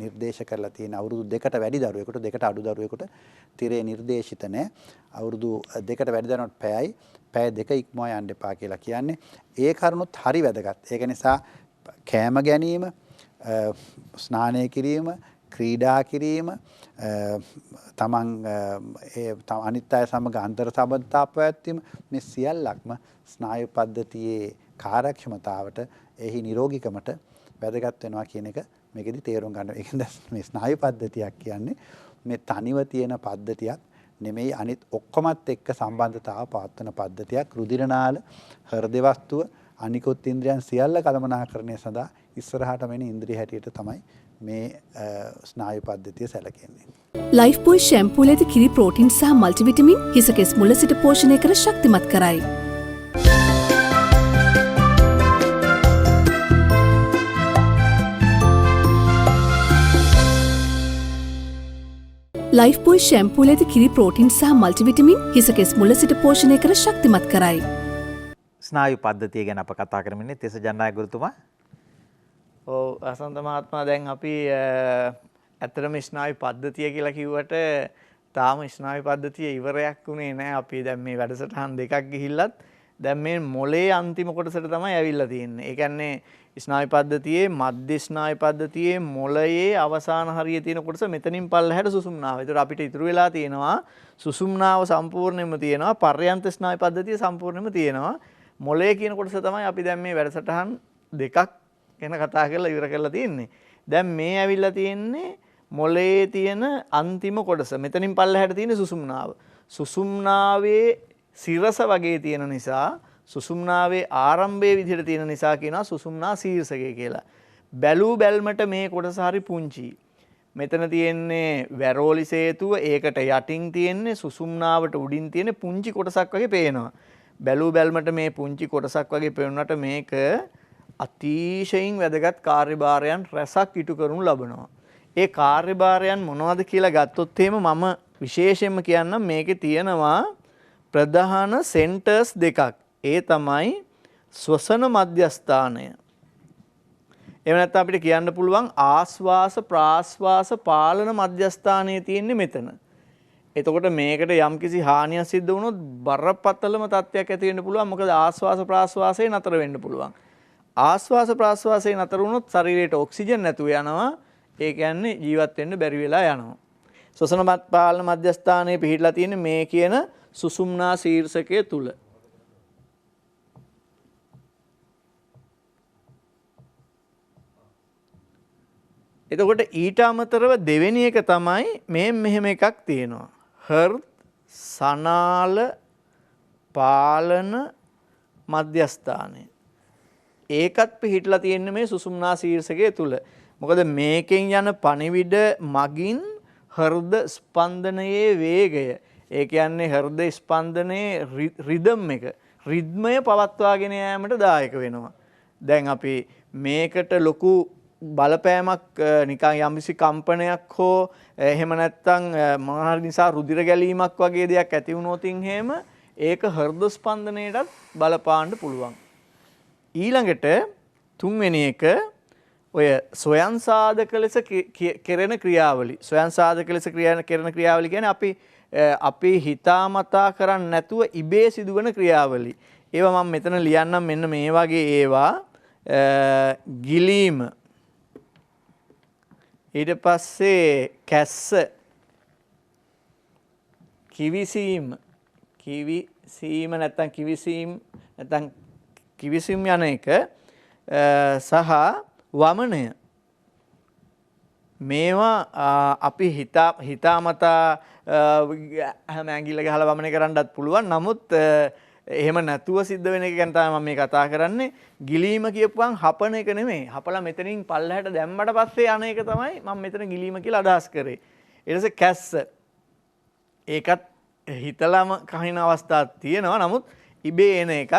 නිර්දේශ කරලා තියෙන අවුරුදු 2කට වැඩි දරුවෙකුට 2කට අඩු දරුවෙකුට තිරේ නිර්දේශිත නැහැ. අවුරුදු 2කට වැඩි දරුවෙකුට පැයයි පැය 2 ඉක්මවා යන්න එපා කියලා කියන්නේ. ඒ කරුණුත් හරි වැදගත්. ඒක නිසා කෑම ගැනීම, ස්නානය කිරීම, ක්‍රීඩා කිරීම, තමන් අනිත් අය සමග අන්තර් සම්බන්ධතා පැවැත්වීම මේ සියල්ලක්ම ස්නායු පද්ධතියේ කාර්යක්ෂමතාවට එහි නිරෝගීකමට වැදගත් වෙනවා කියන එක මේකෙදි තේරුම් ගන්න. ඒකෙන්ද මේ ස්නායු පද්ධතියක් කියන්නේ මේ තනිව තියෙන පද්ධතියක් නෙමෙයි, අනිත් ඔක්කොමත් එක්ක සම්බන්ධතාව පවත්වන පද්ධතියක්. රුධිරනාල, හෘද වස්තුව, අනිකුත් ඉන්ද්‍රියන් සියල්ල කළමනාකරණය සඳහා ඉස්සරහට මෙන්න ඉන්ද්‍රිය හැටියට තමයි මේ ස්නායු පද්ධතිය සැලකෙන්නේ. ලයිෆ් බොයි ෂැම්පූල ඇති කිරි ප්‍රෝටින් සහ මල්ටිවිටමින් හිසකෙස් මුල සිට පෝෂණය කර ශක්තිමත් කරයි. ලයිෆ් බොයි ෂැම්පූල ඇති කිරි ප්‍රෝටින් සහ මල්ටිවිටමින් හිසකෙස් මුල සිට පෝෂණය කර ශක්තිමත් කරයි. ස්නායු පද්ධතිය ගැන අප කතා කරමින්නේ තෙස ජනනායක ගුරුතුමා. ඔව් අසන්ත මහත්මයා, දැන් අපි ඇත්තටම ස්නායු පද්ධතිය කියලා කිව්වට තාම ස්නායු පද්ධතිය ඉවරයක් වුණේ නැහැ. අපි දැන් මේ වැඩසටහන් දෙකක් ගිහිල්ලත් දැන් මේ මොලේ අන්තිම කොටසට තමයි ඇවිල්ලා තියෙන්නේ. ඒ කියන්නේ ස්නායු පද්ධතියේ මධ්‍ය ස්නායු පද්ධතියේ මොළයේ අවසාන හරිය තියෙන කොටස මෙතනින් පල්ලෙහාට සුසුම්නාව. ඒතර අපිට ඉතුරු වෙලා තියෙනවා සුසුම්නාව සම්පූර්ණයෙන්ම තියෙනවා, පර්යන්ත ස්නායු පද්ධතිය සම්පූර්ණයෙන්ම තියෙනවා. මොළය කියන කොටස තමයි අපි දැන් මේ වැඩසටහන් දෙකක් ගැන කතා කරලා ඉවර කරලා තියෙන්නේ. දැන් මේ ඇවිල්ලා තියෙන්නේ මොළයේ තියෙන අන්තිම කොටස. මෙතනින් පල්ලෙහාට තියෙන සුසුම්නාව. සුසුම්නාවේ සිරස වගේ තියෙන නිසා, සුසුම්නාවේ ආරම්භයේ විදිහට තියෙන නිසා කියනවා සුසුම්නා ශීර්ෂකය කියලා. බැලූ බැල්මට මේ කොටස හරි පුංචි. මෙතන තියෙන්නේ වැරෝලි සේතුව, ඒකට යටින් තියෙන්නේ සුසුම්නාවට උඩින් තියෙන පුංචි කොටසක් වගේ පේනවා. බැලූ බැල්මට මේ පුංචි කොටසක් වගේ පේනකොට මේක අතිශයින් වැදගත් කාර්යභාරයන් රැසක් ඉටු කරනු ලබනවා. ඒ කාර්යභාරයන් මොනවද කියලා ගත්තොත් එහෙම මම විශේෂයෙන්ම කියන්නම් මේකේ තියෙනවා ප්‍රධාන සෙන්ටර්ස් දෙකක්. ඒ තමයි ශ්වසන මධ්‍යස්ථානය. එහෙම නැත්නම් අපිට කියන්න පුළුවන් ආස්වාස ප්‍රාස්වාස පාලන මධ්‍යස්ථානයේ තියෙන්නේ මෙතන. එතකොට මේකට යම්කිසි හානියක් සිද්ධ වුණොත් බරපතලම තත්ත්වයක් ඇති වෙන්න පුළුවන්. මොකද ආස්වාස ප්‍රාස්වාසයේ නතර වෙන්න පුළුවන්. ආස්වාස ප්‍රාස්වාසයේ නතර වුණොත් ශරීරයට ඔක්සිජන් නැතුව යනවා. ඒ කියන්නේ ජීවත් වෙන්න බැරි වෙලා යනවා. ශ්වසන පාලන මධ්‍යස්ථානයේ පිහිටලා තියෙන මේ කියන සුසුම්නා ශීර්ෂකය තුල. එතකොට ඊට අමතරව දෙවෙනි එක තමයි මෙහෙම එකක් තියෙනවා. හෘද සනාල පාලන මධ්‍යස්ථානය. ඒකත් පිහිටලා තියෙන්නේ මේ සුසුම්නා ශීර්ෂකය තුල. මොකද මේකෙන් යන පණිවිඩ මගින් හෘද ස්පන්දනයේ වේගය, ඒ කියන්නේ හෘද ස්පන්දනයේ රිද්ම් එක, රිද්මය පවත්වාගෙන යාමට දායක වෙනවා. දැන් අපි මේකට ලොකු බලපෑමක් නිකන් යම්කිසි කම්පනයක් හෝ එහෙම නැත්නම් මොන හරි නිසා රුධිර ගැලීමක් වගේ දෙයක් ඇති වුණොත් එහෙම ඒක හෘද ස්පන්දනයටත් බලපාන්න පුළුවන්. ඊළඟට තුන්වෙනි එක ඔය ස්වයං සාධක ලෙස කෙරෙන ක්‍රියාවලි. ස්වයං සාධක ලෙස කෙරෙන ක්‍රියාවලි කියන්නේ අපි හිතාමතා කරන්නේ නැතුව ඉබේ සිදුවන ක්‍රියාවලි. ඒවා මම මෙතන ලියන්නම්. මෙන්න මේ වගේ ඒවා ගිලීම, ඊට පස්සේ කැස්ස, කිවිසීම නැත්නම් කිවිසීම් යන එක සහ වමනය. මේවා අපි හිතාමතා හැම ඇඟිල්ල ගහලා වමනය කරන්නත් පුළුවන්. නමුත් එහෙම නැතුව සිද්ධ වෙන එක ගැන තමයි මම මේ කතා කරන්නේ. ගිලීම කියපුවම හපන එක නෙමෙයි. හපලා මෙතනින් පල්ලහැට දැම්මට පස්සේ යන එක තමයි මම මෙතන ගිලීම කියලා අදහස් කරේ. ඊට පස්සේ කැස්ස. ඒකත් හිතලාම කහින අවස්ථාවක් තියෙනවා. නමුත් ඉබේ එන එකක්.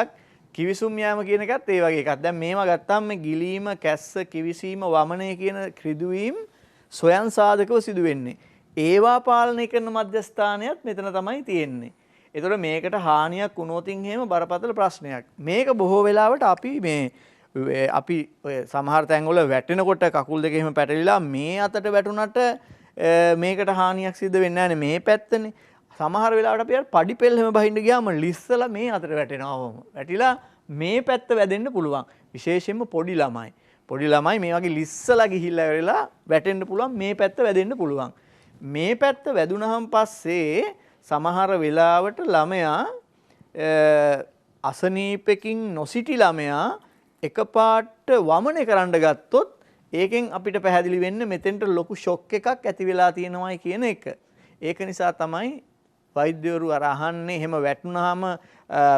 කිවිසුම් යාම කියන එකත් ඒ වගේ එකක්. දැන් මේවා ගත්තාම මේ ගිලීම, කැස්ස, කිවිසීම, වමනය කියන ක්‍රිදුවීම් ස්වයං සාධකව සිදු වෙන්නේ. ඒවා පාලනය කරන මධ්‍යස්ථානයත් මෙතන තමයි තියෙන්නේ. ඒතකොට මේකට හානියක් වුණොත් එහෙම බරපතල ප්‍රශ්නයක්. මේක බොහෝ වෙලාවට අපි ඔය සමහර තැන්වල වැටෙනකොට කකුල් දෙක එහෙම පැටලිලා මේ අතට වැටුණට මේකට හානියක් සිද්ධ වෙන්නේ නැහැ මේ පැත්තනේ. සමහර වෙලාවට අපි අර පඩි පෙල් හැම බහින්න ගියාම ලිස්සලා මේ අතට වැටෙනවම. වැටිලා මේ පැත්ත වැදෙන්න පුළුවන්. විශේෂයෙන්ම පොඩි ළමයි. පොඩි ළමයි මේ වගේ ලිස්සලා ගිහිල්ලා වෙලා වැටෙන්න පුළුවන් මේ පැත්ත වැදෙන්න පුළුවන්. මේ පැත්ත වැදුනහම පස්සේ සමහර වෙලාවට ළමයා අසනීපකින් නොසිටි ළමයා එකපාරට වමනේ කරන්න ගත්තොත් ඒකෙන් අපිට පැහැදිලි වෙන්නේ මෙතෙන්ට ලොකු ෂොක් එකක් ඇති වෙලා තියෙනවායි කියන එක. ඒක නිසා තමයි වෛද්‍යවරු අර අහන්නේ එහෙම වැටුනහම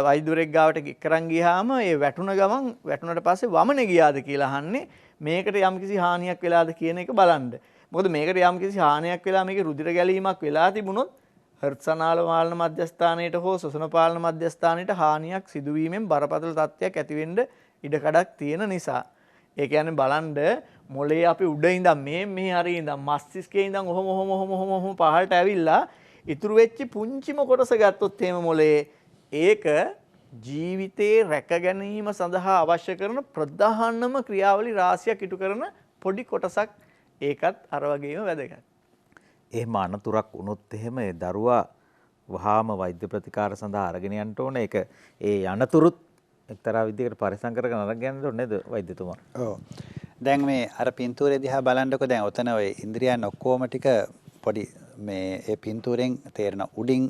වෛද්‍යවරයෙක් ගාවට කරන් ගියාම ඒ වැටුන ගමන් වැටුනට පස්සේ වමනේ ගියාද කියලා අහන්නේ. මේකට යම්කිසි හානියක් වෙලාද කියන එක බලන්න. මොකද මේකට යම්කිසි හානියක් වෙලා මේකේ රුධිර ගැලීමක් වෙලා තිබුණොත් හෘත්සනාල පාලන මධ්‍යස්ථානයට හෝ ශ්වසන පාලන මධ්‍යස්ථානයට හානියක් සිදුවීමෙන් බරපතල තත්ත්වයක් ඇති වෙන්න ඉඩකඩක් තියෙන නිසා. ඒ කියන්නේ බලන්න මොලේ අපි උඩ ඉඳන් මේ හරිය ඉඳන් මස්තිෂ්කයේ ඉඳන් ඔහොම පහළට ඇවිල්ලා ඉතුරු වෙච්ච පුංචිම කොටස ගත්තොත් එහෙම මොලේ ඒක ජීවිතේ රැක ගැනීම සඳහා අවශ්‍ය කරන ප්‍රධානම ක්‍රියාවලි රාශියක් ඉටු කරන පොඩි කොටසක් ඒකත් අර වගේම වැදගත්. එහෙම අනතුරක් වුණොත් එහෙම ඒ දරුවා වහාම වෛද්‍ය ප්‍රතිකාර සඳහා අරගෙන යන්න ඕනේ. ඒක ඒ අනතුරුත් එක්තරා විදිහකට පරිසම් කරගෙන අරගෙන යන්න ඕනේ නේද වෛද්‍යතුමා? ඔව්. දැන් මේ අර පින්තූරේ දිහා බලන්නකො දැන් ඔතන ඔය ඉන්ද්‍රියන් ඔක්කොම ටික පොඩි මේ ඒ පින්තූරෙන් තේරෙන උඩින්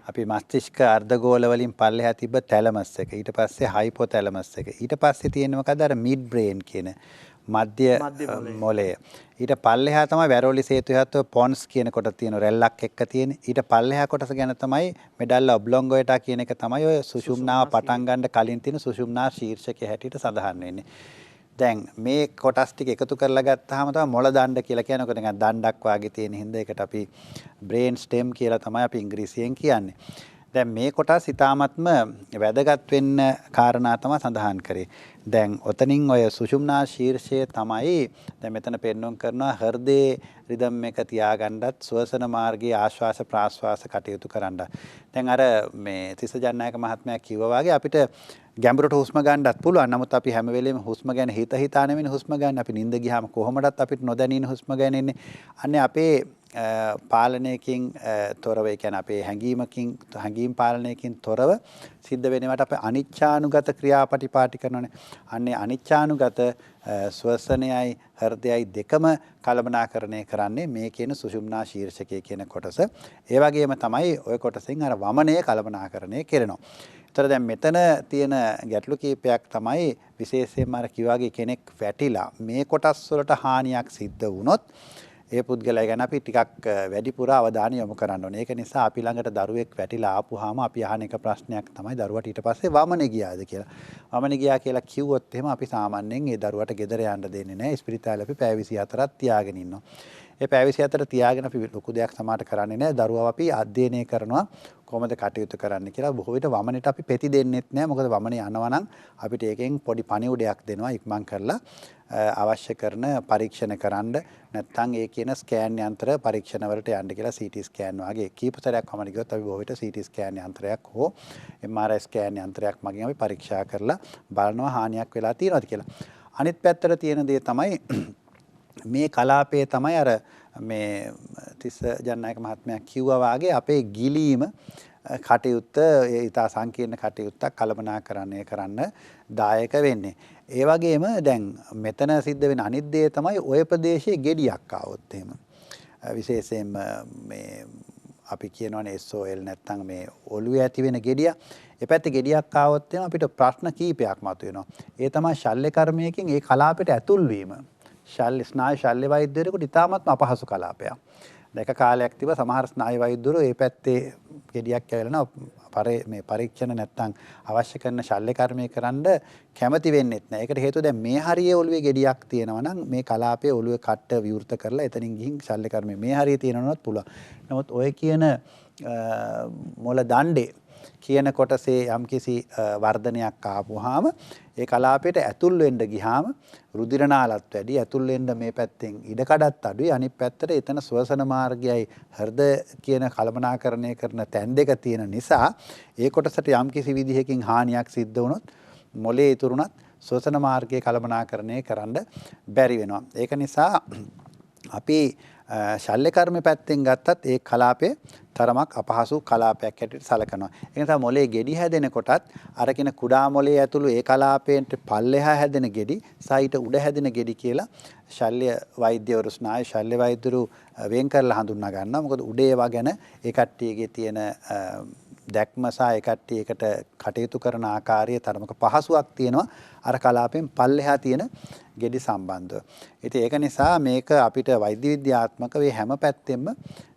අපි මස්තිෂ්ක අර්ධගෝල වලින් පල්ලෙහා තිබ්බ තැලමස් එක ඊට පස්සේ හයිපෝතැලමස් එක ඊට පස්සේ තියෙන මොකද අර මිඩ් බ්‍රේන් කියන මධ්‍ය මොලය ඊට පල්ලෙහා තමයි වැරෝලි සේතුවේ හත්ව පොන්ස් කියන කොට තියෙන රැල්ලක් එක්ක තියෙන ඊට පල්ලෙහා කොටස ගැන තමයි මෙඩල්ලා ඔබ්ලොන්ගෝයටා කියන එක තමයි ඔය සුෂුම්නාව පටන් ගන්න කලින් තියෙන සුෂුම්නා ශීර්ෂකයේ හැටියට සඳහන් වෙන්නේ. දැන් මේ කොටස් ටික එකතු කරලා ගත්තාම තමයි මොළ දණ්ඩ කියලා කියන්නේ. ඔක නිකන් දණ්ඩක් වාගේ තියෙන හින්දා ඒකට අපි බ්‍රේන් ස්ටෙම් කියලා තමයි අපි ඉංග්‍රීසියෙන් කියන්නේ. දැන් මේ කොටස් ඊ타මත්ම වැදගත් වෙන්න කාරණා තමයි සඳහන් කරේ. දැන් ඔතනින් ඔය සුෂුම්නා ශීර්ෂය තමයි දැන් මෙතන පෙන්වන්න කරනවා හෘදයේ රිද්ම් එක තියාගන්නත් ශ්වසන මාර්ගයේ ආශ්වාස ප්‍රාශ්වාස කටයුතු කරන්න. දැන් අර මේ තිස්ස ජනනායක මහත්මයා කිව්වා වගේ අපිට ගැඹුරට හුස්ම ගන්නත් පුළුවන්. නමුත් අපි හැම වෙලෙම හුස්ම ගැන හිතා නෙවෙයි හුස්ම ගන්න. අපි නිින්ද ගියාම කොහොමදත් අපිට නොදැනීන හුස්ම ගන්නන්නේ. අන්නේ අපේ පාලනයකින් තොරව ඒ කියන්නේ අපේ හැඟීම් පාලනයකින් තොරව සිද්ධ වෙනවට අපේ අනිච්ඡානුගත ක්‍රියාපටිපාටි කරනවානේ. අන්නේ අනිච්ඡානුගත ශ්වසනයයි හෘදයයි දෙකම කළමනාකරණය කරන්නේ මේ කියන සුෂුම්නා ශීර්ෂකයේ කියන කොටස. ඒ වගේම තමයි ওই කොටසෙන් අර වමනය කළමනාකරණය කරනවා. ඒතර දැන් මෙතන තියෙන ගැටලු කීපයක් තමයි විශේෂයෙන්ම අර කිව්වාගේ කෙනෙක් වැටිලා මේ කොටස් වලට හානියක් සිද්ධ වුණොත් ඒ පුද්ගලයා ගැන අපි ටිකක් වැඩිපුර අවධානය යොමු කරන්න ඕනේ. ඒක නිසා අපි ළඟට දරුවෙක් වැටිලා ආපුවාම අපි අහන එක ප්‍රශ්නයක් තමයි දරුවට ඊට පස්සේ වමනේ ගියාද කියලා. වමනේ ගියා කියලා කිව්වොත් එහෙම අපි සාමාන්‍යයෙන් ඒ දරුවට ගෙදර යන්න දෙන්නේ නැහැ. ස්පිරිතාලේ අපි පැය 24ක් තියාගෙන ඉන්නවා. ඒ පැය 24 තියාගෙන අපි ලොකු දෙයක් සමාට කරන්නේ නැහැ. දරුවව අපි අධ්‍යයනය කරනවා කොහොමද කටයුතු කරන්න කියලා. බොහෝ විට වමනෙට අපි පෙති දෙන්නෙත් නැහැ. මොකද වමනේ යනවා නම් අපිට ඒකෙන් පොඩි පණිවුඩයක් දෙනවා ඉක්මන් කරලා අවශ්‍ය කරන පරීක්ෂණ කරන්න නැත්නම් ඒ කියන ස්කෑන් යන්ත්‍ර පරීක්ෂණ වලට යන්න කියලා CT ස්කෑන් වගේ කීප සැරයක් වමන ගියොත් අපි බොහෝ විට CT ස්කෑන් යන්ත්‍රයක් හෝ MRI ස්කෑන් යන්ත්‍රයක් මගින් අපි පරීක්ෂා කරලා බලනවා හානියක් වෙලා තියෙනවද කියලා. අනිත් පැත්තට තියෙන දේ තමයි මේ කලාපයේ තමයි අර මේ තිස්ස ජනනායක මහත්මයා කිව්වා වාගේ අපේ ගිලීම කටයුත්ත ඒ ඉතා සංකීර්ණ කටයුත්තක් කළමනාකරණය කරන්න දායක වෙන්නේ. ඒ වගේම දැන් මෙතන සිද්ධ වෙන අනිත් දේ තමයි ඔය ප්‍රදේශයේ ගෙඩියක් ආවොත් එහෙම. විශේෂයෙන්ම මේ අපි කියනවනේ SOL නැත්නම් මේ ඔළුවේ ඇති වෙන ගෙඩිය. ඒ පැත්තේ ගෙඩියක් ආවොත් එහෙම අපිට ප්‍රශ්න කීපයක් මතුවෙනවා. ඒ තමයි ශල්‍ය කර්මයකින් ඒ කලාපයට ඇතුල් වීම. ස්නායු ශල්‍ය වෛද්‍යවරයෙකුට ඉතාමත්ම අපහසු කලාපයක්. දැක කාලයක් තිබ්බ සමහර ස්නායු වෛද්‍යවරු ඒ පැත්තේ ගෙඩියක් ඇවිලන මේ පරීක්ෂණ නැත්නම් අවශ්‍ය කරන ශල්‍ය කර්මය කරන්න කැමති වෙන්නේත් නැහැ. ඒකට හේතුව දැන් මේ හරියේ ඔළුවේ ගෙඩියක් තියෙනවා නම් මේ කලාපයේ ඔළුවේ කට්ට විවෘත කරලා එතනින් ගිහින් ශල්‍ය කර්මය මේ හරියේ තියෙනවනොත් පුළුවන්. නමුත් ඔය කියන මොළ දණ්ඩේ කියන කොටසේ යම්කිසි වර්ධනයක් ආපුවාම ඒ කලාපයට ඇතුල් වෙන්න ගියාම රුධිර නාලත් වැඩි ඇතුල් වෙන්න මේ පැත්තෙන් ඉඩකඩත් අඩුයි අනිත් පැත්තට එතන ශ්වසන මාර්ගයයි හෘද කියන කළමනාකරණය කරන තැන් දෙක තියෙන නිසා ඒ කොටසට යම්කිසි විදිහකින් හානියක් සිද්ධ වුණොත් මොලේ ඉතුරුනත් ශ්වසන මාර්ගයේ කළමනාකරණය කරන්න බැරි වෙනවා. ඒක නිසා අපි ශල්‍ය කර්ම පැත්තෙන් ගත්තත් ඒ කලාපේ තරමක් අපහසු කලාපයක් හැටියට සැලකනවා. ඒ නිසා මොලේ ගෙඩි හැදෙනකොටත් අරකින කුඩා මොලේ ඇතුළු ඒ කලාපේන්ට පල්ලෙහා හැදෙන ගෙඩි සහිත උඩ හැදෙන ගෙඩි කියලා ශල්‍ය වෛද්‍යවරු ස්නායු ශල්‍ය වෛද්‍යවරු වෙන් කරලා හඳුන්වා ගන්නවා. මොකද උඩ ඒවා ගැන ඒ කට්ටියගේ තියෙන දැක්ම සහ ඒ කට්ටිය එකට කටයුතු කරන ආකාරයේ තරමක පහසුවක් තියෙනවා අර කලාපෙන් පල්ලෙහා තියෙන ගෙඩි සම්බන්ධව. ඉතින් ඒක නිසා මේක අපිට වෛද්‍ය විද්‍යාත්මක වේ හැම පැත්තෙම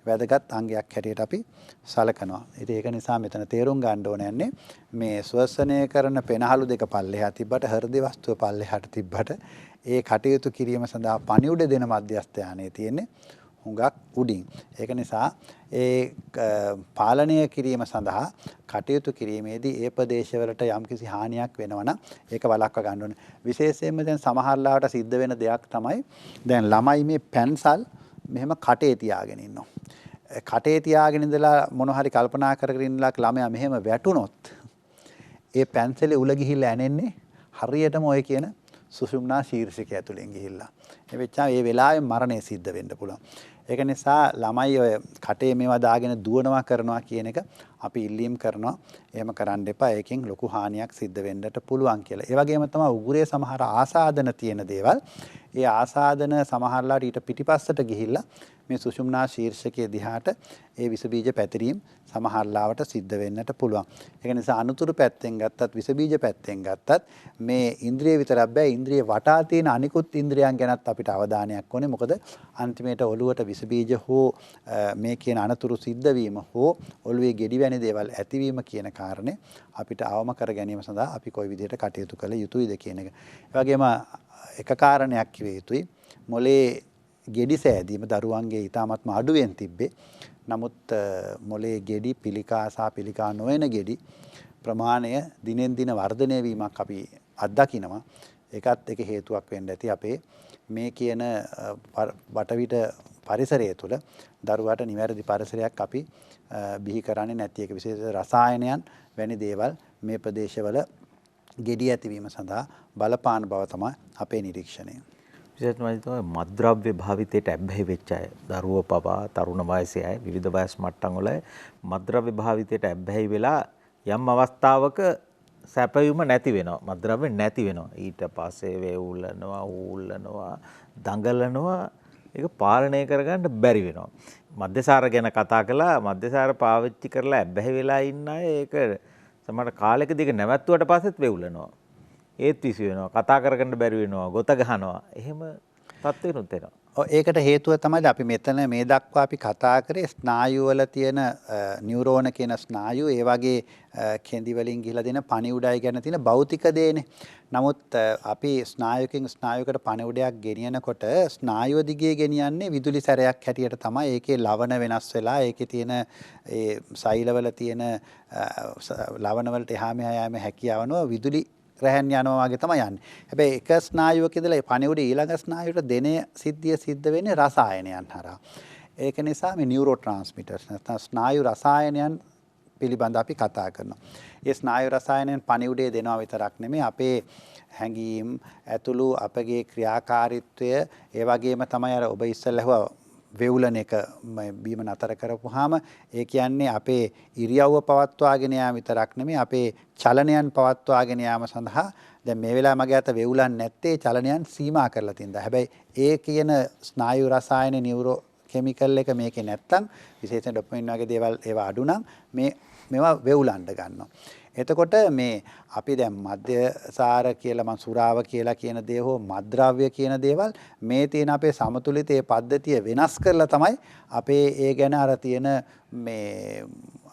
වැදගත් අංගයක් හැටියට අපි සලකනවා. ඉතින් ඒක නිසා මෙතන තේරුම් ගන්න ඕනේ මේ ශ්වසනය කරන පෙනහළු දෙක පල්ලෙහා තිබ්බට හෘද වස්තුව පල්ලෙහාට තිබ්බට ඒ කටයුතු කිරීම සඳහා පණිවුඩ දෙන මධ්‍යස්ථානයේ තියෙන්නේ හුඟක් උඩින්. ඒක නිසා ඒ පාලනය කිරීම සඳහා කටයුතු කිරීමේදී ඒ ප්‍රදේශවලට යම්කිසි හානියක් වෙනවා නම් ඒක වළක්වා ගන්න ඕනේ. විශේෂයෙන්ම දැන් සමහර ලාවට සිද්ධ වෙන දෙයක් තමයි දැන් ළමයි මේ පැන්සල් මෙහෙම කටේ තියාගෙන ඉන්නවා. කටේ තියාගෙන ඉඳලා මොන හරි කල්පනා කරගෙන ඉන්නලා ළමයා මෙහෙම වැටුනොත් ඒ පැන්සලේ උල ගිහිල්ලා ඇනෙන්නේ හරියටම ඔය කියන සුෂුම්නා ශීර්ෂිකය ඇතුලෙන් ගිහිල්ලා. ඒ වෙච්චා මේ වෙලාවේ මරණය සිද්ධ වෙන්න පුළුවන්. ඒක නිසා ළමයි ඔය කටේ මේවා දාගෙන දුවනවා කරනවා කියන එක අපි ඉල්ලීම් කරනවා. එහෙම කරන්න එපා. ඒකෙන් ලොකු හානියක් සිද්ධ වෙන්නට පුළුවන් කියලා. ඒ වගේම තමයි උගුරේ සමහර ආසාදන තියෙන දේවල්. ඒ ආසාදන සමහරලාට ඊට පිටිපස්සට ගිහිල්ලා මේ සුෂුම්නා ශීර්ෂකයේ දිහාට ඒ විස බීජ පැතිරීම සමහරලාවට සිද්ධ වෙන්නට පුළුවන්. ඒක නිසා අනුතුරු පැත්තෙන් ගත්තත් විස බීජ පැත්තෙන් ගත්තත් මේ ඉන්ද්‍රිය විතරක් බෑ ඉන්ද්‍රිය වටා තියෙන අනිකුත් ඉන්ද්‍රියන් ගැනත් අපිට අවධානයක් ඕනේ. මොකද අන්තිමේට ඔළුවට විස බීජ හෝ මේ කියන අනතුරු සිද්ධ වීම හෝ ඔළුවේ ගෙඩි වැනි දේවල් ඇතිවීම කියන කාරණේ අපිට අවම කර ගැනීම සඳහා අපි කොයි විදිහට කටයුතු කළ යුතුයිද කියන එක. ඒ වගේම එක කාරණයක් කිව යුතුයි. මොලේ ගෙඩි සෑදීම දරුවන්ගේ ඊටාත්ම අඩුවෙන් තිබ්බේ. නමුත් මොලේ ගෙඩි පිළිකා සහ පිළිකා නොවන ගෙඩි ප්‍රමාණය දිනෙන් දින වර්ධනය වීමක් අපි අත්දකිනවා. ඒකත් එක හේතුවක් වෙන්න ඇති අපේ මේ කියන වටවිට පරිසරය තුළ දරුවාට නිවැරදි පරිසරයක් අපි බිහි කරන්නේ නැති එක. විශේෂ රසායනයන් වැනි දේවල් මේ ප්‍රදේශවල ගෙඩි ඇතිවීම සඳහා බලපාන බව තමයි අපේ නිරීක්ෂණය. විශේෂයෙන්ම මත්ද්‍රව්‍ය භාවිතයට ඇබ්බැහි වෙච්ච අය දරුවෝ පවා තරුණ වයසේ අය විවිධ වයස් මට්ටම් වල මත්ද්‍රව්‍ය භාවිතයට ඇබ්බැහි වෙලා යම් අවස්ථාවක සැපයුම නැති වෙනවා. මත්ද්‍රව්‍ය නැති වෙනවා. ඊට පස්සේ වේවුලනවා, ඌල්ලනවා, දඟලනවා. ඒක පාලනය කරගන්න බැරි වෙනවා. මද්යසාර ගැන කතා කළා. මද්යසාර පාවිච්චි කරලා ඇබ්බැහි වෙලා ඉන්න අය ඒක සමහර කාලෙකදී ඒක නැවැත්තුවට පස්සෙත් වේවුලනවා. ඒත් විසි වෙනවා. කතා කරගන්න බැරි වෙනවා. ගොත ගහනවා. එහෙම තත්ත්වෙනුත් එනවා. ඒකට හේතුව තමයි අපි මෙතන මේ දක්වා අපි කතා කරේ ස්නායු වල තියෙන නියුරෝන කියන ස්නායු ඒ වගේ කෙඳි වලින් ගිහිලා දෙන පණිවුඩයි ගැන තියෙන භෞතික දේනේ. නමුත් අපි ස්නායුකින් ස්නායුවකට පණිවුඩයක් ගෙනියනකොට ස්නායුව දිගේ ගෙනියන්නේ විදුලි සැරයක් හැටියට තමයි. ඒකේ ලවණ වෙනස් වෙලා ඒකේ තියෙන ඒ සෛලවල තියෙන ලවණ වලට එහා මෙහා යෑම හැකියාවනෝ විදුලි රැහන් යනවා වගේ තමයි යන්නේ. හැබැයි එක ස්නායුවක ඉඳලා ඒ පණිවුඩ ඊළඟ ස්නායුවට දෙන සිද්ධිය සිද්ධ වෙන්නේ රසායනයන් හරහා. ඒක නිසා මේ නියුරෝ ට්‍රාන්ස්මිටර්ස් නැත්නම් ස්නායු රසායනයන් පිළිබඳ අපි කතා කරනවා. ඒ ස්නායු රසායනයන් පණිවුඩේ දෙනවා විතරක් නෙමෙයි අපේ හැඟීම් ඇතුළු අපගේ ක්‍රියාකාරීත්වය ඒ වගේම තමයි අර ඔබ ඉස්සෙල්ලා ඇහුවා වේවුලන එක බීම නතර කරපුවාම ඒ කියන්නේ අපේ ඉරියව්ව පවත්වාගෙන යාම විතරක් නෙමෙයි අපේ චලනයන් පවත්වාගෙන යාම සඳහා දැන් මේ වෙලාවේ මගේ අත වේවුලන් නැත්තේ චලනයන් සීමා කරලා තින්දා. හැබැයි ඒ කියන ස්නායු රසායන නියුරෝ කෙමිකල් එක මේකේ නැත්තම් විශේෂයෙන් ඩොපමින් වගේ දේවල් ඒවා අඩු නම් මේවා වේවුලන්න ගන්නවා. එතකොට මේ අපි දැන් මද්යසාර කියලා මං සුරාව කියලා කියන දේ හෝ මද්ද්‍රව්‍ය කියන දේවල් මේ තියෙන අපේ සමතුලිතයේ පද්ධතිය වෙනස් කරලා තමයි අපේ ඒ ගැන අර තියෙන මේ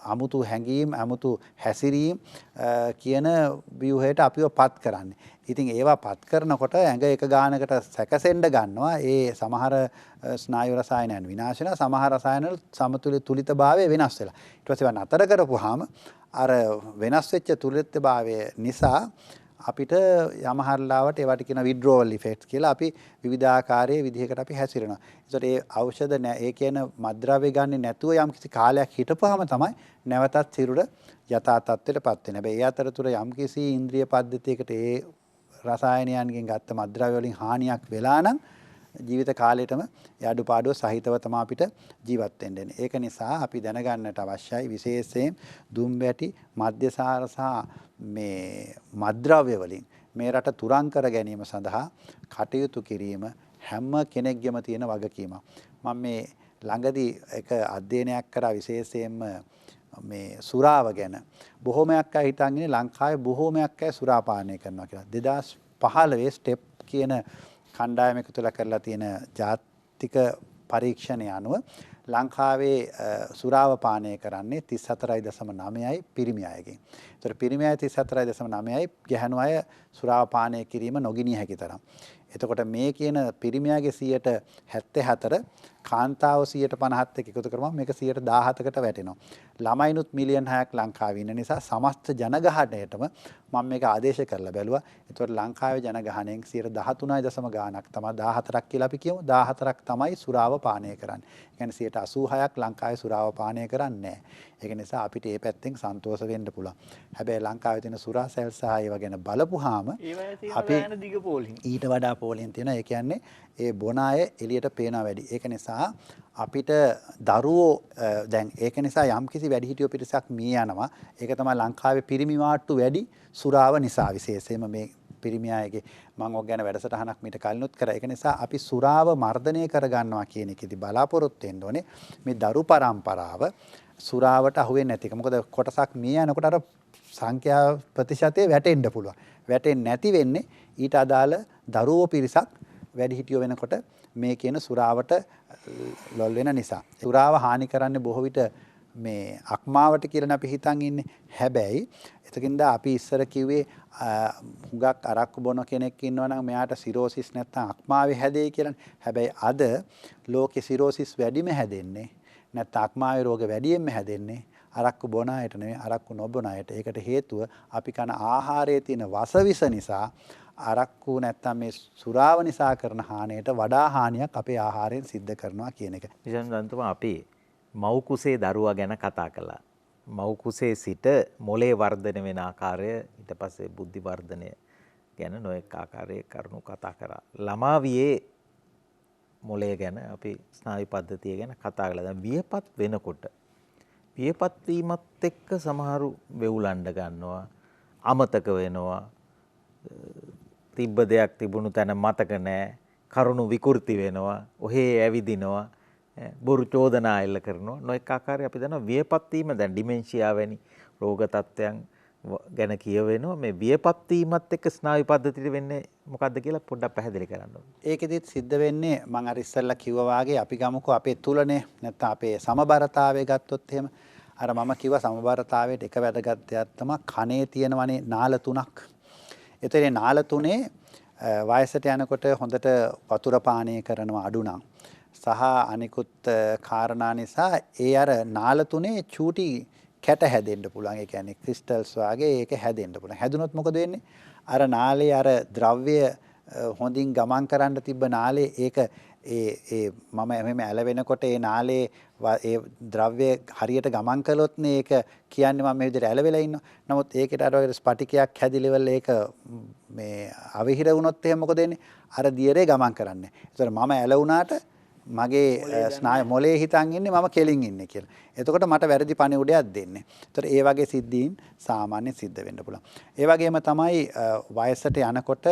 අමුතු හැඟීම් අමුතු හැසිරීම් කියන ව්‍යුහයට අපිව පත් කරන්නේ. ඉතින් ඒවා පත් කරනකොට ඇඟ එක ගානකට සැකසෙන්න ගන්නවා. ඒ සමහර ස්නායු රසායනයන් විනාශ වෙනවා. සමහර රසායන වල සමතුලිතභාවය වෙනස් වෙලා. ඊට පස්සේ ඒවා නතර කරපුවාම අර වෙනස් වෙච්ච තුලිතභාවය නිසා අපිට යමහරලාවට ඒවට කියන withdrawal effects කියලා අපි විවිධාකාරයේ විදිහකට අපි හැසිරෙනවා. ඒසොට ඒ ඖෂධ ඒ කියන මත්ද්‍රව්‍ය ගන්නේ නැතුව යම්කිසි කාලයක් හිටපුවාම තමයි නැවතත් සිරුර යථා තත්ත්වයටපත් වෙන්නේ. හැබැයි ඒ අතරතුර යම්කිසි ඉන්ද්‍රිය පද්ධතියකට ඒ රසායනයන්ගෙන් ගත්ත මත්ද්‍රව්‍ය වලින් හානියක් වෙලා නම් ජීවිත කාලයටම අඩුපාඩුව සහිතව තමයි අපිට ජීවත් වෙන්න වෙන්නේ. ඒක නිසා අපි දැනගන්නට අවශ්‍යයි විශේෂයෙන් දුම්බැටි මද්යසාර සහ මේ මත්ද්‍රව්‍ය වලින් මේ රට තුරන් කර ගැනීම සඳහා කටයුතු කිරීම හැම කෙනෙක්ගේම තියෙන වගකීමක්. මම මේ ළඟදී එක අධ්‍යයනයක් කරා විශේෂයෙන්ම මේ සුරාව ගැන. බොහෝමයක් අය හිතන් ඉන්නේ ලංකාවේ බොහෝමයක් අය සුරා පානය කරනවා කියලා. 2015 ස්ටෙප් කියන කණ්ඩායමක තුල කරලා තියෙන ජාතික පරීක්ෂණය අනුව ලංකාවේ සුරාව පානය කරන්නේ 34.9යි පිරිමි අයගෙන්. ඒතර පිරිමි අය 34.9යි ගැහැණු අය සුරාව පානය කිරීම නොගිනිය හැකි තරම්. එතකොට මේ කියන පිරිමි අයගේ 74 කාන්තාව 50%ත් එක්ක එකතු කරපුවම මේක 17%කට වැටෙනවා. ළමයිනුත් මිලියන් 6ක් ලංකාවේ ඉන්න නිසා සමස්ත ජනගහණයටම මම මේක ආදේශ කරලා බැලුවා. ඒතකොට ලංකාවේ ජනගහණයෙන් 13.0 ගාණක් තමයි 14ක් කියලා අපි කියමු. 14ක් තමයි සුරාව පානය කරන්නේ. ඒ කියන්නේ 86ක් ලංකාවේ සුරාව පානය කරන්නේ නැහැ. ඒක නිසා අපිට මේ පැත්තෙන් සන්තෝෂ වෙන්න පුළුවන්. හැබැයි ලංකාවේ තියෙන සුරා සෙල් සහ ඒව ගැන බලපුවාම අපි ඊට වඩා පෝලින් තියෙනවා. ඒ කියන්නේ ඒ බොන අය එළියට පේනවා වැඩි. ඒක නිසා අපිට දරුවෝ දැන් ඒක නිසා යම්කිසි වැඩිහිටියෝ පිරිසක් මිය යනවා. ඒක තමයි ලංකාවේ පිරිමි වාට්ටු වැඩි සුරාව නිසා විශේෂයෙන්ම මේ පිරිමි අයගේ මම ඔක් ගැන වැඩසටහනක් මීට කලිනුත් කරා. ඒක නිසා අපි සුරාව මර්ධනය කරගන්නවා කියන එකේදී බලාපොරොත්තු වෙන්න ඕනේ. මේ දරු පරම්පරාව සුරාවට අහු වෙන්නේ නැති එක. මොකද කොටසක් මිය යනකොට අර සංඛ්‍යා ප්‍රතිශතය වැටෙන්න පුළුවන්. වැටෙන්නේ නැති වෙන්නේ ඊට අදාළ දරුවෝ පිරිසක් වැඩිහිටියෝ වෙනකොට මේ කියන සුරාවට ලොල් වෙන නිසා. සුරාව හානි කරන්නේ බොහෝ විට මේ අක්මාවට කියලා අපි හිතන් ඉන්නේ. හැබැයි එතකින්ද අපි ඉස්සර කිව්වේ හුඟක් අරක්කු බොන කෙනෙක් ඉන්නවා නම් මෙයාට සිරෝසිස් නැත්නම් අක්මාවේ හැදෙයි කියලානේ. හැබැයි අද ලෝකේ සිරෝසිස් වැඩිම හැදෙන්නේ නැත්නම් අක්මාවේ රෝග වැඩියෙන්ම හැදෙන්නේ අරක්කු බොන අයට නෙවෙයි අරක්කු නොබොන අයට. ඒකට හේතුව අපි කන ආහාරයේ තියෙන වසවිස නිසා අරක්කු නැත්තම් මේ සුරාව නිසා කරන හානියට වඩා හානියක් අපේ ආහාරයෙන් සිද්ධ කරනවා කියන එක. විශේෂයෙන්ම අපි මව් කුසේ දරුවා ගැන කතා කළා. මව් කුසේ සිට මොලේ වර්ධනය වෙන ආකාරය ඊට පස්සේ බුද්ධි වර්ධනය ගැන නොඑක ආකාරයේ කරුණු කතා කරා. ළමාවියේ මොලේ ගැන අපි ස්නායු පද්ධතිය ගැන කතා කළා. දැන් වියපත් වෙනකොට වියපත් වීමත් එක්ක සමහරු වෙවුලන්න ගන්නවා, අමතක වෙනවා. තිබ්බ දෙයක් තිබුණු තැන මතක නැහැ. කරුණු විකෘති වෙනවා. ඔහේ ඇවිදිනවා. බොරු චෝදනා එල්ල කරනවා. නොඑක ආකාරයේ අපි දන්නවා වියපත් වීම දැන් ඩිමෙන්ෂියා වැනි රෝග තත්ත්වයන් ගැන කියවෙනවා. මේ වියපත් වීමත් එක්ක ස්නායු පද්ධතියට වෙන්නේ මොකද්ද කියලා පොඩ්ඩක් පැහැදිලි කරන්න ඕනේ. ඒකෙදිත් සිද්ධ වෙන්නේ මම අර ඉස්සෙල්ලා කිව්වා වාගේ අපි ගමුකෝ අපේ තුලනේ නැත්නම් අපේ සමබරතාවය ගත්තොත් එහෙම අර මම කිව්වා සමබරතාවයට එක වැදගත් දෙයක් තමයි කනේ තියෙනවනේ නාල තුනක්. එතන නාල තුනේ වයසට යනකොට හොඳට වතුර පානය කරනවා අඩු නම් සහ අනිකුත් කාරණා නිසා ඒ අර නාල තුනේ චූටි කැට හැදෙන්න පුළුවන්. ඒ කියන්නේ ක්‍රිස්ටල්ස් වගේ ඒක හැදෙන්න පුළුවන්. හැදුනොත් මොකද වෙන්නේ? අර නාලේ අර ද්‍රව්‍ය හොඳින් ගමන් කරන්න තිබ්බ නාලේ ඒක මම මෙහෙම ඇලවෙනකොට ඒ නාලේ ඒ ද්‍රව්‍ය හරියට ගමන් කළොත්නේ ඒක කියන්නේ මම මේ විදිහට ඇලවෙලා ඉන්නවා. නමුත් ඒකට අර වගේ ස්පටිකයක් හැදිලෙවල ඒක මේ අවිහිර වුණොත් එහෙනම් මොකද වෙන්නේ? අර දියරේ ගමන් කරන්නේ. ඒතර මම ඇලුණාට මගේ ස්නායු මොලේ හිතන් ඉන්නේ මම කෙලින් ඉන්නේ කියලා. එතකොට මට වැරදි පණිවුඩයක් දෙන්නේ. ඒතර ඒ වගේ සිද්ධීන් සාමාන්‍යයෙන් සිද්ධ වෙන්න පුළුවන්. ඒ වගේම තමයි වයසට යනකොට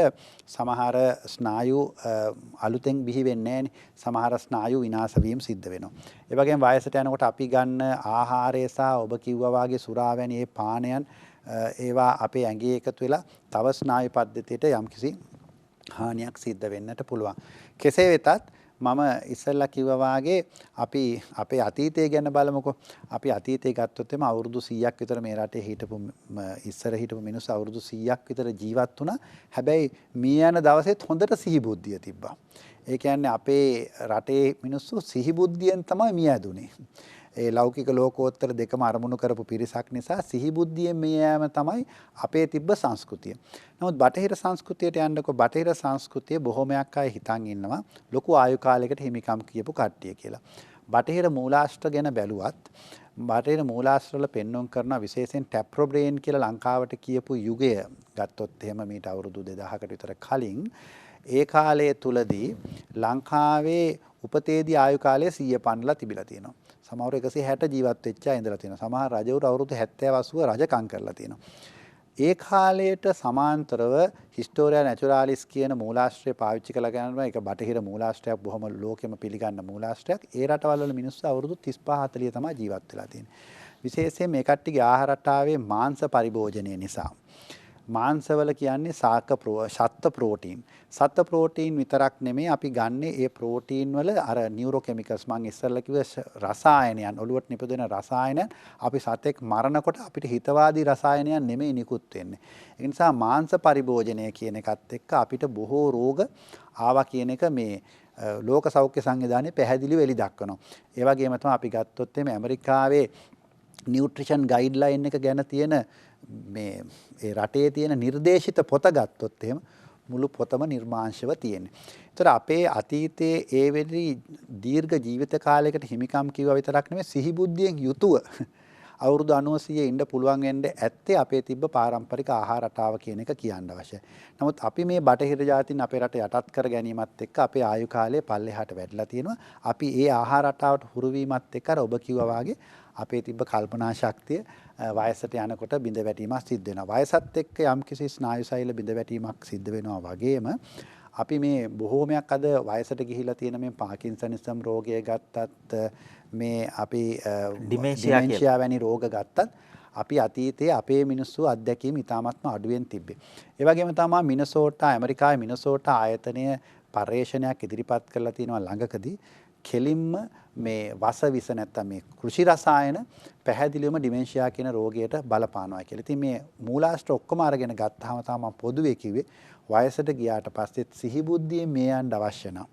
සමහර ස්නායු අලුතෙන් බිහි වෙන්නේ නැහැනේ. සමහර ස්නායු විනාශ වීම සිද්ධ වෙනවා. ඒ වගේම වයසට යනකොට අපි ගන්න ආහාරය සහ ඔබ කිව්වා වගේ සුරා වැනි ඒ පානයන් ඒවා අපේ ඇඟේ එකතු වෙලා තව ස්නායු පද්ධතියට යම්කිසි හානියක් සිද්ධ වෙන්නට පුළුවන්. කෙසේ වෙතත් මම ඉස්සෙල්ලා කිව්වා වාගේ අපි අපේ අතීතය ගැන බලමුකෝ. අපි අතීතය ගත්තොත් එම අවුරුදු 100ක් විතර මේ රටේ හිටපු ඉස්සර හිටපු මිනිස්සු අවුරුදු 100ක් විතර ජීවත් වුණා. හැබැයි මිය යන දවසෙත් හොඳට සිහිබුද්ධිය තිබ්බා. ඒ කියන්නේ අපේ රටේ මිනිස්සු සිහිබුද්ධියෙන් තමයි මිය ඇදුනේ. ඒ ලෞකික ලෝකෝත්තර දෙකම අරමුණු කරපු පිරිසක් නිසා සිහිබුද්ධියෙන් මේ යෑම තමයි අපේ තිබ්බ සංස්කෘතිය. නමුත් බටහිර සංස්කෘතියට යන්නකො බටහිර සංස්කෘතිය බොහොමයක් අය හිතන් ඉන්නවා ලොකු ආයු කාලයකට හිමිකම් කියපු කට්ටිය කියලා. බටහිර මූලාශ්‍ර ගැන බැලුවත් බටහිර මූලාශ්‍රවල පෙන්වුම් කරන විශේෂයෙන් ටැප්‍රෝ බ්‍රේන් කියලා ලංකාවට කියපු යුගය ගත්තොත් එහෙම මීට අවුරුදු 2000කට විතර කලින් ඒ කාලය තුලදී ලංකාවේ උපතේදී ආයු කාලය 100 පන්නලා තිබිලා තියෙනවා. සමහර 160 ජීවත් වෙච්ච අය ඉඳලා තියෙනවා. සමහර රජවරු අවුරුදු 70 80 රජකම් කරලා තියෙනවා. ඒ කාලයට සමාන්තරව හිස්ටෝරියා නැචුරාලිස් කියන මූලාශ්‍රය පාවිච්චි කළා කියනවා. ඒක බටහිර මූලාශ්‍රයක් බොහොම ලෝකෙම පිළිගන්න මූලාශ්‍රයක්. ඒ රටවල් වල මිනිස්සු අවුරුදු 35 40 තමයි ජීවත් වෙලා තියෙන්නේ. විශේෂයෙන් මේ කට්ටියගේ ආහාර රටාවේ මාංශ පරිභෝජනය නිසා. මාංශවල කියන්නේ සත්ත්ව ප්‍රෝටීන්. සත්ත්ව ප්‍රෝටීන් විතරක් නෙමෙයි අපි ගන්නේ ඒ ප්‍රෝටීන් වල අර නියුරෝකෙමිකල්ස් මම ඉස්සෙල්ලා කිව්ව රසායනයන් ඔළුවට නිපදවන රසායනයන් අපි සතෙක් මරනකොට අපිට හිතවාදී රසායනයන් නෙමෙයි නිකුත් වෙන්නේ. ඒ නිසා මාංශ පරිභෝජනය කියන එකත් එක්ක අපිට බොහෝ රෝග ආවා කියන එක මේ ලෝක සෞඛ්‍ය සංවිධානයේ පැහැදිලිව එලි දක්වනවා. ඒ වගේම තමයි අපි ගත්තොත් එimhe ඇමරිකාවේ නියුට්‍රිෂන් ගයිඩ්ලයින් එක ගැන තියෙන මේ ඒ රටේ තියෙන නිර්දේශිත පොත ගත්තොත් එහෙම මුළු පොතම නිර්මාංශව තියෙන්නේ. ඒතර අපේ අතීතයේ ඒ වෙලී දීර්ඝ ජීවිත කාලයකට හිමිකම් කිව්වා විතරක් නෙමෙයි සිහිබුද්ධියෙන් යුතුව අවුරුදු 90 ඉන්න පුළුවන් වෙන්නේ ඇත්තේ අපේ තිබ්බ පාරම්පරික ආහාර රටාව කියන එක කියන්න අවශ්‍යයි. නමුත් අපි මේ බටහිර ජාතින් අපේ රට යටත් කර ගැනීමත් එක්ක අපේ ආයු කාලය පල්ලෙහාට වැඩිලා තියෙනවා. අපි ඒ ආහාර රටාවට හුරු වීමත් එක්ක අර ඔබ කිව්වා වාගේ අපේ තිබ්බ කල්පනා ශක්තිය වයසට යනකොට බිඳ වැටීමක් සිද්ධ වෙනවා. වයසත් එක්ක යම්කිසි ස්නායු සෛල බිඳ වැටීමක් සිද්ධ වෙනවා වගේම අපි මේ බොහෝමයක් අද වයසට ගිහිලා තියෙන මේ පාකින්සනිසම් රෝගය ගත්තත් මේ අපි ඩිමෙන්ෂියා වැනි රෝග ගත්තත් අපි අතීතයේ අපේ මිනිස්සු අත්දැකීම් ඉතාමත්ම අඩුවෙන් තිබ්බේ. ඒ වගේම තමයි මිනසෝටා ඇමරිකාවේ මිනසෝටා ආයතනය පර්යේෂණයක් ඉදිරිපත් කරලා තියෙනවා ළඟකදී කෙලින්ම මේ වස විස නැත්තම් මේ කෘෂි රසායන පැහැදිලිවම ඩිමෙන්ෂියා කියන රෝගයට බලපානවා කියලා. ඉතින් මේ මූලාශ්‍ර ඔක්කොම අරගෙන ගත්තාම තමයි පොදුවේ කිව්වේ වයසට ගියාට පස්සෙත් සිහිබුද්ධියෙන් මේ යන්න අවශ්‍ය නම්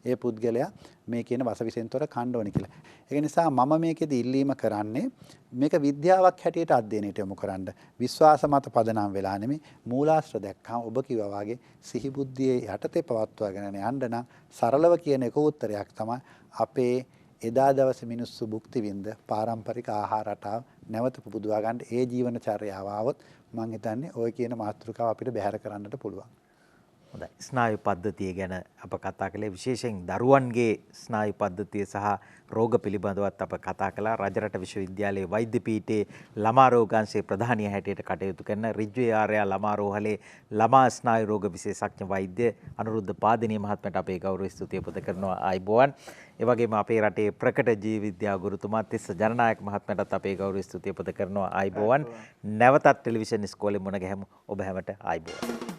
ඒ පුද්ගලයා මේ කියන වස විසෙන්තර කණ්ඩ ඕනේ කියලා. ඒක නිසා මම මේකෙදි ඉල්ලීම කරන්නේ මේක විද්‍යාවක් හැටියට අධ්‍යයනයට යොමු කරන්න. විශ්වාස මත පදනම් වෙලා නෙමෙයි මූලාශ්‍ර දැක්කම ඔබ කිව්වා වගේ සිහිබුද්ධියේ යටතේ පවත්වාගෙන යන්න නම් සරලව කියන එක උත්තරයක් තමයි අපේ එදා දවසේ මිනිස්සු භුක්ති විඳ පාරම්පරික ආහාර රටාව නැවත පුබුදවා ගන්න ඒ ජීවන චර්යාව આવොත් මම හිතන්නේ ওই කියන මාතෘකාව අපිට බැහැර කරන්නට පුළුවන්. හොඳයි. ස්නායු පද්ධතිය ගැන අප කතා කළේ විශේෂයෙන් දරුවන්ගේ ස්නායු පද්ධතිය සහ රෝග පිළිබඳවත් අප කතා කළා. රජරට විශ්වවිද්‍යාලයේ වෛද්‍ය පීඨයේ ළමා රෝගාංශයේ ප්‍රධානිය හැටියට කටයුතු කරන රිජ්වේ ආර්යා ළමා රෝහලේ ළමා ස්නායු රෝග විශේෂඥ වෛද්‍ය අනුරුද්ධ පාදිනී මහත්මයාට අපේ ගෞරව ස්තුතිය පුද කරනවා. ආයිබෝවන්. ඒ වගේම අපේ රටේ ප්‍රකට ජීව විද්‍යා ගුරුතුමා තිස්ස ජනනායක මහත්මයාටත් අපේ ගෞරව ස්තුතිය පුද කරනවා. ආයිබෝවන්. නැවතත් ටෙලිවිෂන් ඉස්කෝලේ මුණ ගැහෙමු. ඔබ හැමට ආයිබෝවන්.